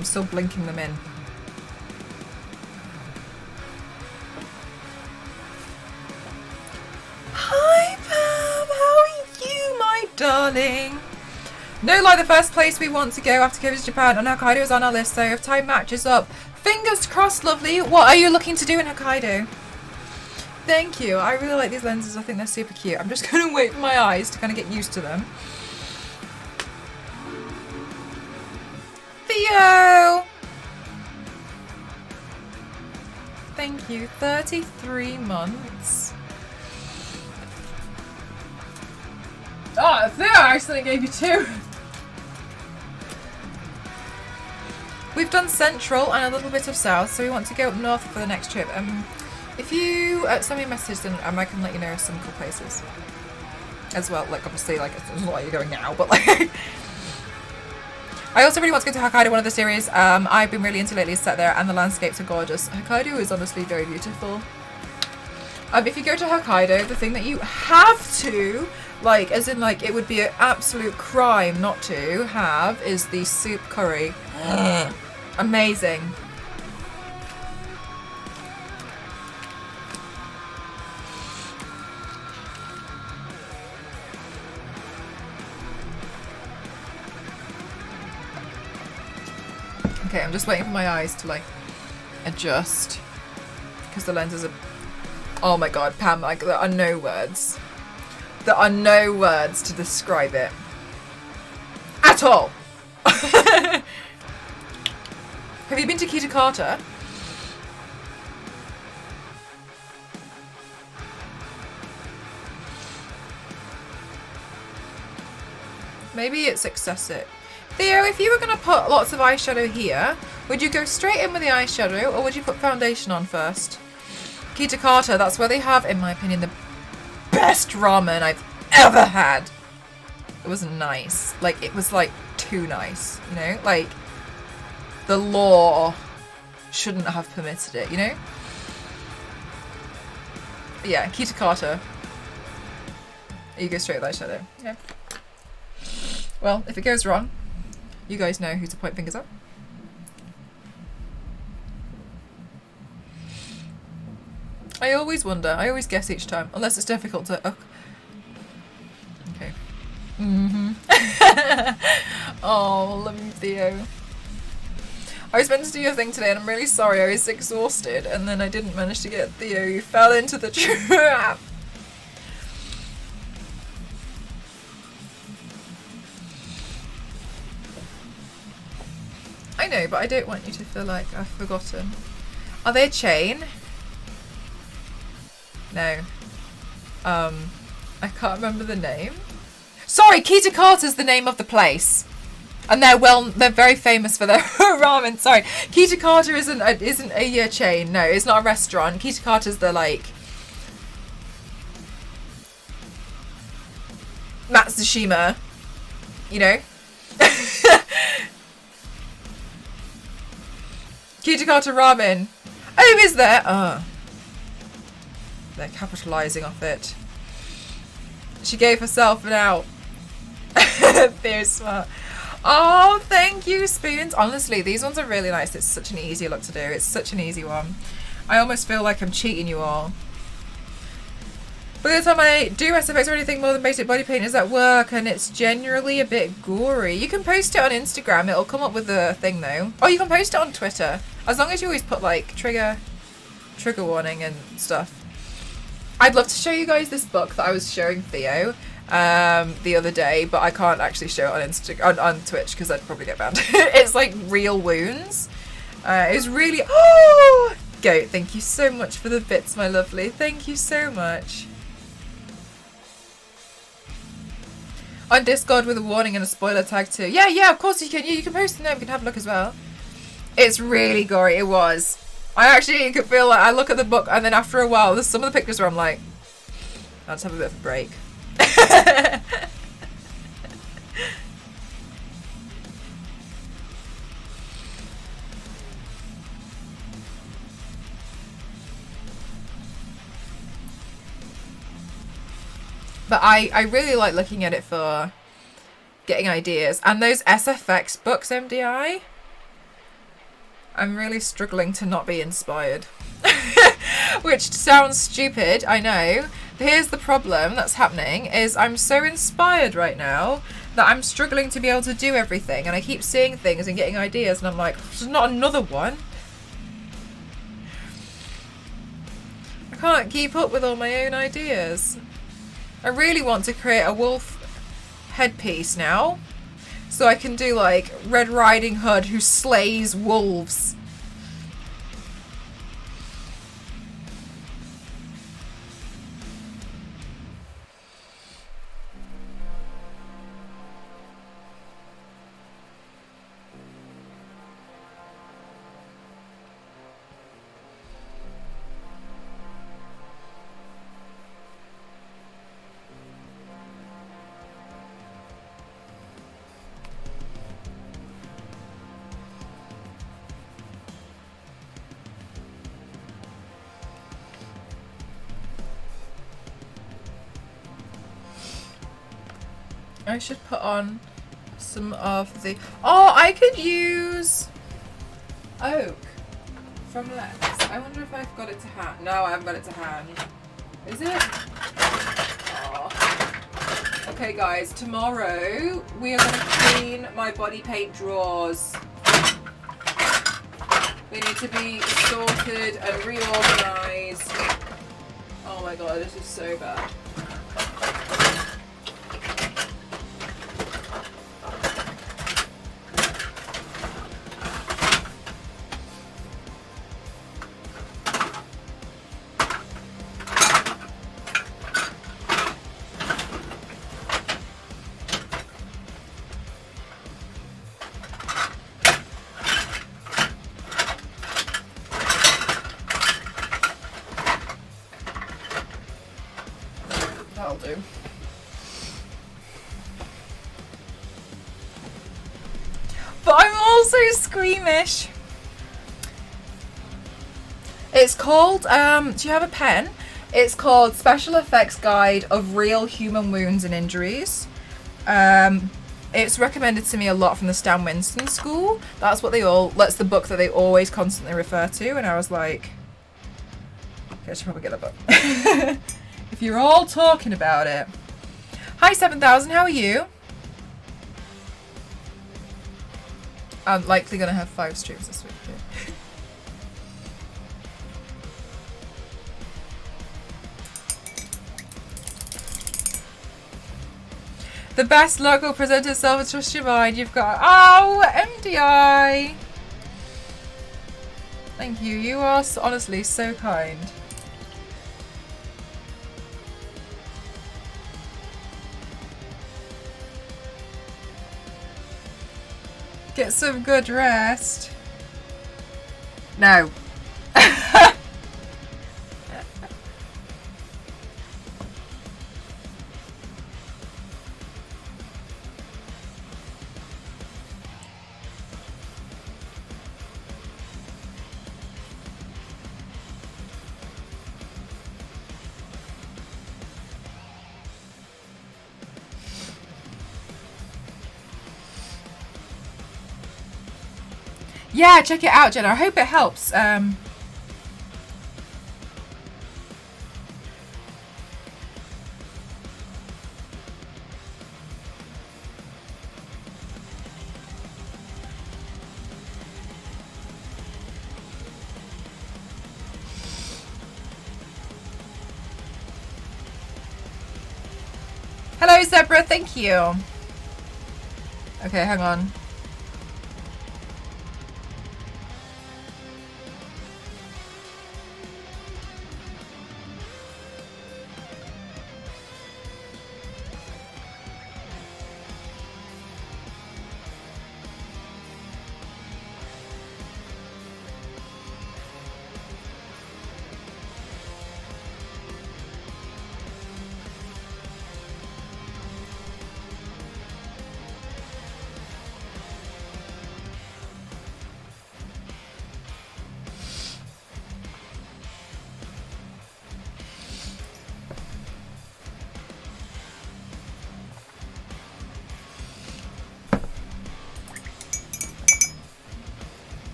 I'm still blinking them in. Hi Pam, how are you, my darling? No lie, the first place we want to go after Kobe's Japan, and Hokkaido is on our list, so if time matches up, fingers crossed, lovely. What are you looking to do in Hokkaido? Thank you. I really like these lenses. I think they're super cute. I'm just going to wait for my eyes to kind of get used to them. Theo! Thank you. 33 months. Oh, Theo, I accidentally gave you 2. We've done central and a little bit of south, so we want to go up north for the next trip. If you send me a message, then I can let you know some cool places as well. Like, obviously, like, it's not like you're going now, but like, I also really want to go to Hokkaido, one of the series. I've been really into lately is set there, and the landscapes are gorgeous. Hokkaido is honestly very beautiful. If you go to Hokkaido, the thing that you have to, like, as in, like, it would be an absolute crime not to have, is the soup curry. Amazing. Okay, I'm just waiting for my eyes to, like, adjust, because the lenses are... Oh my god, Pam, like, there are no words. There are no words to describe it. At all! Have you been to Kitakata? Maybe it's excessive. Theo, if you were going to put lots of eyeshadow here, would you go straight in with the eyeshadow, or would you put foundation on first? Kitakata, that's where they have, in my opinion, the best ramen I've ever had. It was nice. Like, it was, like, too nice, you know? Like, the law shouldn't have permitted it, you know? But yeah, Kitakata. You go straight with eyeshadow. Yeah. Well, if it goes wrong, you guys know who to point fingers at. I always wonder. I always guess each time. Unless it's difficult to... Oh. Okay. Oh, love you, Theo. I was meant to do your thing today and I'm really sorry. I was exhausted and then I didn't manage to get Theo. You fell into the trap. I know, but I don't want you to feel like I've forgotten. Are they a chain? No. I can't remember the name. Sorry, Kitakata's the name of the place. And they're very famous for their ramen. Sorry. Kitakata isn't a chain. No, it's not a restaurant. Kitakata's the, like, Matsushima, you know? Kitakata ramen. Oh, is there? Oh. They're capitalising off it. She gave herself an out. They're smart. Oh, thank you, Spoons. Honestly, these ones are really nice. It's such an easy look to do. It's such an easy one. I almost feel like I'm cheating you all. By the time I do SFX or anything more than basic body paint is at work, and it's generally a bit gory. You can post it on Instagram. It'll come up with the thing, though. Oh, you can post it on Twitter. As long as you always put, like, trigger warning and stuff. I'd love to show you guys this book that I was showing Theo the other day, but I can't actually show it on Twitch because I'd probably get banned. It's like real wounds. It was really... Oh! Goat, thank you so much for the bits, my lovely. Thank you so much. On Discord with a warning and a spoiler tag too. Yeah, of course you can. You can post them there. We can have a look as well. It's really gory. It was. I actually could feel like I look at the book and then after a while, there's some of the pictures where I'm like, I'll just have a bit of a break. But I really like looking at it for getting ideas. And those SFX books, MDI, I'm really struggling to not be inspired. Which sounds stupid, I know. But here's the problem that's happening is I'm so inspired right now that I'm struggling to be able to do everything, and I keep seeing things and getting ideas and I'm like, there's not another one. I can't keep up with all my own ideas. I really want to create a wolf headpiece now, so I can do like Red Riding Hood who slays wolves. I should put on some of the... Oh, I could use oak from Lex. I wonder if I've got it to hand. No, I haven't got it to hand. Is it? Oh. Okay, guys. Tomorrow we are going to clean my body paint drawers. They need to be sorted and reorganised. Oh my god, this is so bad. That'll do. But I'm also squeamish. It's called, do you have a pen? It's called Special Effects Guide of Real Human Wounds and Injuries. It's recommended to me a lot from the Stan Winston School. That's the book that they always constantly refer to. And I was like, okay, I should probably get that book. If you're all talking about it. Hi 7000, how are you? I'm likely going to have 5 streams this week. Yeah. The best local presenter self trust your mind. You've got... Oh, MDI. Thank you. You are honestly so kind. Get some good rest. No. Yeah, check it out, Jenna. I hope it helps. Hello, Zebra. Thank you. Okay, hang on.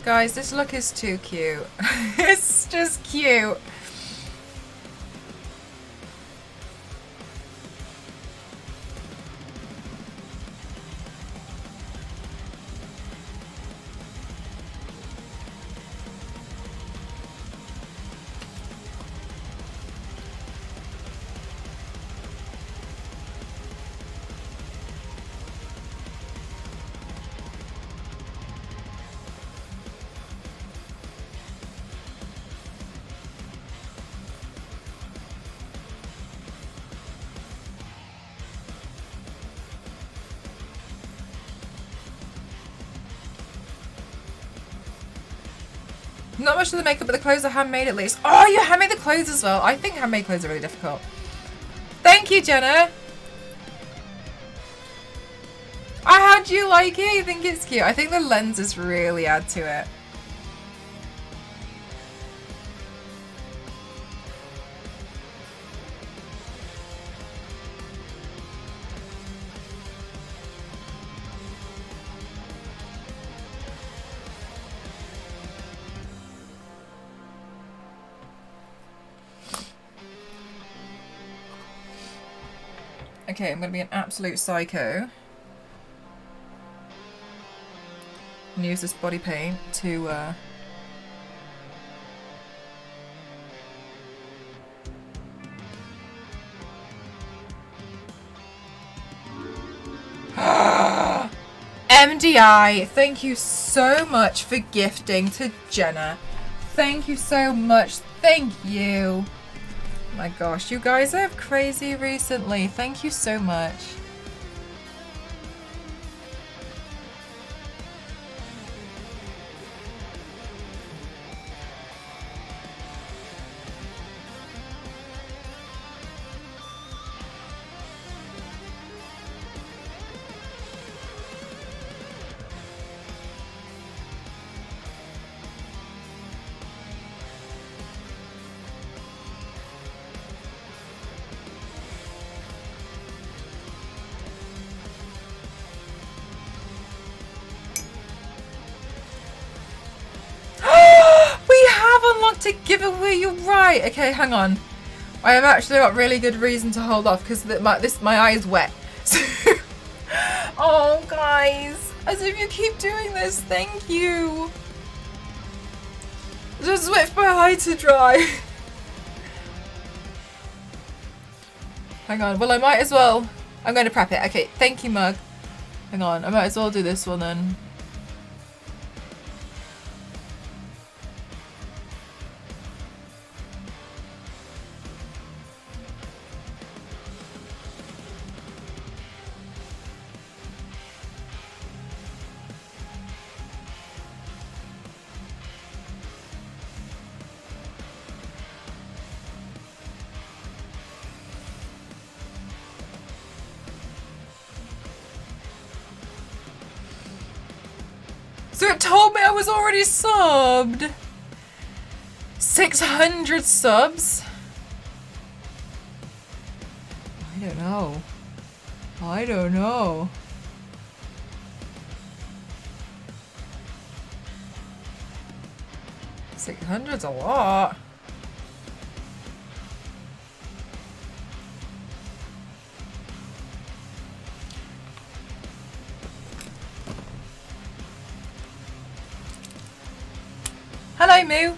Guys, this look is too cute. It's just cute. Not much of the makeup, but the clothes are handmade at least. Oh, you handmade the clothes as well. I think handmade clothes are really difficult. Thank you, Jenna. How do you like it? You think it's cute? I think the lenses really add to it. Okay, I'm going to be an absolute psycho and use this body paint to MDI, thank you so much for gifting to Jenna. Thank you so much. Thank you. My gosh, you guys have crazy recently. Thank you so much. To give away, you're right. Okay, hang on. I have actually got really good reason to hold off because my eye is wet. Oh, guys, as if you keep doing this. Thank you. Just wait for my eye to dry. Hang on. Well, I might as well. I'm going to prep it. Okay, thank you, Mug. Hang on. I might as well do this one then. So it told me I was already subbed. 600 subs? I don't know. I don't know. $600's a lot. Hello, Moo.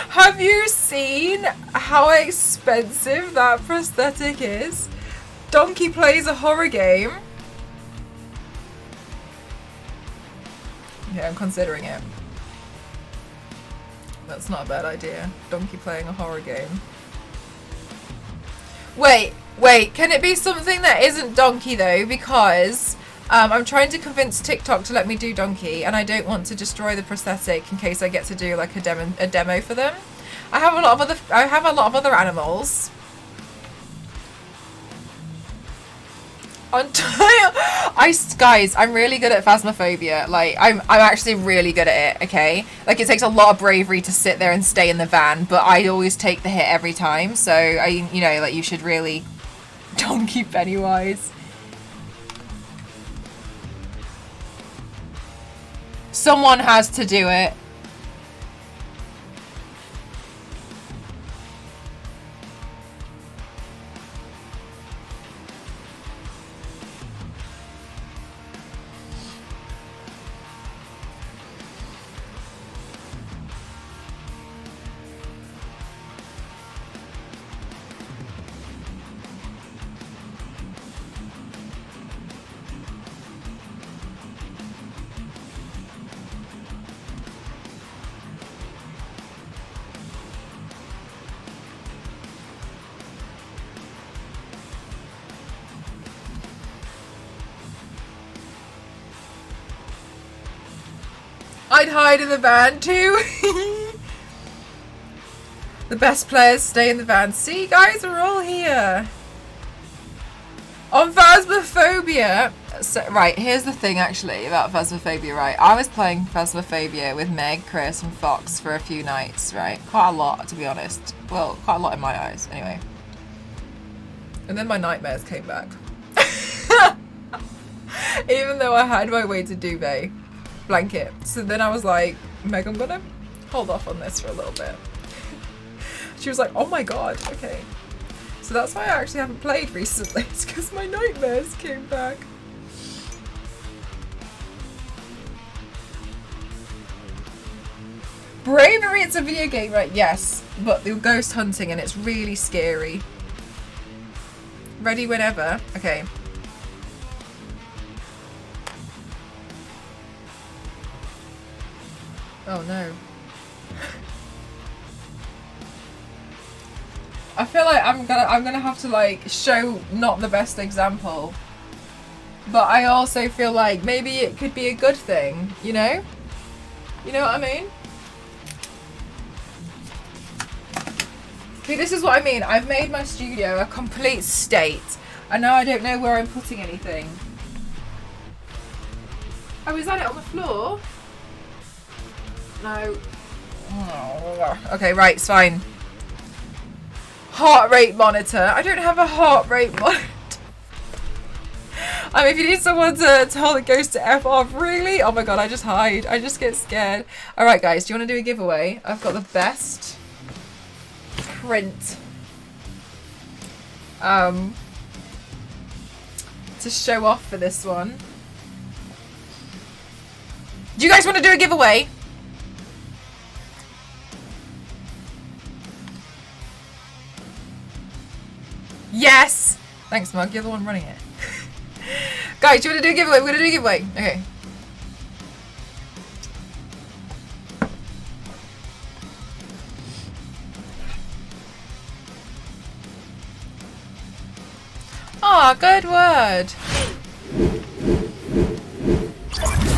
Have you seen how expensive that prosthetic is? Donkey plays a horror game. Yeah, I'm considering it. That's not a bad idea. Donkey playing a horror game. Wait, can it be something that isn't Donkey though? Because I'm trying to convince TikTok to let me do Donkey, and I don't want to destroy the prosthetic in case I get to do like a demo for them. I have a lot of other animals. Guys, I'm really good at phasmophobia. Like, I'm actually really good at it, okay? Like, it takes a lot of bravery to sit there and stay in the van, but I always take the hit every time. So, you know, like, you should really... Donkey Pennywise. Someone has to do it. I'd hide in the van too. The best players stay in the van. See, guys, we're all here. On Phasmophobia. So, right, here's the thing actually about Phasmophobia, right? I was playing Phasmophobia with Meg, Chris, and Fox for a few nights, right? Quite a lot, to be honest. Well, quite a lot in my eyes, anyway. And then my nightmares came back. Even though I had my weighted duvet blanket. So then I was like, Meg, I'm gonna hold off on this for a little bit. She was like, oh my god, okay. So that's why I actually haven't played recently. It's because my nightmares came back. Bravery, it's a video game, right? Yes, but you're ghost hunting and it's really scary. Ready whenever. Okay. Oh no. I feel like I'm gonna have to like show not the best example. But I also feel like maybe it could be a good thing, you know? You know what I mean? Okay, this is what I mean. I've made my studio a complete state. And now I don't know where I'm putting anything. Oh, is that it on the floor? No. Oh, okay, right, it's fine. Heart rate monitor. I don't have a heart rate monitor. I mean, if you need someone to tell the ghost to F off, really? Oh my god, I just hide. I just get scared. Alright guys, do you want to do a giveaway? I've got the best print to show off for this one. Do you guys want to do a giveaway? Yes! Thanks, Mug. You're the one running it. Guys, do you want to do a giveaway? We're going to do a giveaway. Okay. Aw, good word.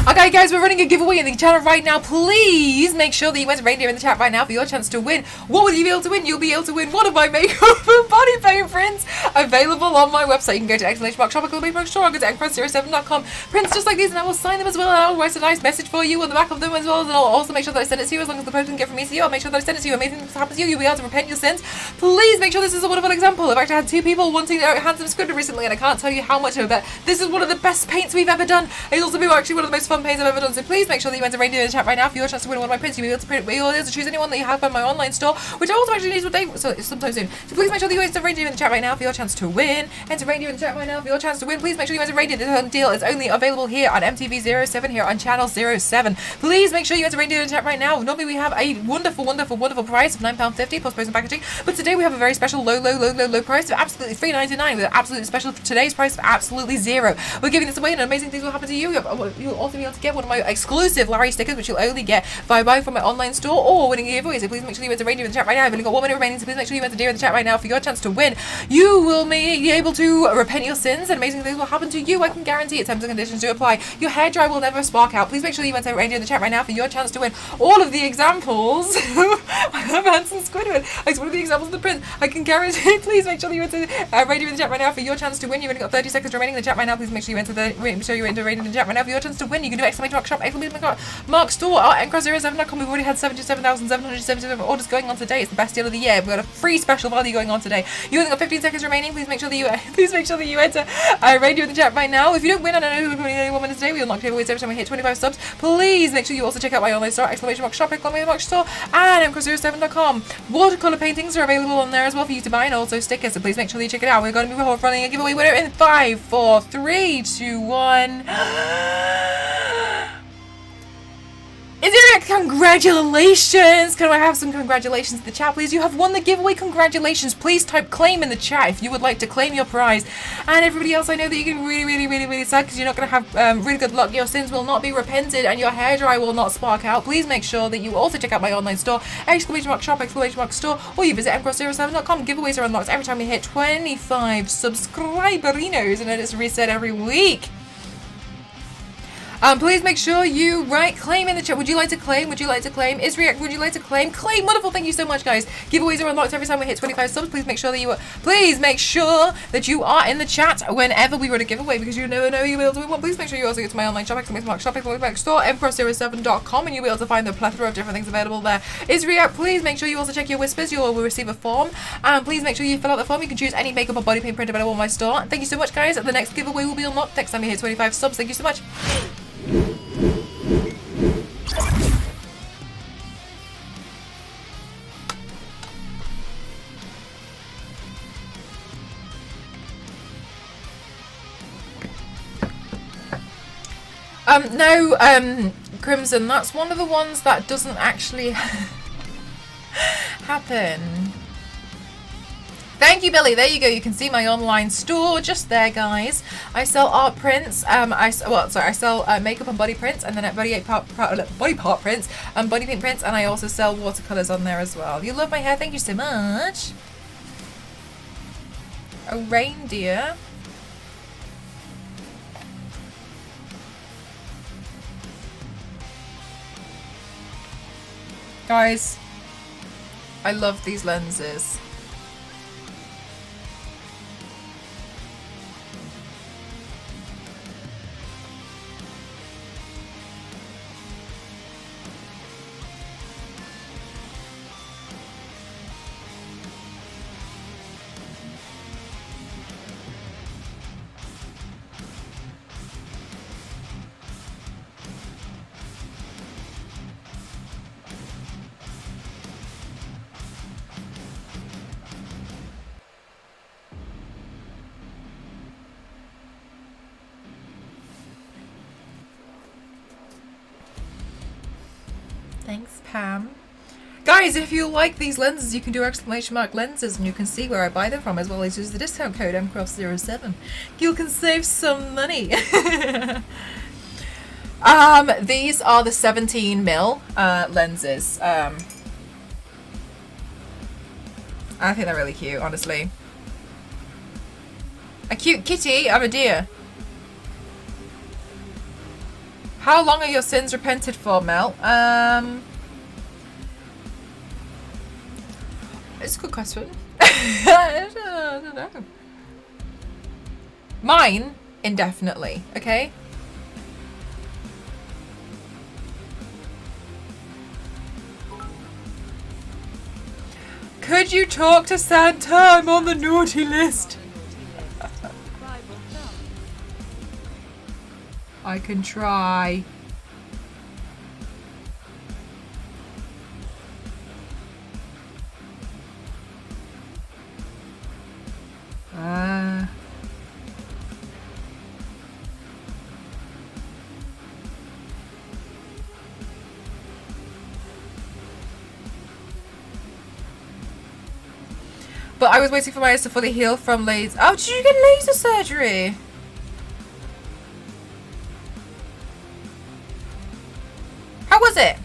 Okay guys, we're running a giveaway in the channel right now. Please make sure that you enter Reindeer in the chat right now for your chance to win. What will you be able to win? You'll be able to win one of my makeup and body paint prints available on my website. You can go to !shop or go to eggpress07.com. Prints just like these, and I will sign them as well, and I will write a nice message for you on the back of them as well, and I'll also make sure that I send it to you as long as the person can get from me to you. I'll make sure that I send it to you. Amazing things happen to you. You'll be able to repent your sins. Please make sure this is a wonderful example. I've actually had 2 people wanting their handsome scribble recently, and I can't tell you how much of it. This is one of the best paints we've ever done. It's also been actually one of the most fun paints I've ever done. So please make sure that you enter Reindeer in the chat right now for your chance to win one of my prints. You'll be able to print. You'll be able to choose anyone that you have on my online store, which I also actually need to update sometime soon. So please make sure that you enter Reindeer in the chat right now for your chance to win. Enter Reindeer in the chat right now for your chance to win. Please make sure you enter Reindeer. This deal is only available here on MTV07 here on channel 07. Please make sure you enter Reindeer in the chat right now. Normally we have a wonderful price of £9.50 plus post and packaging, but today we have a very special low price of absolutely $3.99 with an absolutely special today's price of absolutely 0. We're giving this away and amazing things will happen to you. You'll also be able able to get one of my exclusive Larry stickers, which you'll only get by buying from my online store or winning a giveaway. So please make sure you enter Reindeer in the chat right now. I've only got 1 minute remaining, so please make sure you enter Deer in the chat right now for your chance to win. You will be able to repent your sins and amazing things will happen to you. I can guarantee it. Terms and conditions do apply. Your hairdryer will never spark out. Please make sure you enter Reindeer in the chat right now for your chance to win. All of the examples I have Hanson Squidward. It's one of the examples of the print. I can guarantee. Please make sure you enter Reindeer in the chat right now for your chance to win. You've only got 30 seconds remaining in the chat right now. Please make sure you enter Reindeer in the chat right now for your chance to win. You can do exclamation mark shop, exclamation mark store at Encross07.com. We've already had 77,777 orders going on today. It's the best deal of the year. We've got a free special value going on today. You only got 15 seconds remaining. Please make sure that you enter Reindeer in the chat right now. If you don't win, I don't know who's winning any 1 minute today. We unlock giveaways every time we hit 25 subs. Please make sure you also check out my online store, exclamation mark shop, exclamation mark store, and Encross07.com. Watercolor paintings are available on there as well for you to buy, and also stickers. So please make sure that you check it out. We're going to be running a giveaway winner in 5, 4, 3, 2, 1. Is there a congratulations? Can I have some congratulations in the chat, please? You have won the giveaway. Congratulations. Please type claim in the chat if you would like to claim your prize. And everybody else, I know that you can really sad because you're not going to have really good luck. Your sins will not be repented and your hairdryer will not spark out. Please make sure that you also check out my online store, exclamation mark shop, exclamation mark store, or you visit mcross07.com. Giveaways are unlocked every time we hit 25 subscriberinos, and it is reset every week. Please make sure you claim in the chat. Would you like to claim? Would you like to claim? Isriak, would you like to claim? Claim. Wonderful. Thank you so much, guys. Giveaways are unlocked every time we hit 25 subs. Please make sure that you are in the chat whenever we run a giveaway, because you never know you'll be able to win one. Please make sure you also go to my online shop, exclamation mark shop, exclamation mark store, mcross07.com, and you'll be able to find the plethora of different things available there. Isriak, please make sure you also check your whispers. You will receive a form, and please make sure you fill out the form. You can choose any makeup or body paint print available on my store. Thank you so much, guys. The next giveaway will be unlocked next time we hit 25 subs. Thank you so much. No, Crimson, that's one of the ones that doesn't actually happen. Thank you, Billy. There you go. You can see my online store just there, guys. I sell art prints. I sell makeup and body prints, and then body part prints and body paint prints, and I also sell watercolors on there as well. You love my hair. Thank you so much. A reindeer. Guys, I love these lenses. Thanks, Pam. Guys, if you like these lenses, you can do exclamation mark lenses, and you can see where I buy them from, as well as use the discount code mcross07. You can save some money. These are the 17mm lenses. I think they're really cute, honestly. A cute kitty. I'm a deer. How long are your sins repented for, Mel? It's a good question. I don't know. Mine, indefinitely, okay? Could you talk to Santa? I'm on the naughty list. I can try. But I was waiting for my eyes to fully heal from laser. Oh, did you get laser surgery? How was it?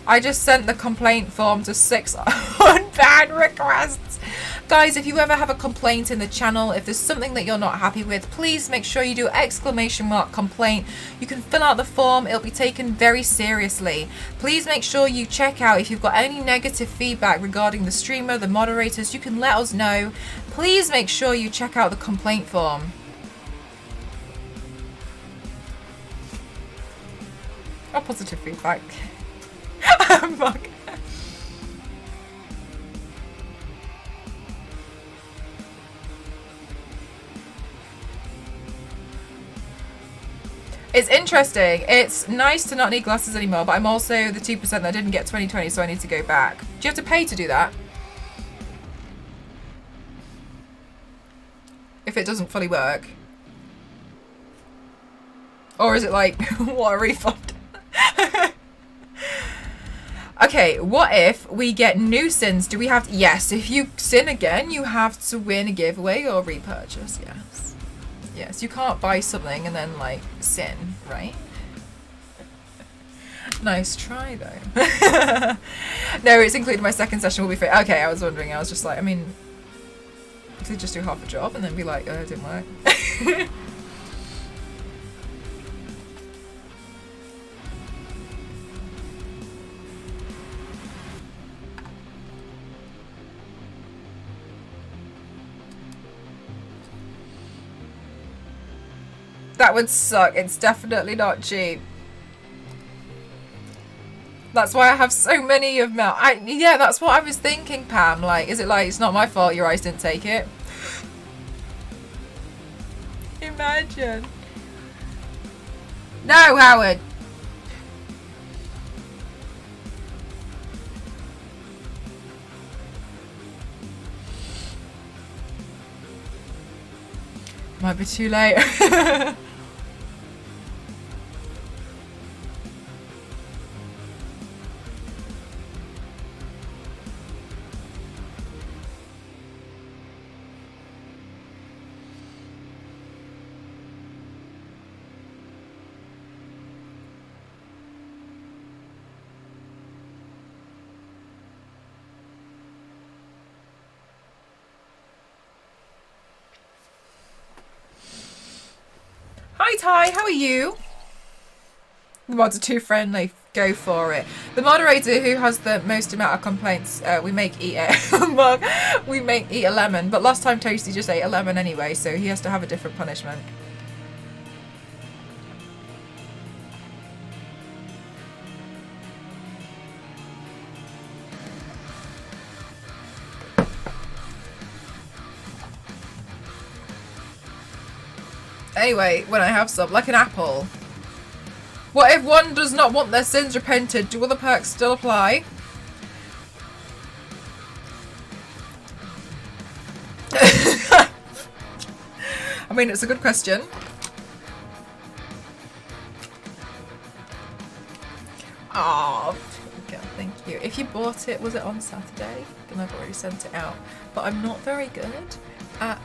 I just sent the complaint form to 6 unbanned requests. Guys, if you ever have a complaint in the channel, if there's something that you're not happy with, please make sure you do !complaint. You can fill out the form. It'll be taken very seriously. Please make sure you check out if you've got any negative feedback regarding the streamer, the moderators, you can let us know. Please make sure you check out the complaint form. Oh, positive feedback. Fuck. It's interesting. It's nice to not need glasses anymore, but I'm also the 2% that didn't get 20/20, so I need to go back. Do you have to pay to do that? If it doesn't fully work? Or is it like, what a refund? Okay, what if we get new sins? Do we have to? Yes, if you sin again, you have to win a giveaway or repurchase. Yes. Yes, you can't buy something and then, like, sin, right? Nice try, though. No, it's included. My second session will be free. Okay, I was wondering. I was just like, I mean, to just do half a job and then be like, oh, it didn't work. That would suck. It's definitely not cheap. That's why I have so many of them. Yeah, that's what I was thinking, Pam. Like, is it like, it's not my fault your eyes didn't take it? Imagine. No, Howard. Might be too late. Hi Ty, how are you? The mods are too friendly. Go for it. The moderator who has the most amount of complaints, we make eat a mug. We make eat a lemon. But last time Toasty just ate a lemon anyway, so he has to have a different punishment. Anyway, when I have some, like an apple. What if one does not want their sins repented? Do other perks still apply? I mean, it's a good question. Oh, thank you. If you bought it, was it on Saturday? Then I've already sent it out. But I'm not very good at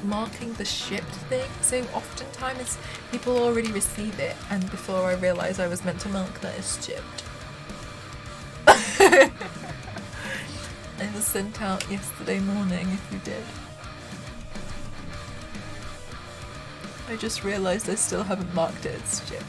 marking the shipped thing, so oftentimes people already receive it and before I realise I was meant to mark that as shipped. It was sent out yesterday morning if you did. I just realised I still haven't marked it as shipped.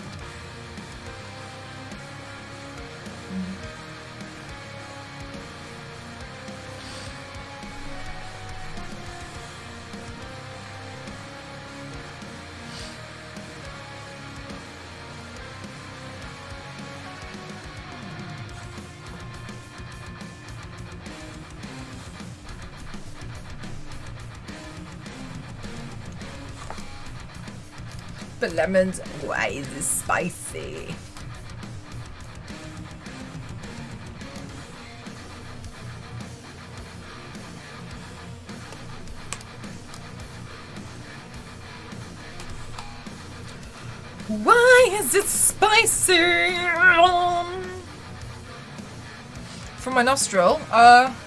But lemons, why is this spicy? Why is it spicy? From my nostril,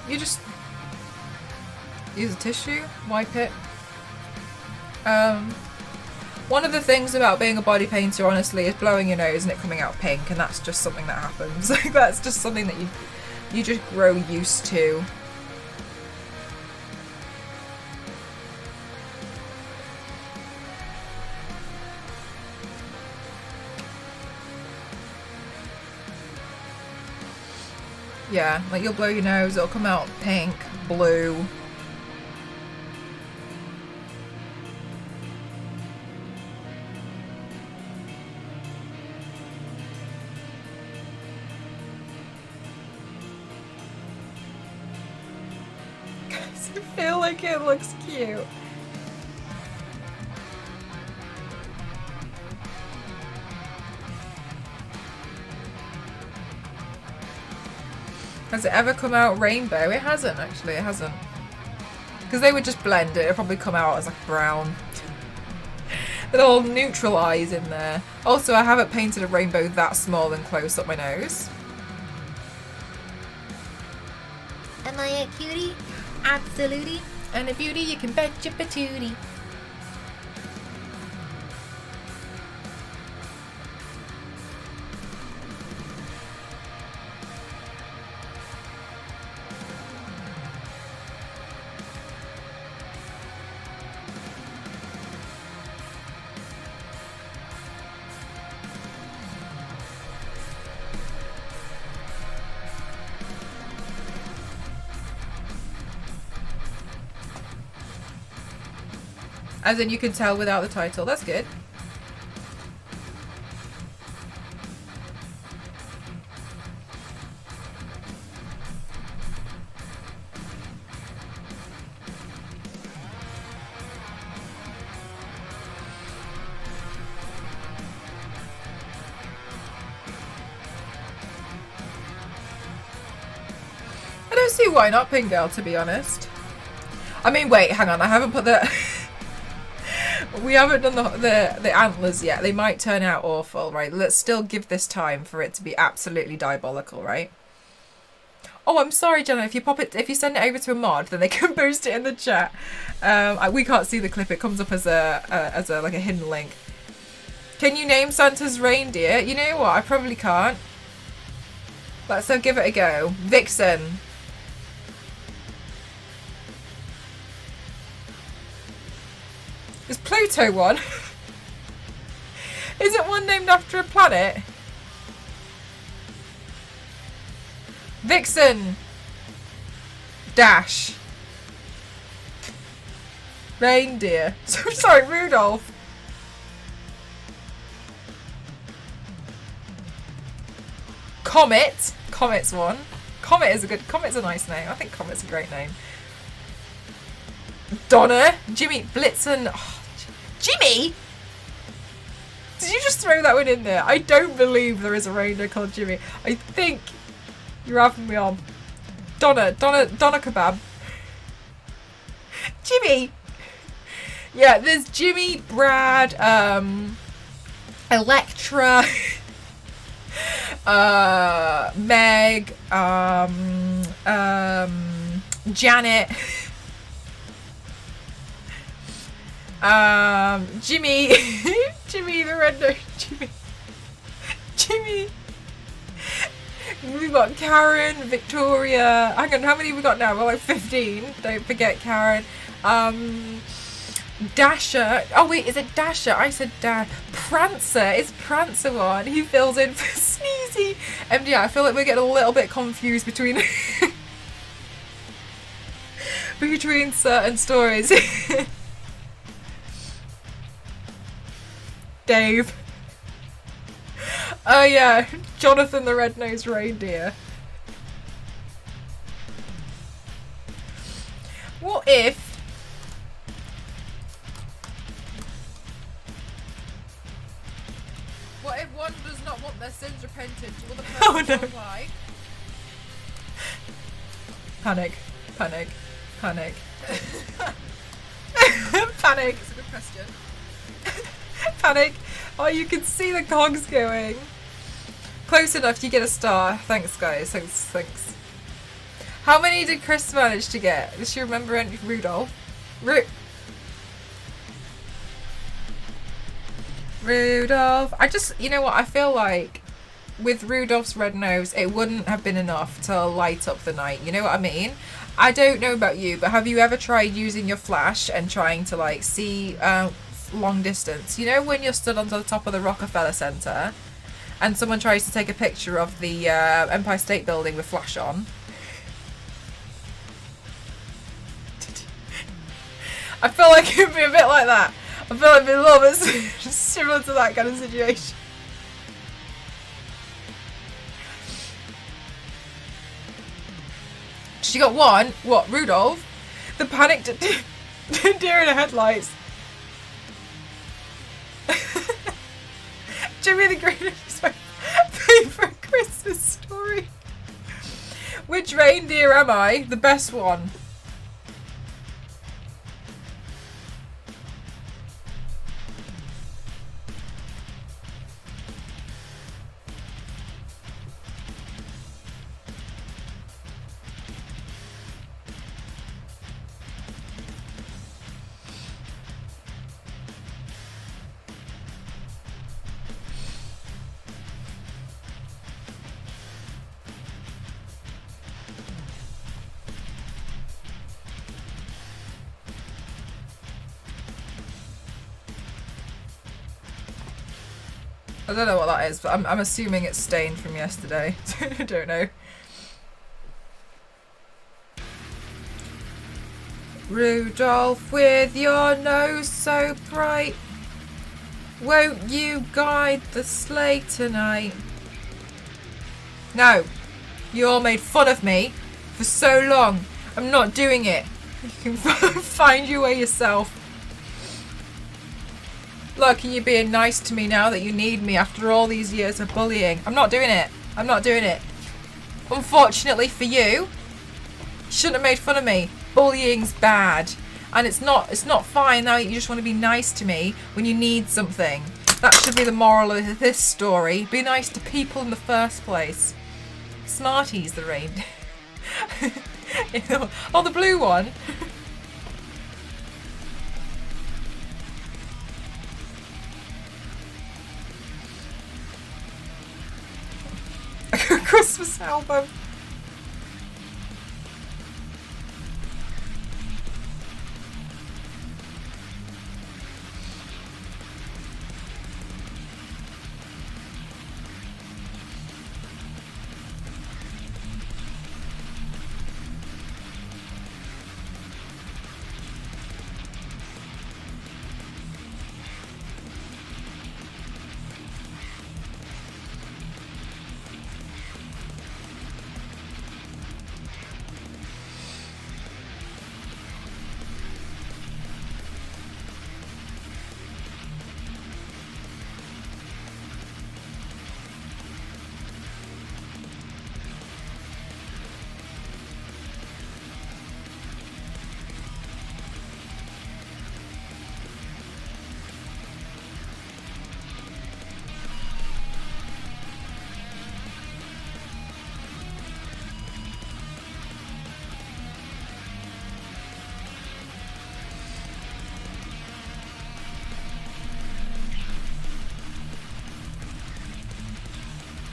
you just use a tissue, wipe it. One of the things about being a body painter, honestly, is blowing your nose and it coming out pink, and that's just something that happens. Like, that's just something that you just grow used to. Yeah, like you'll blow your nose, it'll come out pink, blue. I feel like it looks cute. Has it ever come out rainbow? It hasn't, actually, it hasn't. Because they would just blend it, it'll probably come out as like brown. It'll all neutralise in there. Also, I haven't painted a rainbow that small and close up my nose. Am I a cutie? Absolutely. And a beauty, you can bet your patootie. As in, you can tell without the title. That's good. I don't see why not, Pink Girl, to be honest. I mean, wait, hang on. I haven't put the... We haven't done the antlers yet. They might turn out awful, right? Let's still give this time for it to be absolutely diabolical, right? Oh, I'm sorry, Jenna. If you send it over to a mod, then they can post it in the chat. We can't see the clip. It comes up as a like a hidden link. Can you name Santa's reindeer? You know what? I probably can't. Let's give it a go. Vixen. Is Pluto one? Is it one named after a planet? Vixen. Dash. Reindeer. Sorry, Rudolph. Comet. Comet's one. Comet's a nice name. I think Comet's a great name. Donna. Jimmy. Blitzen. Oh, Jimmy? Did you just throw that one in there? I don't believe there is a reindeer called Jimmy. I think you're having me on. Donna Kebab. Jimmy. Yeah, there's Jimmy, Brad, Electra, Meg, Janet. Jimmy, Jimmy the red-nosed Jimmy. We've got Karen, Victoria. Hang on, how many have we got now? We're like 15. Don't forget Karen. Dasher. Oh wait, is it Dasher? I said Prancer. It's Prancer one. He fills in for Sneezy. Yeah, I feel like we're getting a little bit confused between between certain stories. Dave. Oh yeah, Jonathan the red-nosed reindeer. What if one does not want their sins repented to other person? Oh no. Why? Panic. Panic. Panic. Panic. It's a good question. Panic. Oh, you can see the cogs going. Close enough, you get a star. Thanks, guys. Thanks. How many did Chris manage to get? Does she remember any? Rudolph? Rudolph. I just, you know what, I feel like with Rudolph's red nose, it wouldn't have been enough to light up the night. You know what I mean? I don't know about you, but have you ever tried using your flash and trying to like see long distance? You know when you're stood on the top of the Rockefeller Center and someone tries to take a picture of the Empire State Building with flash on? I feel like it'd be a bit like that. I feel like it'd be a little bit similar to that kind of situation. She got one. What, Rudolph? The panicked deer in the headlights. Jimmy the Green is my favourite Christmas story. Which reindeer am I? The best one. I don't know what that is, but I'm assuming it's stained from yesterday. I don't know. Rudolph, with your nose so bright, won't you guide the sleigh tonight? No, you all made fun of me for so long. I'm not doing it. You can find your way yourself. Look, are you being nice to me now that you need me after all these years of bullying? I'm not doing it. I'm not doing it. Unfortunately for you, you shouldn't have made fun of me. Bullying's bad. And it's not fine now that you just want to be nice to me when you need something. That should be the moral of this story. Be nice to people in the first place. Smarties, the reindeer. You know, oh, the blue one. Christmas album.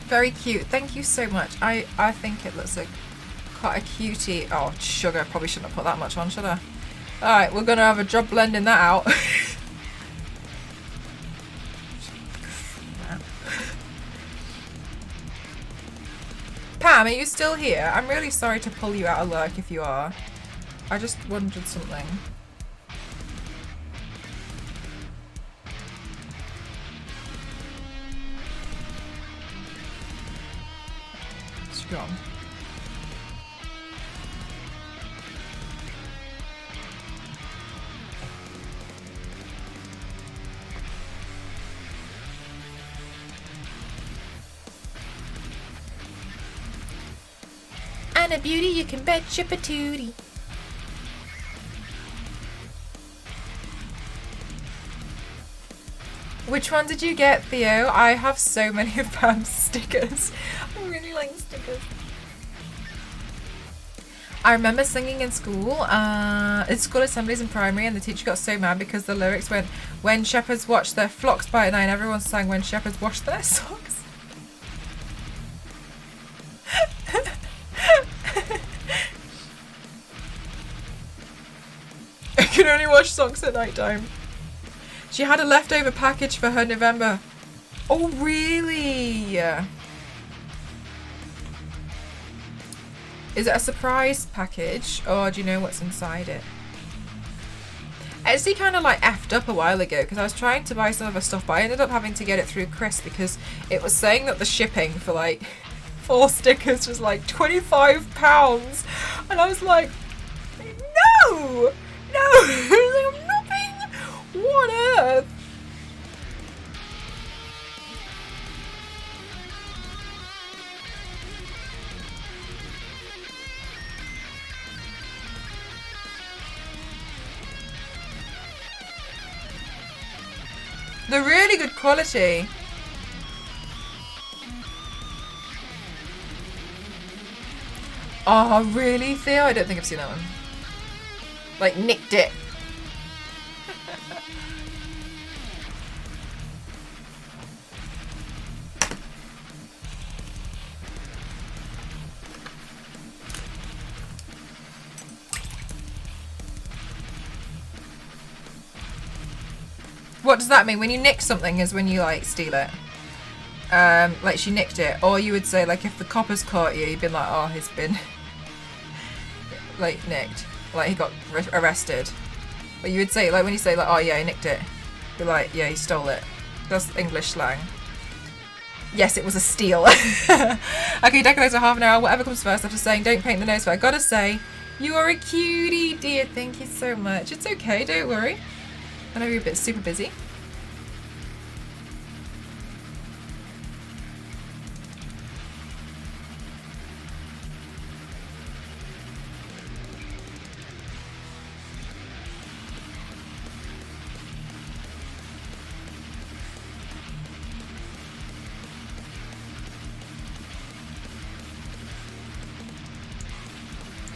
Very cute. Thank you so much. I think it looks like quite a cutie. Oh, sugar. Probably shouldn't have put that much on, should I? Alright, we're going to have a job blending that out. Pam, are you still here? I'm really sorry to pull you out of lurk if you are. I just wondered something. Gone. And a beauty, you can bet your patootie. Which one did you get, Theo? I have so many of Pam's stickers. I really like stickers. I remember singing in school assemblies in primary, and the teacher got so mad because the lyrics went, "When shepherds watch their flocks by night," and everyone sang "When shepherds wash their socks." I can only wash socks at night time. She had a leftover package for her November. Oh, really? Is it a surprise package, or do you know what's inside it? Etsy kind of like effed up a while ago because I was trying to buy some of her stuff, but I ended up having to get it through Chris because it was saying that the shipping for like 4 stickers was like £25, and I was like, no, I'm not paying. What on earth? They're really good quality. Oh, really, Theo? I don't think I've seen that one. Like, nicked it. What does that mean? When you nick something is when you, like, steal it. Like, she nicked it. Or you would say, like, if the coppers caught you, you'd be like, oh, he's been, like, nicked. Like, he got arrested. But you would say, like, when you say, like, oh, yeah, he nicked it. Be like, yeah, he stole it. That's English slang. Yes, it was a steal. Okay, decorates for half an hour. Whatever comes first after saying, don't paint the nose, but I gotta say, you are a cutie, dear. Thank you so much. It's okay, don't worry. I know you're a bit super busy.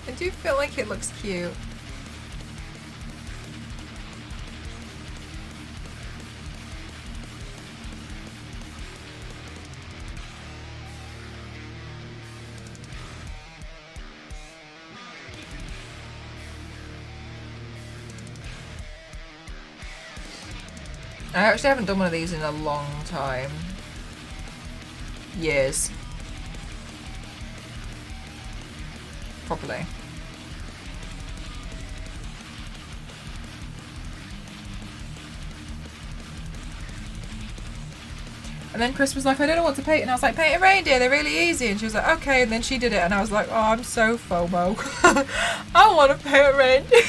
I do feel like it looks cute. I actually haven't done one of these in a long time. Years. Properly. And then Chris was like, I don't know what to paint. And I was like, paint a reindeer, they're really easy. And she was like, okay. And then she did it. And I was like, oh, I'm so FOMO. I want to paint a reindeer.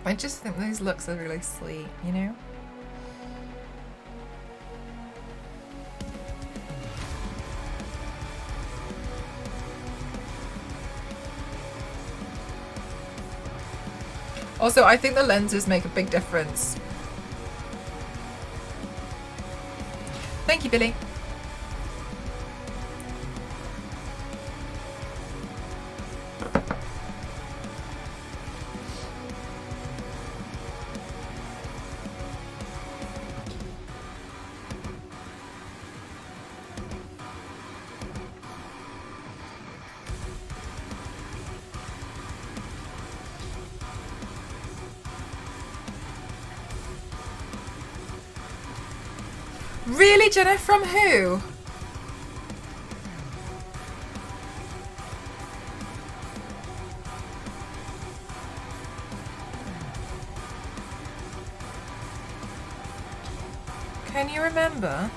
I just think those looks are really sweet, you know? Also, I think the lenses make a big difference. Thank you, Billy. Really, Jenna? From who? Can you remember?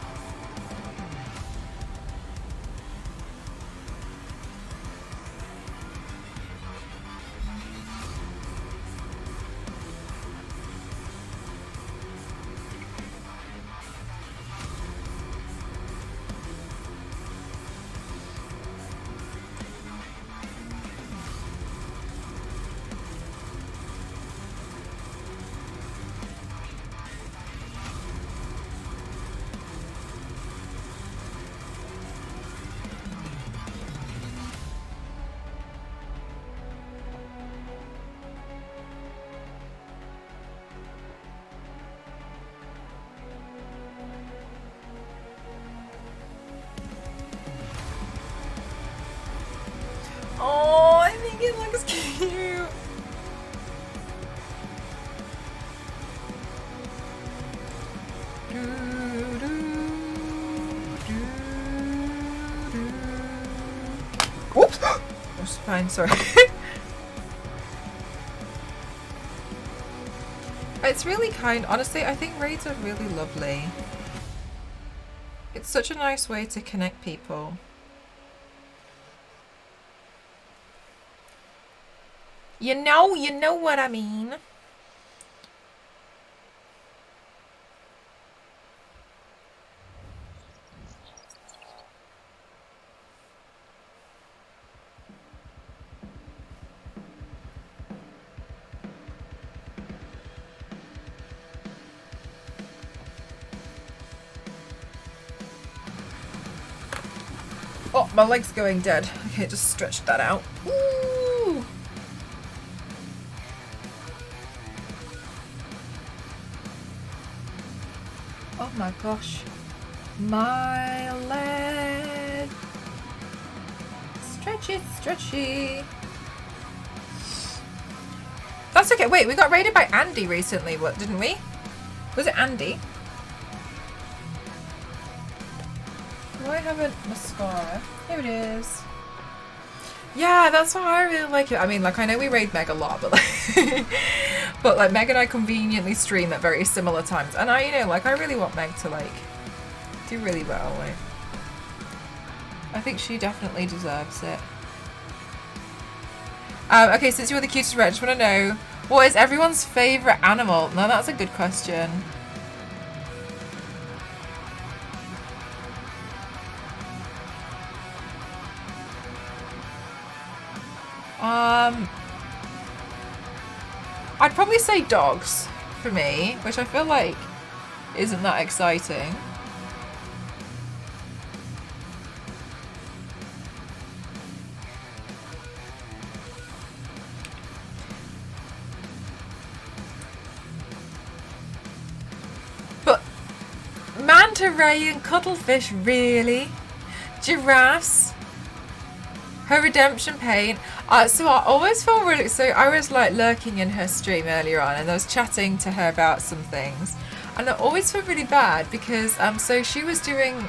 Oh, I think it looks cute. Oops! That's fine, sorry. It's really kind. Honestly, I think raids are really lovely. It's such a nice way to connect people. You know what I mean. Oh, my leg's going dead. Okay, just stretch that out. Ooh. Oh my gosh. My leg. Stretchy, stretchy. That's okay. Wait, we got raided by Andy recently, what, didn't we? Was it Andy? Do I have a mascara? Here it is. Yeah, that's why I really like it. I mean, like, I know we raid Meg a lot, but like, but like Meg and I conveniently stream at very similar times, and I, you know, like, I really want Meg to like do really well. Like, I think she definitely deserves it. Okay, since you're the cutest red, I just want to know, what is everyone's favourite animal? No, that's a good question. I'd probably say dogs for me, which I feel like isn't that exciting. But manta ray and cuttlefish, really? Giraffes? Her redemption pain. So I always felt really, so I was like lurking in her stream earlier on and I was chatting to her about some things. And I always feel really bad because so she was doing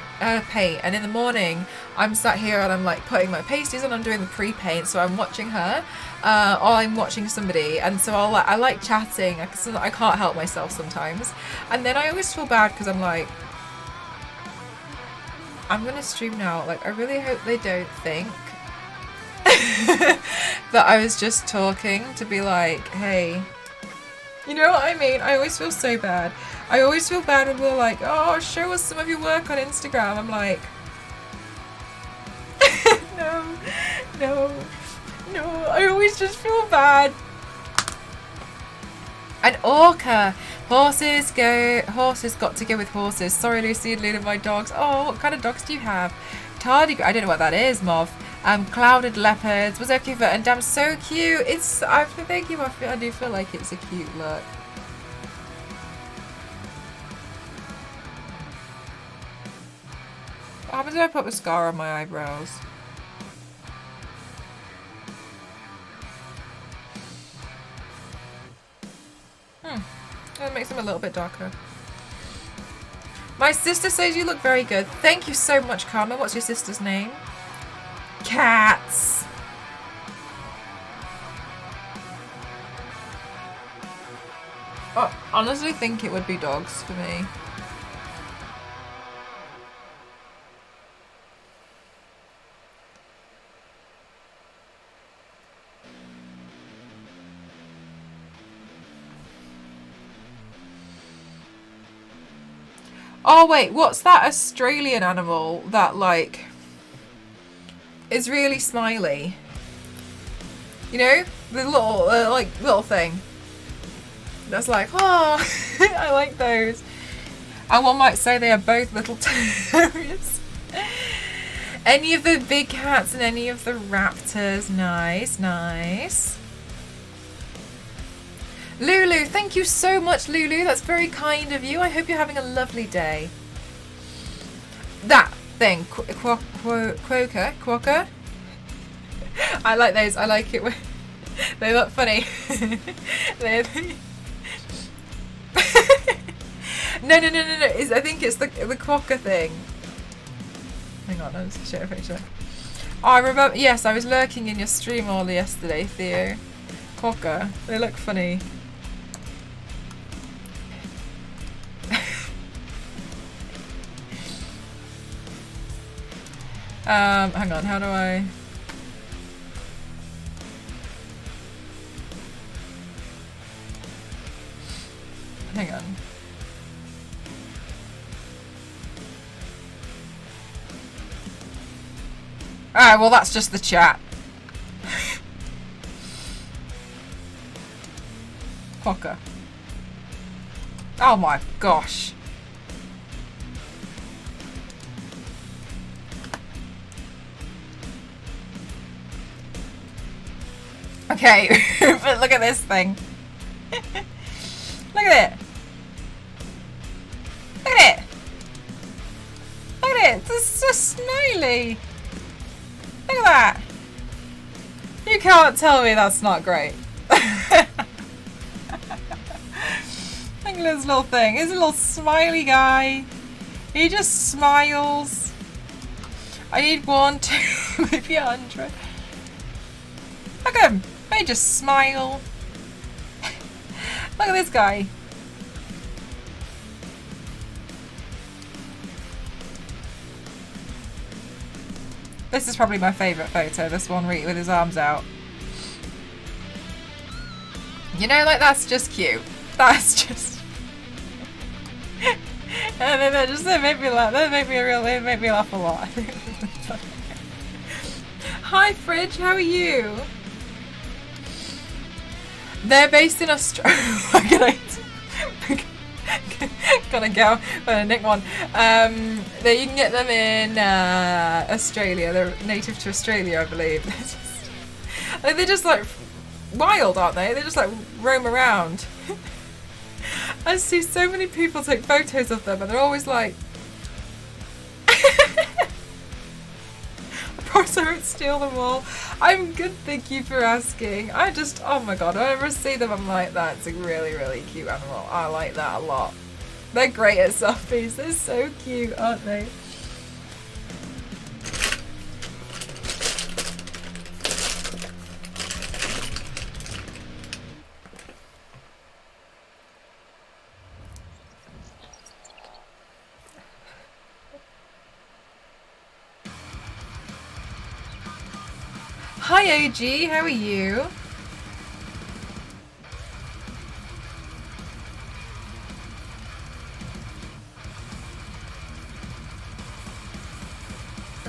paint, and in the morning I'm sat here and I'm like putting my pasties on, I'm doing the pre-paint, so I'm watching her or I'm watching somebody, and so I like chatting. I can't help myself sometimes. And then I always feel bad because I'm like, I'm gonna stream now, like I really hope they don't think that I was just talking to be like, hey, You know what I mean? I always feel so bad. I always feel bad when we're like, oh, show us some of your work on Instagram. I'm like, no, no, no. I always just feel bad. An orca. Horses got to go with horses. Sorry, Lucy and Luna, my dogs. Oh, what kind of dogs do you have? Tardigrade. I don't know what that is, Mov. Clouded leopards. Was okay for and damn so cute. It's. Thank you. I do feel like it's a cute look. What happens if I put mascara on my eyebrows? That makes them a little bit darker. My sister says you look very good. Thank you so much, Carmen. What's your sister's name? Cats. Oh, honestly think it would be dogs for me. Oh wait, what's that Australian animal that like is really smiley? You know, the little little thing. That's like, oh, I like those. And one might say they are both little terriers. Any of the big cats and any of the raptors. Nice, nice. Lulu, thank you so much, Lulu. That's very kind of you. I hope you're having a lovely day. That thing, quokka. I like those. I like it when they look funny. No. I think it's the quokka thing. Hang on, let's show a picture. Oh, I remember. Yes, I was lurking in your stream all yesterday, Theo. Quokka. They look funny. Hang on, how do I... Hang on. Alright, well that's just the chat. Quokka. Oh my gosh. Okay, but look at this thing. Look at it. Look at it. Look at it. It's so smiley. Look at that. You can't tell me that's not great. Look at this little thing. He's a little smiley guy. He just smiles. I need 1, 2, maybe 100. Look at him. They just smile. Look at this guy. This is probably my favourite photo, this one with his arms out. You know, like that's just cute. That's just... and then they make me laugh. They make me laugh a lot. Hi Fridge, how are you? They're based in Australia. Gonna go, nick one. You can get them in Australia. They're native to Australia, I believe. They're just like wild, aren't they? They just like roam around. I see so many people take photos of them, and they're always like. I promise I won't steal them all. I'm good, thank you for asking. Oh my god, whenever I see them, I'm like, that's a really, really cute animal. I like that a lot. They're great at selfies. They're so cute, aren't they? Hi OG, how are you?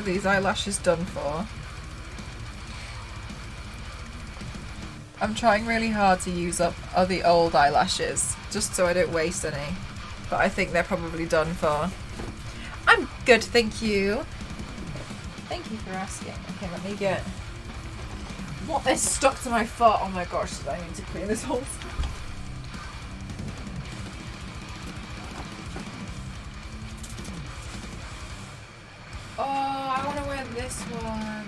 are these eyelashes done for? I'm trying really hard to use up all the old eyelashes, just so I don't waste any. But I think they're probably done for. I'm good, thank you. Thank you for asking. Okay, let me get... What is stuck to my foot? Oh my gosh, I need to clean this whole... Oh, I want to wear this one.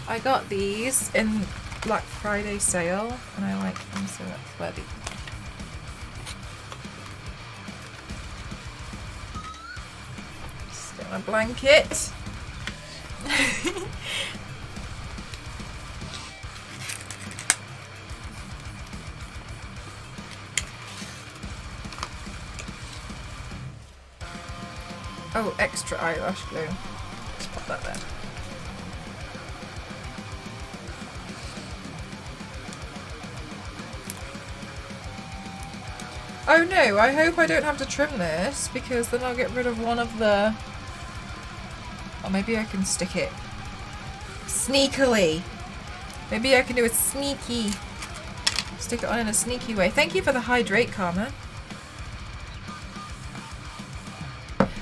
I got these in Black Friday sale and I like them, so that's where these. Just get my blanket. Oh, extra eyelash glue. Just pop that there. Oh no, I hope I don't have to trim this because then I'll get rid of one of the... Or maybe I can stick it sneakily. Maybe I can do a sneaky... Stick it on in a sneaky way. Thank you for the hydrate, Karma.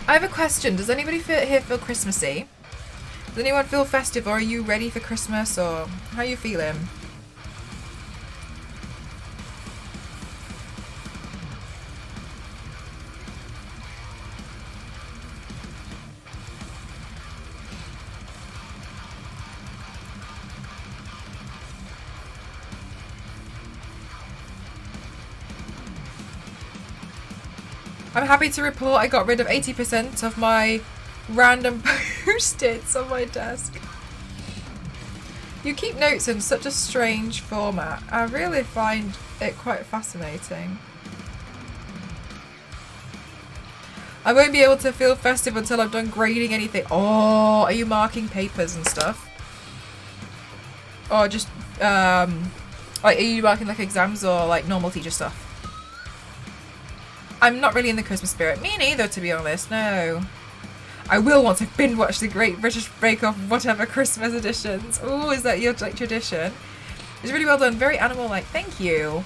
I have a question. Does anybody here feel Christmassy? Does anyone feel festive, or are you ready for Christmas, or how are you feeling? I'm happy to report I got rid of 80% of my random post-its on my desk. You keep notes in such a strange format. I really find it quite fascinating. I won't be able to feel festive until I've done grading anything. Oh, are you marking papers and stuff? Or just, like, are you marking like exams or like normal teacher stuff? I'm not really in the Christmas spirit. Me neither, to be honest, no. I will want to binge watch the Great British Bake Off whatever Christmas editions. Oh, is that your like tradition? It's really well done. Very animal-like. Thank you.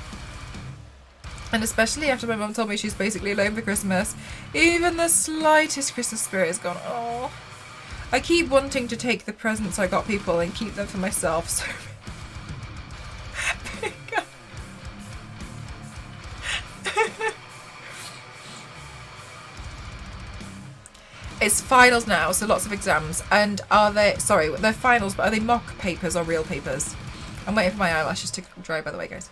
And especially after my mum told me she's basically alone for Christmas. Even the slightest Christmas spirit is gone. Oh. I keep wanting to take the presents I got people and keep them for myself. So it's finals now, so lots of exams. And are they, sorry, they're finals, but are they mock papers or real papers? I'm waiting for my eyelashes to dry, by the way, guys.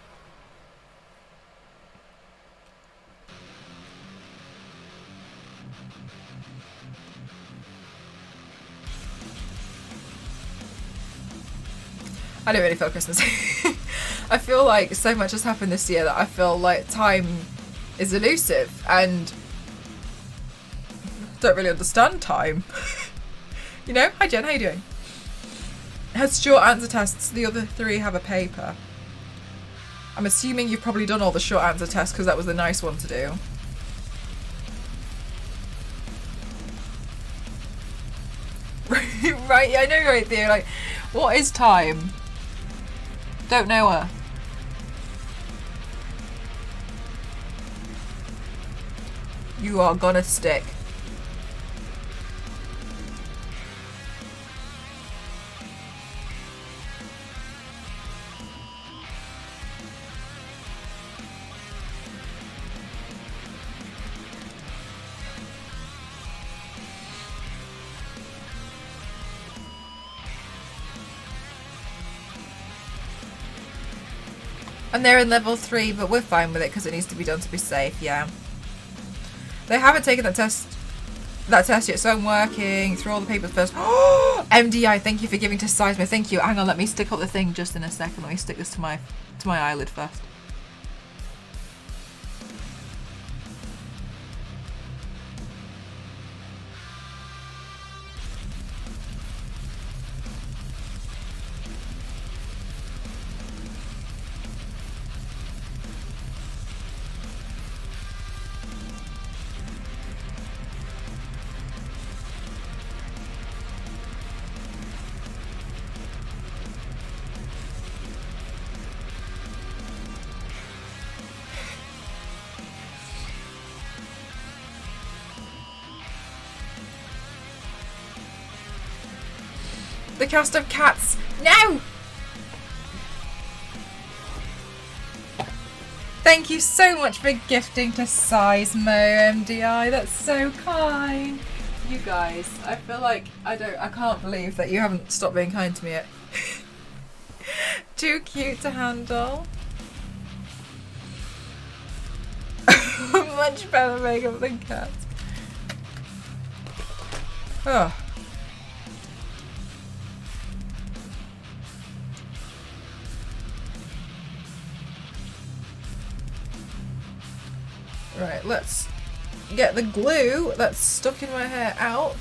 I don't really feel Christmas. I feel like so much has happened this year that I feel like time is elusive and don't really understand time. You know? Hi Jen, how you doing? Has short answer tests, the other three have a paper. I'm assuming you've probably done all the short answer tests because that was the nice one to do. Right, yeah, I know right there, like, what is time? Don't know her. You are gonna stick. And they're in level 3, but we're fine with it because it needs to be done to be safe, yeah. They haven't taken that test yet, so I'm working through all the papers first. Oh, MDI, thank you for giving to Seisma. Thank you. Hang on, let me stick up the thing just in a second. Let me stick this to my eyelid first. The cast of cats. No! Thank you so much for gifting to Sizemo MDI. That's so kind. You guys, I feel like I can't believe that you haven't stopped being kind to me yet. Too cute to handle. Much better makeup than cats. Oh. Right, let's get the glue that's stuck in my hair out.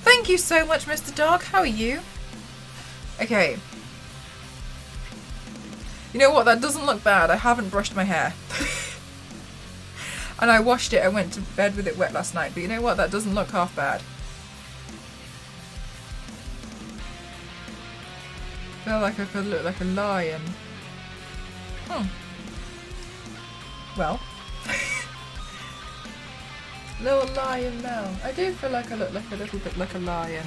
Thank you so much, Mr. Dog. How are you? Okay. You know what? That doesn't look bad. I haven't brushed my hair. And I washed it. I went to bed with it wet last night. But you know what? That doesn't look half bad. I feel like I could look like a lion. Well. Little lion Mel. I do feel like I look like a little bit like a lion.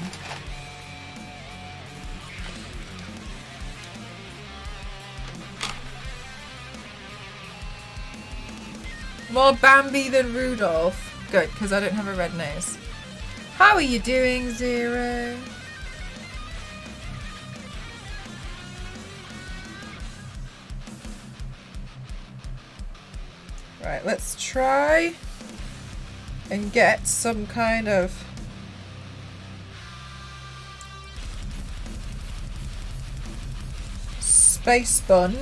More Bambi than Rudolph. Good, because I don't have a red nose. How are you doing, Zero? Right, let's try and get some kind of space bun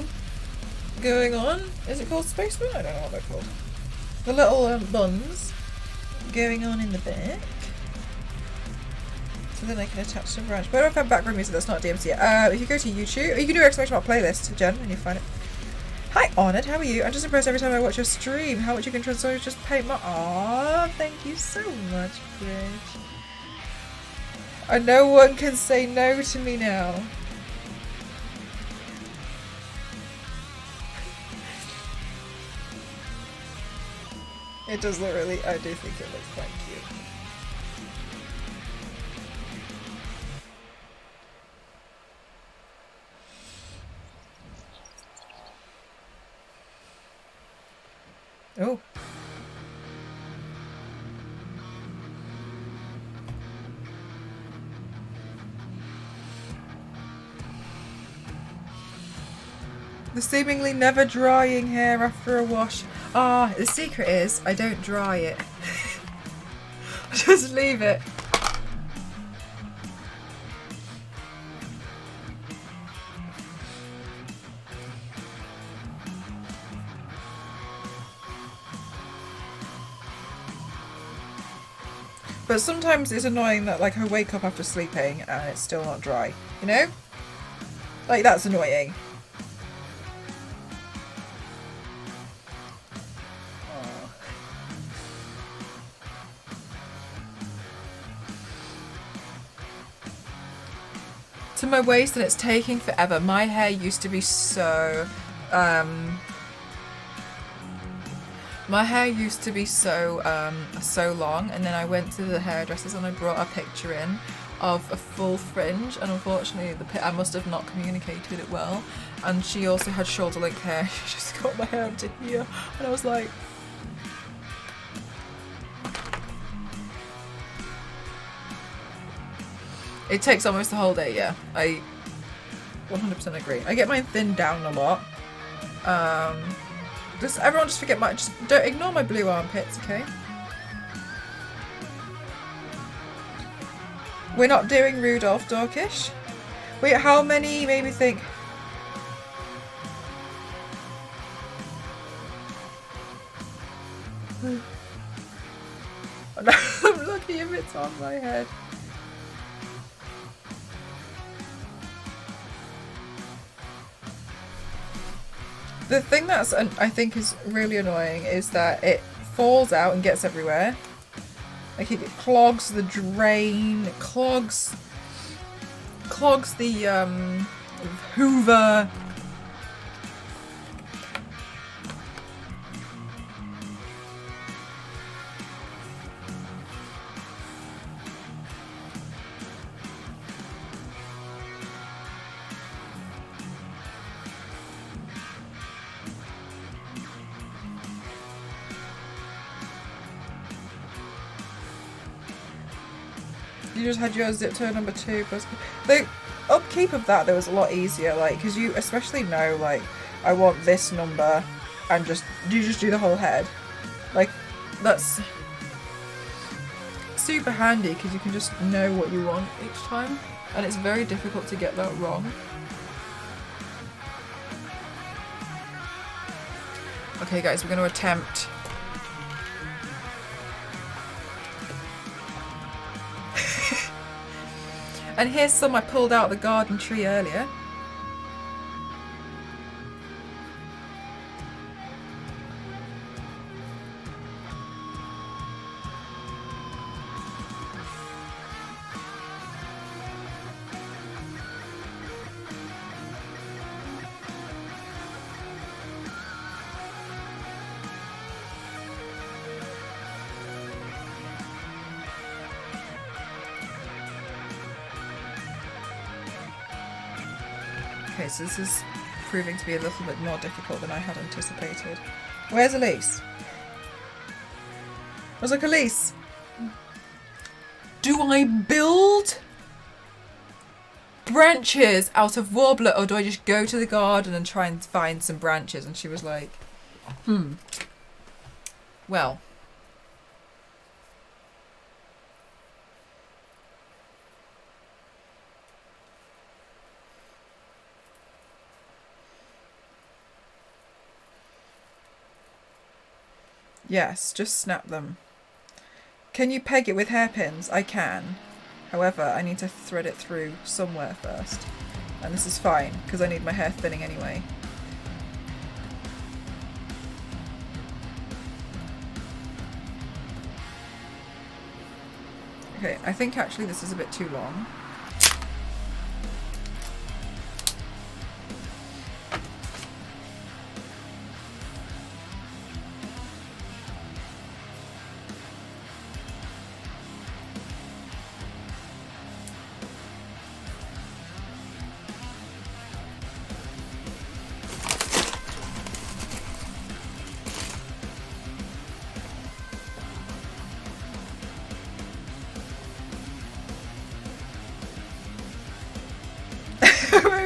going on. Is it called space bun? I don't know what they're called. The little buns going on in the back. So then I can attach some branch. But I don't have background music that's not DMC yet. If you go to YouTube, or you can do exclamation mark playlist, Jen, and you find it. Hi, Honoured, how are you? I'm just impressed every time I watch your stream. How much you can transform just paint my... Aww, thank you so much, Bridge. And no one can say no to me now. It does look really... I do think it looks quite cute. Oh. The seemingly never drying hair after a wash. Ah, the secret is I don't dry it. I just leave it. But sometimes it's annoying that like I wake up after sleeping and it's still not dry, you know? Like that's annoying. Aww. To my waist and it's taking forever. My hair used to be so my hair used to be so long, and then I went to the hairdressers and I brought a picture in of a full fringe, and unfortunately I must have not communicated it well, and she also had shoulder length hair. She just got my hair up to here, and I was like, it takes almost the whole day. Yeah, I 100% agree. I get mine thinned down a lot. Everyone just forget just don't ignore my blue armpits, okay? We're not doing Rudolph, Dorkish. Wait, how many made me think? I'm lucky if it's on my head. The thing that's I think is really annoying is that it falls out and gets everywhere. Like it clogs the drain, clogs the Hoover. you just had yours zip to number 2. But the upkeep of that, though, was a lot easier, like, because you especially know, like, I want this number, and you just do the whole head. Like, that's super handy, because you can just know what you want each time, and it's very difficult to get that wrong. Okay, guys, we're going to attempt. And here's some I pulled out of the garden tree earlier. Okay, so this is proving to be a little bit more difficult than I had anticipated. Where's Elise? Where's like Elise? Do I build branches out of warbler, or do I just go to the garden and try and find some branches? And she was like, well. Yes, just snap them. Can you peg it with hairpins? I can. However, I need to thread it through somewhere first. And this is fine, because I need my hair thinning anyway. Okay, I think actually this is a bit too long.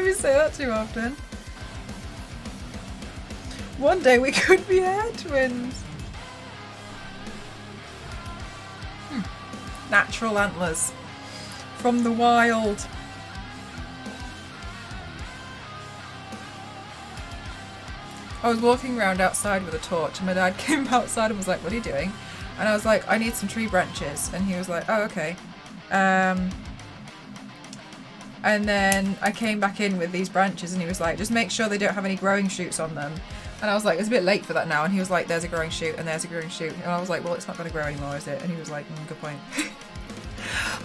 Maybe say that too often. One day we could be hair twins. Natural antlers from the wild. I was walking around outside with a torch and my dad came outside and was like, what are you doing? And I was like, I need some tree branches. And he was like, oh, okay. And then I came back in with these branches and he was like, just make sure they don't have any growing shoots on them. And I was like, it's a bit late for that now. And he was like, there's a growing shoot and there's a growing shoot. And I was like, well, it's not going to grow anymore, is it? And he was like, good point.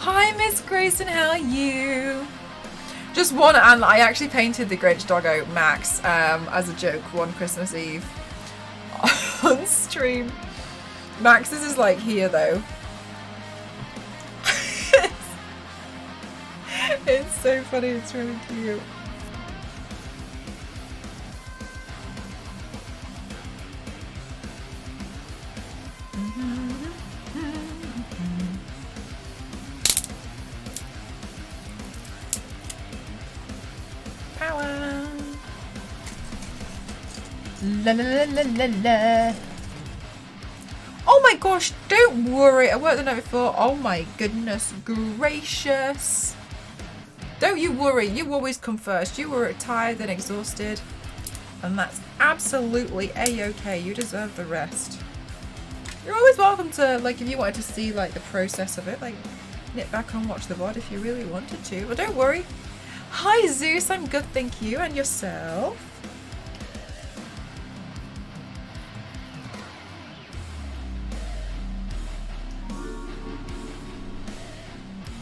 Hi, Miss Grayson, how are you? Just one, and I actually painted the Grinch doggo, Max, as a joke one Christmas Eve on stream. Max's is like here though. It's so funny, it's really cute. Power. La la la la la la. Oh my gosh, don't worry. I worked the night before. Oh my goodness gracious. Don't you worry, you always come first. You were tired and exhausted, and that's absolutely a-okay. You deserve the rest. You're always welcome to, like, if you wanted to see, like, the process of it, like, nip back and watch the VOD if you really wanted to. But don't worry. Hi, Zeus. I'm good, thank you. And yourself?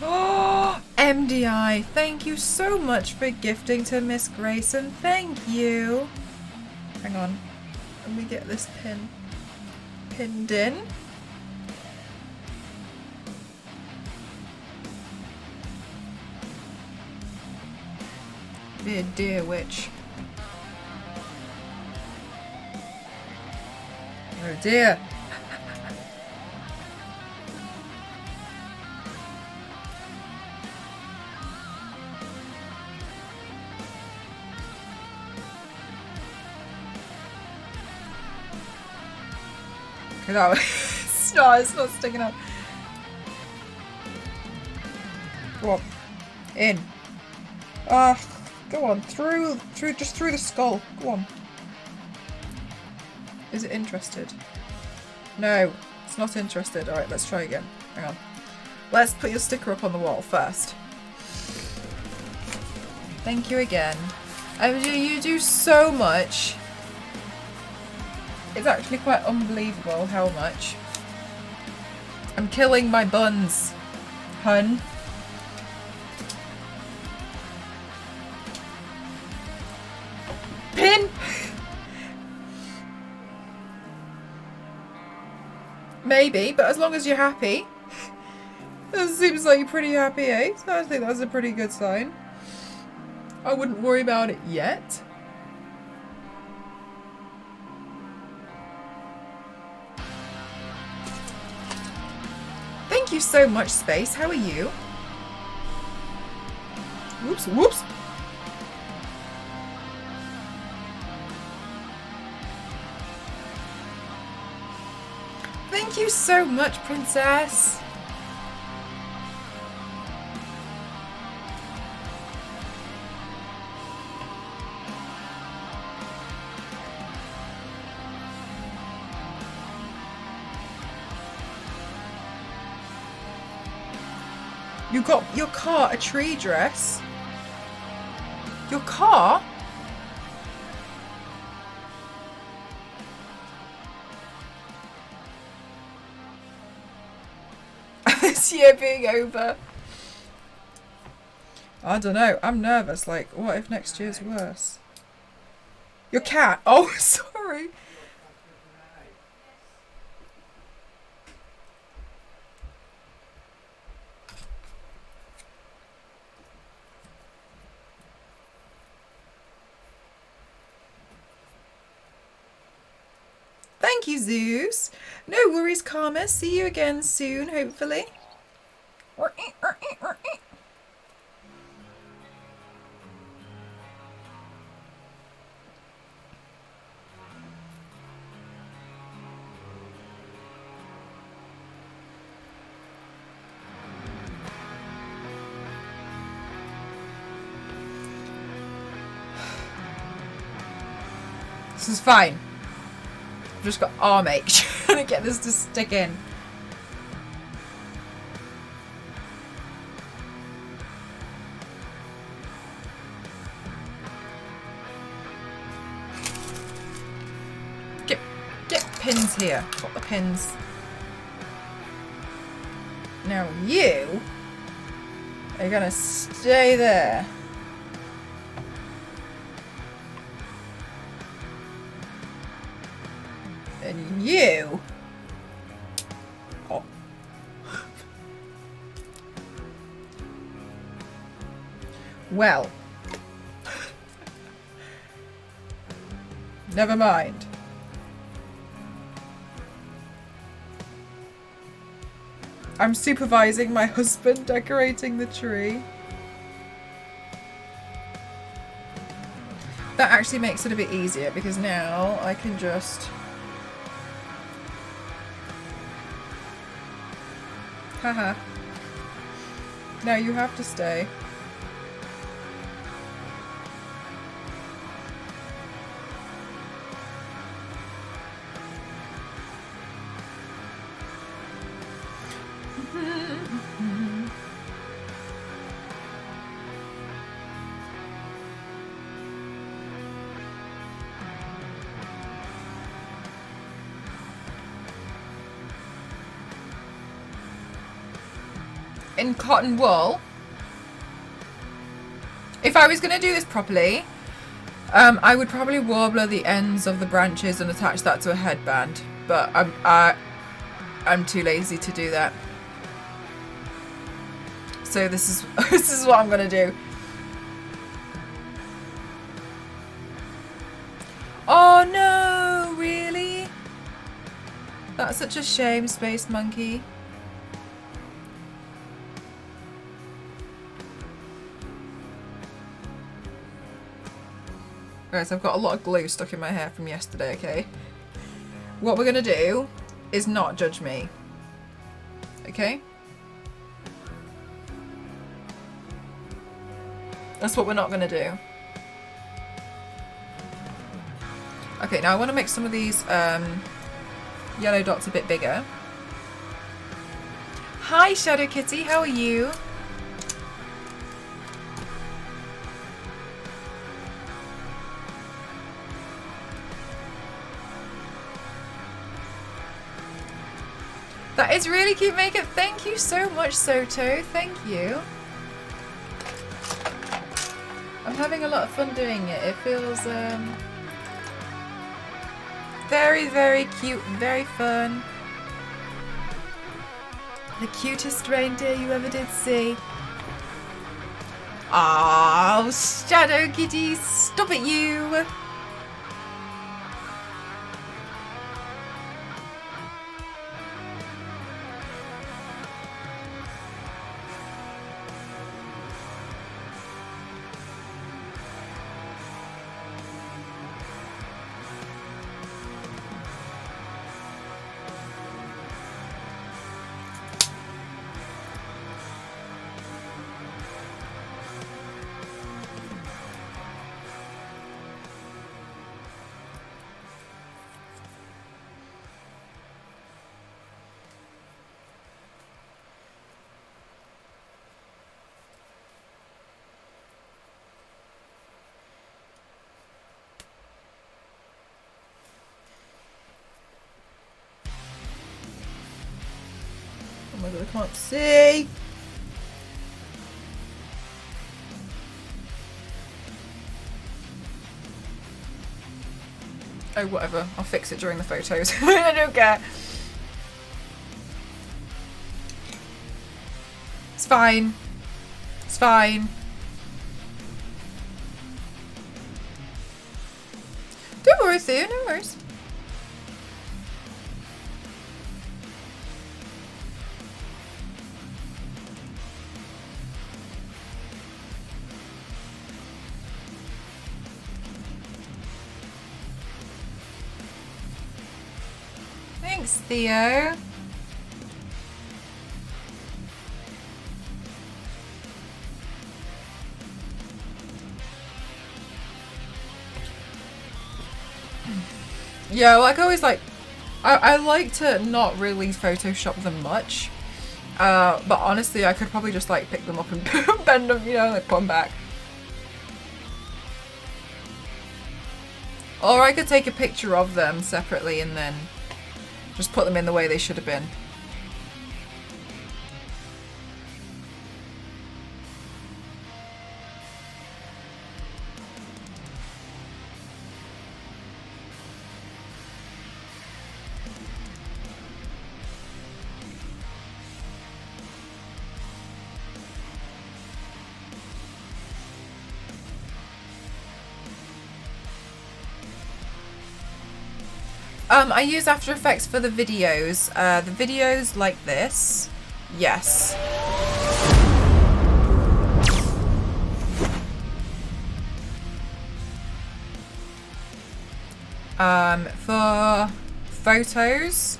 Oh, MDI, thank you so much for gifting to Miss Grayson. Thank you. Hang on. Let me get this pin pinned in. Be a dear witch. Oh dear. No, it's not sticking out. Go on. In. Go on. Just through the skull. Go on. Is it interested? No, it's not interested. Alright, let's try again. Hang on. Let's put your sticker up on the wall first. Thank you again. You do so much. It's actually quite unbelievable how much. I'm killing my buns, hun. Pin! Maybe, but as long as you're happy. It seems like you're pretty happy, eh? So I think that's a pretty good sign. I wouldn't worry about it yet. Thank you so much, Space. How are you? Whoops, whoops. Thank you so much, Princess. You got your car a tree dress? Your car? This year being over. I don't know. I'm nervous. Like, what if next year's worse? Your cat? Oh, sorry. Thank you, Zeus. No worries, Karma. See you again soon, hopefully. This is fine. I've just got arm ache trying to get this to stick in. Get pins here. Got the pins. Now you are gonna stay there. And you... Oh. Well. Never mind. I'm supervising my husband decorating the tree. That actually makes it a bit easier because now I can just... Haha. Now you have to stay. In cotton wool. If I was going to do this properly, I would probably warbler the ends of the branches and attach that to a headband. But I'm too lazy to do that. So this is this is what I'm going to do. Oh no, really? That's such a shame, Space Monkey. Guys, I've got a lot of glue stuck in my hair from yesterday, okay? What we're going to do is not judge me. Okay? That's what we're not going to do. Okay, now I want to make some of these yellow dots a bit bigger. Hi, Shadow Kitty. How are you? That is really cute makeup. Thank you so much, Soto. Thank you. I'm having a lot of fun doing it. It feels very, very cute and very fun. The cutest reindeer you ever did see. Oh, Shadow Kitty, stop it, you. Oh my god, I can't see. Oh, whatever. I'll fix it during the photos. I don't care. It's fine. It's fine. Don't worry, Theo. No worries. Thanks, Theo. Yeah, like I always I like to not really Photoshop them much. But honestly, I could probably just like pick them up and bend them, you know, like put them back. Or I could take a picture of them separately and then just put them in the way they should have been. I use After Effects for the videos. The videos like this. Yes. For photos,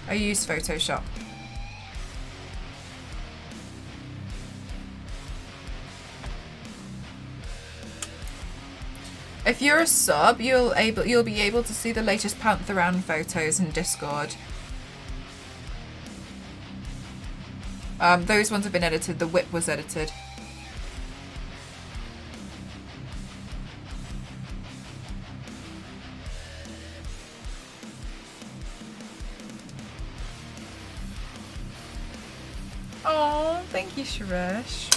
I use Photoshop. If you're a sub, you'll be able to see the latest Pantheran photos in Discord. Those ones have been edited. The whip was edited. Oh, thank you, Suresh.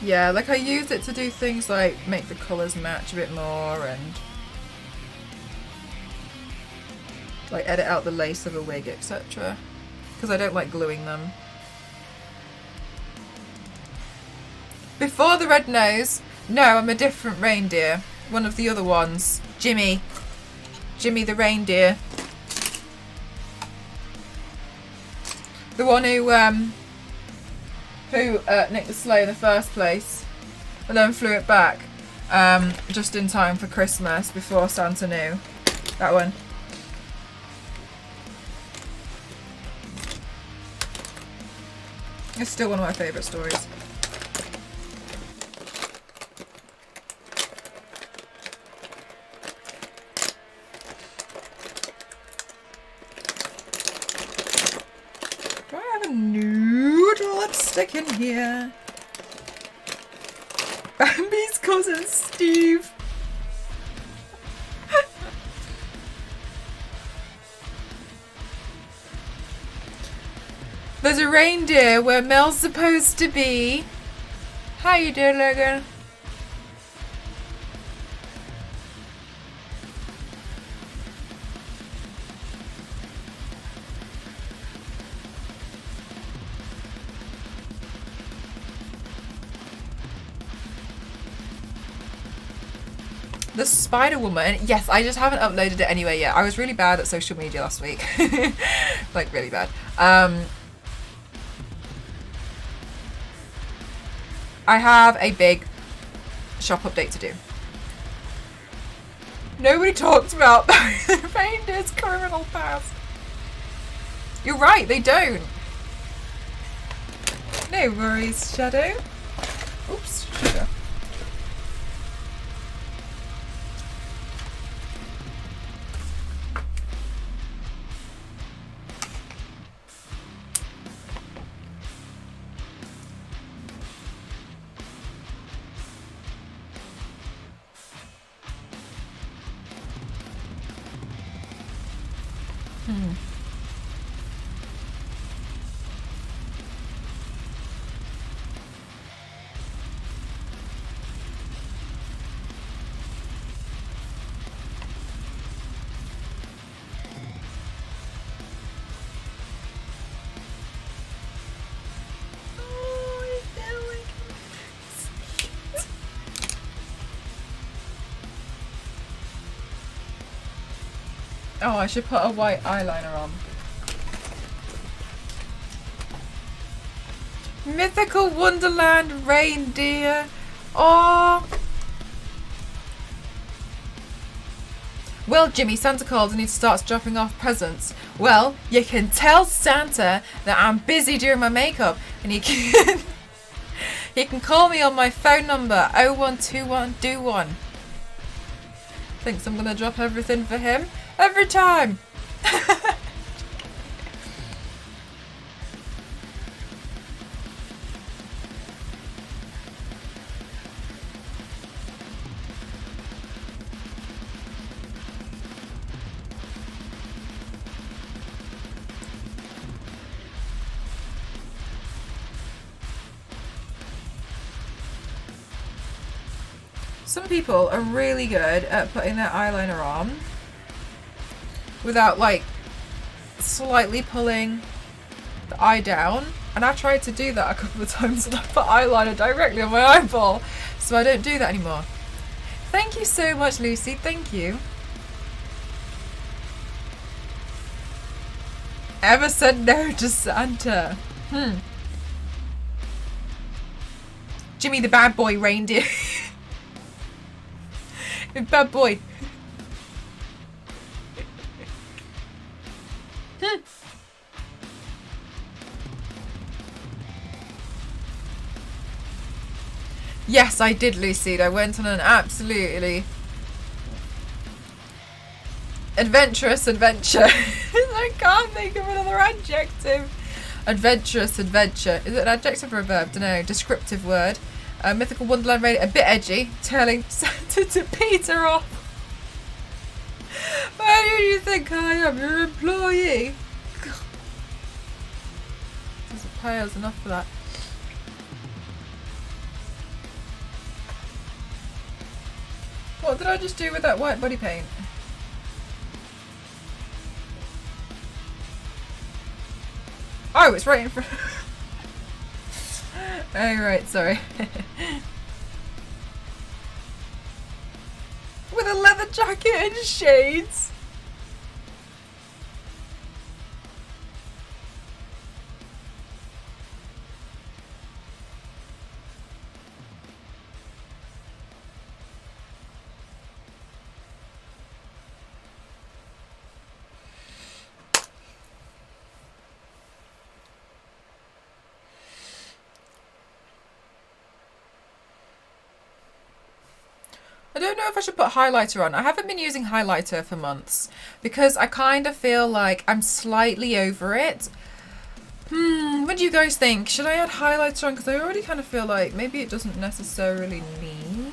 Yeah, like I used it to do things like make the colours match a bit more and like edit out the lace of a wig, etc. Because I don't like gluing them. Before the red nose, no, I'm a different reindeer. One of the other ones. Jimmy. Jimmy the reindeer. The one who nicked the sleigh in the first place and then flew it back just in time for Christmas before Santa knew. That one. It's still one of my favourite stories. Do I have a nude lipstick in here? Bambi's cousin Steve. There's a reindeer where Mel's supposed to be. How you doing, Logan? The Spider Woman. Yes, I just haven't uploaded it anyway yet. I was really bad at social media last week. Like, really bad. I have a big shop update to do. Nobody talks about the reindeer's criminal past. You're right, they don't. No worries, Shadow. Oops, sugar. Oh, I should put a white eyeliner on. Mythical Wonderland reindeer. Oh. Well, Jimmy, Santa called and he starts dropping off presents. Well, you can tell Santa that I'm busy doing my makeup and he can call me on my phone number 0121-DO-1. Thinks I'm gonna drop everything for him every time. Some people are really good at putting their eyeliner on without like slightly pulling the eye down, and I tried to do that a couple of times and I put eyeliner directly on my eyeball, so I don't do that anymore. Thank you so much, Lucy. Thank you. Ever said no to Santa? Jimmy the bad boy reindeer. Bad boy. Yes, I did, Lucy. I went on an absolutely adventurous adventure. I can't think of another adjective. Adventurous adventure. Is it an adjective or a verb? Don't know. Descriptive word. Mythical Wonderland raid, a bit edgy, telling Santa to peter off. Where do you think I am? Your employee. Doesn't pay us enough for that. What did I just do with that white body paint? Oh, it's right in front. Oh, right, sorry. With a leather jacket and shades. I don't know if I should put highlighter on. I haven't been using highlighter for months because I kind of feel like I'm slightly over it. What do you guys think? Should I add highlighter on? Because I already kind of feel like maybe it doesn't necessarily need.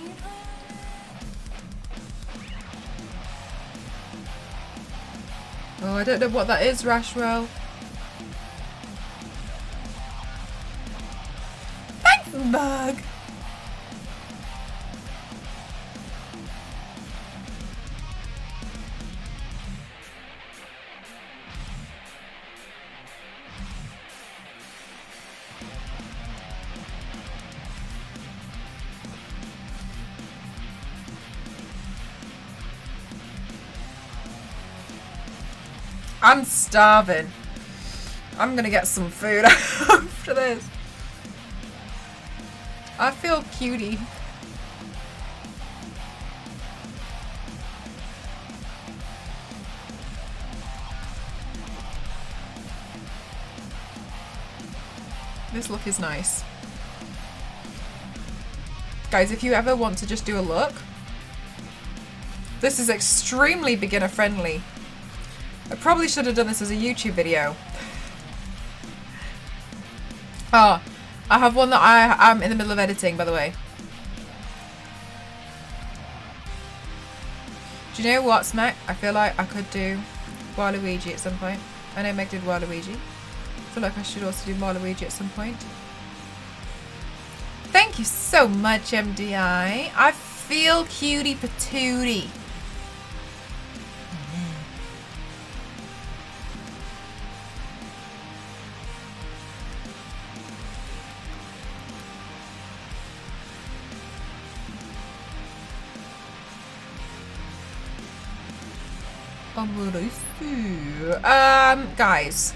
Oh, I don't know what that is, Rashwell. Thanks, Mug. I'm starving. I'm gonna get some food after this. I feel cutie. This look is nice. Guys, if you ever want to just do a look, this is extremely beginner friendly. I probably should have done this as a YouTube video. Oh, I have one that I am in the middle of editing, by the way. Do you know what, Smack? I feel like I could do Waluigi at some point. I know Meg did Waluigi. I feel like I should also do Waluigi at some point. Thank you so much, MDI. I feel cutie patootie. Guys.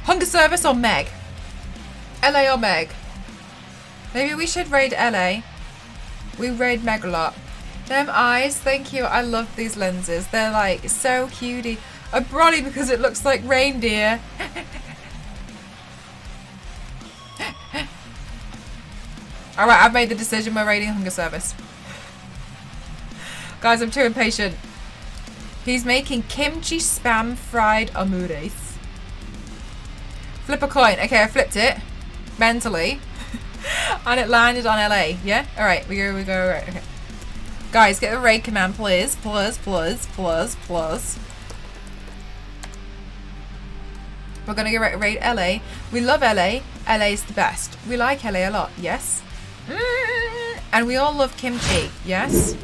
Hunger Service or Meg? LA or Meg? Maybe we should raid LA. We raid Meg a lot. Them eyes, thank you. I love these lenses. They're like so cutie. A brolly because it looks like reindeer. Alright, I've made the decision. We're raiding Hunger Service. Guys, I'm too impatient. He's making kimchi spam fried omurice. Flip a coin. Okay, I flipped it mentally, and it landed on LA. Yeah. All right. We go. Right. Okay. Guys, get the raid command, please. Plus. We're gonna go raid LA. We love LA. LA's the best. We like LA a lot. Yes. And we all love kimchi. Yes.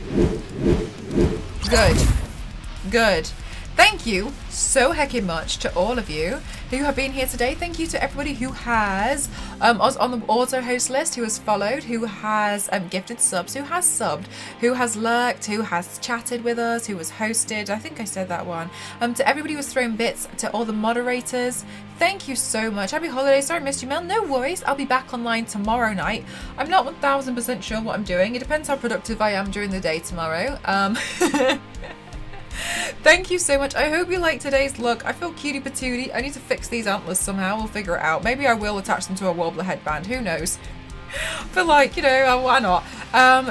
Good. Thank you so heckin' much to all of you who have been here today. Thank you to everybody who has us on the auto host list, who has followed, who has gifted subs, who has subbed, who has lurked, who has chatted with us, who has hosted. I think I said that one. To everybody who has thrown bits, to all the moderators, thank you so much. Happy holidays. Sorry I missed you, Mel. No worries. I'll be back online tomorrow night. I'm not 1000% sure what I'm doing. It depends how productive I am during the day tomorrow. Thank you so much. I hope you liked today's look. I feel cutie patootie. I need to fix these antlers somehow. We'll figure it out. Maybe I will attach them to a wobbler headband. Who knows? But like, you know, why not?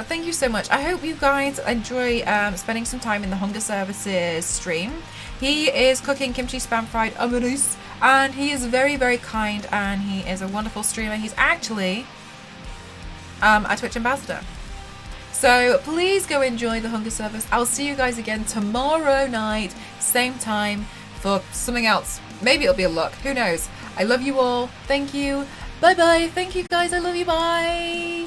Thank you so much. I hope you guys enjoy spending some time in the Hunger Services stream. He is cooking kimchi spam fried omurice, and he is very, very kind, and he is a wonderful streamer. He's actually a Twitch ambassador. So please go enjoy the Hunger Service. I'll see you guys again tomorrow night, same time, for something else. Maybe it'll be a look. Who knows? I love you all. Thank you. Bye bye. Thank you guys. I love you. Bye.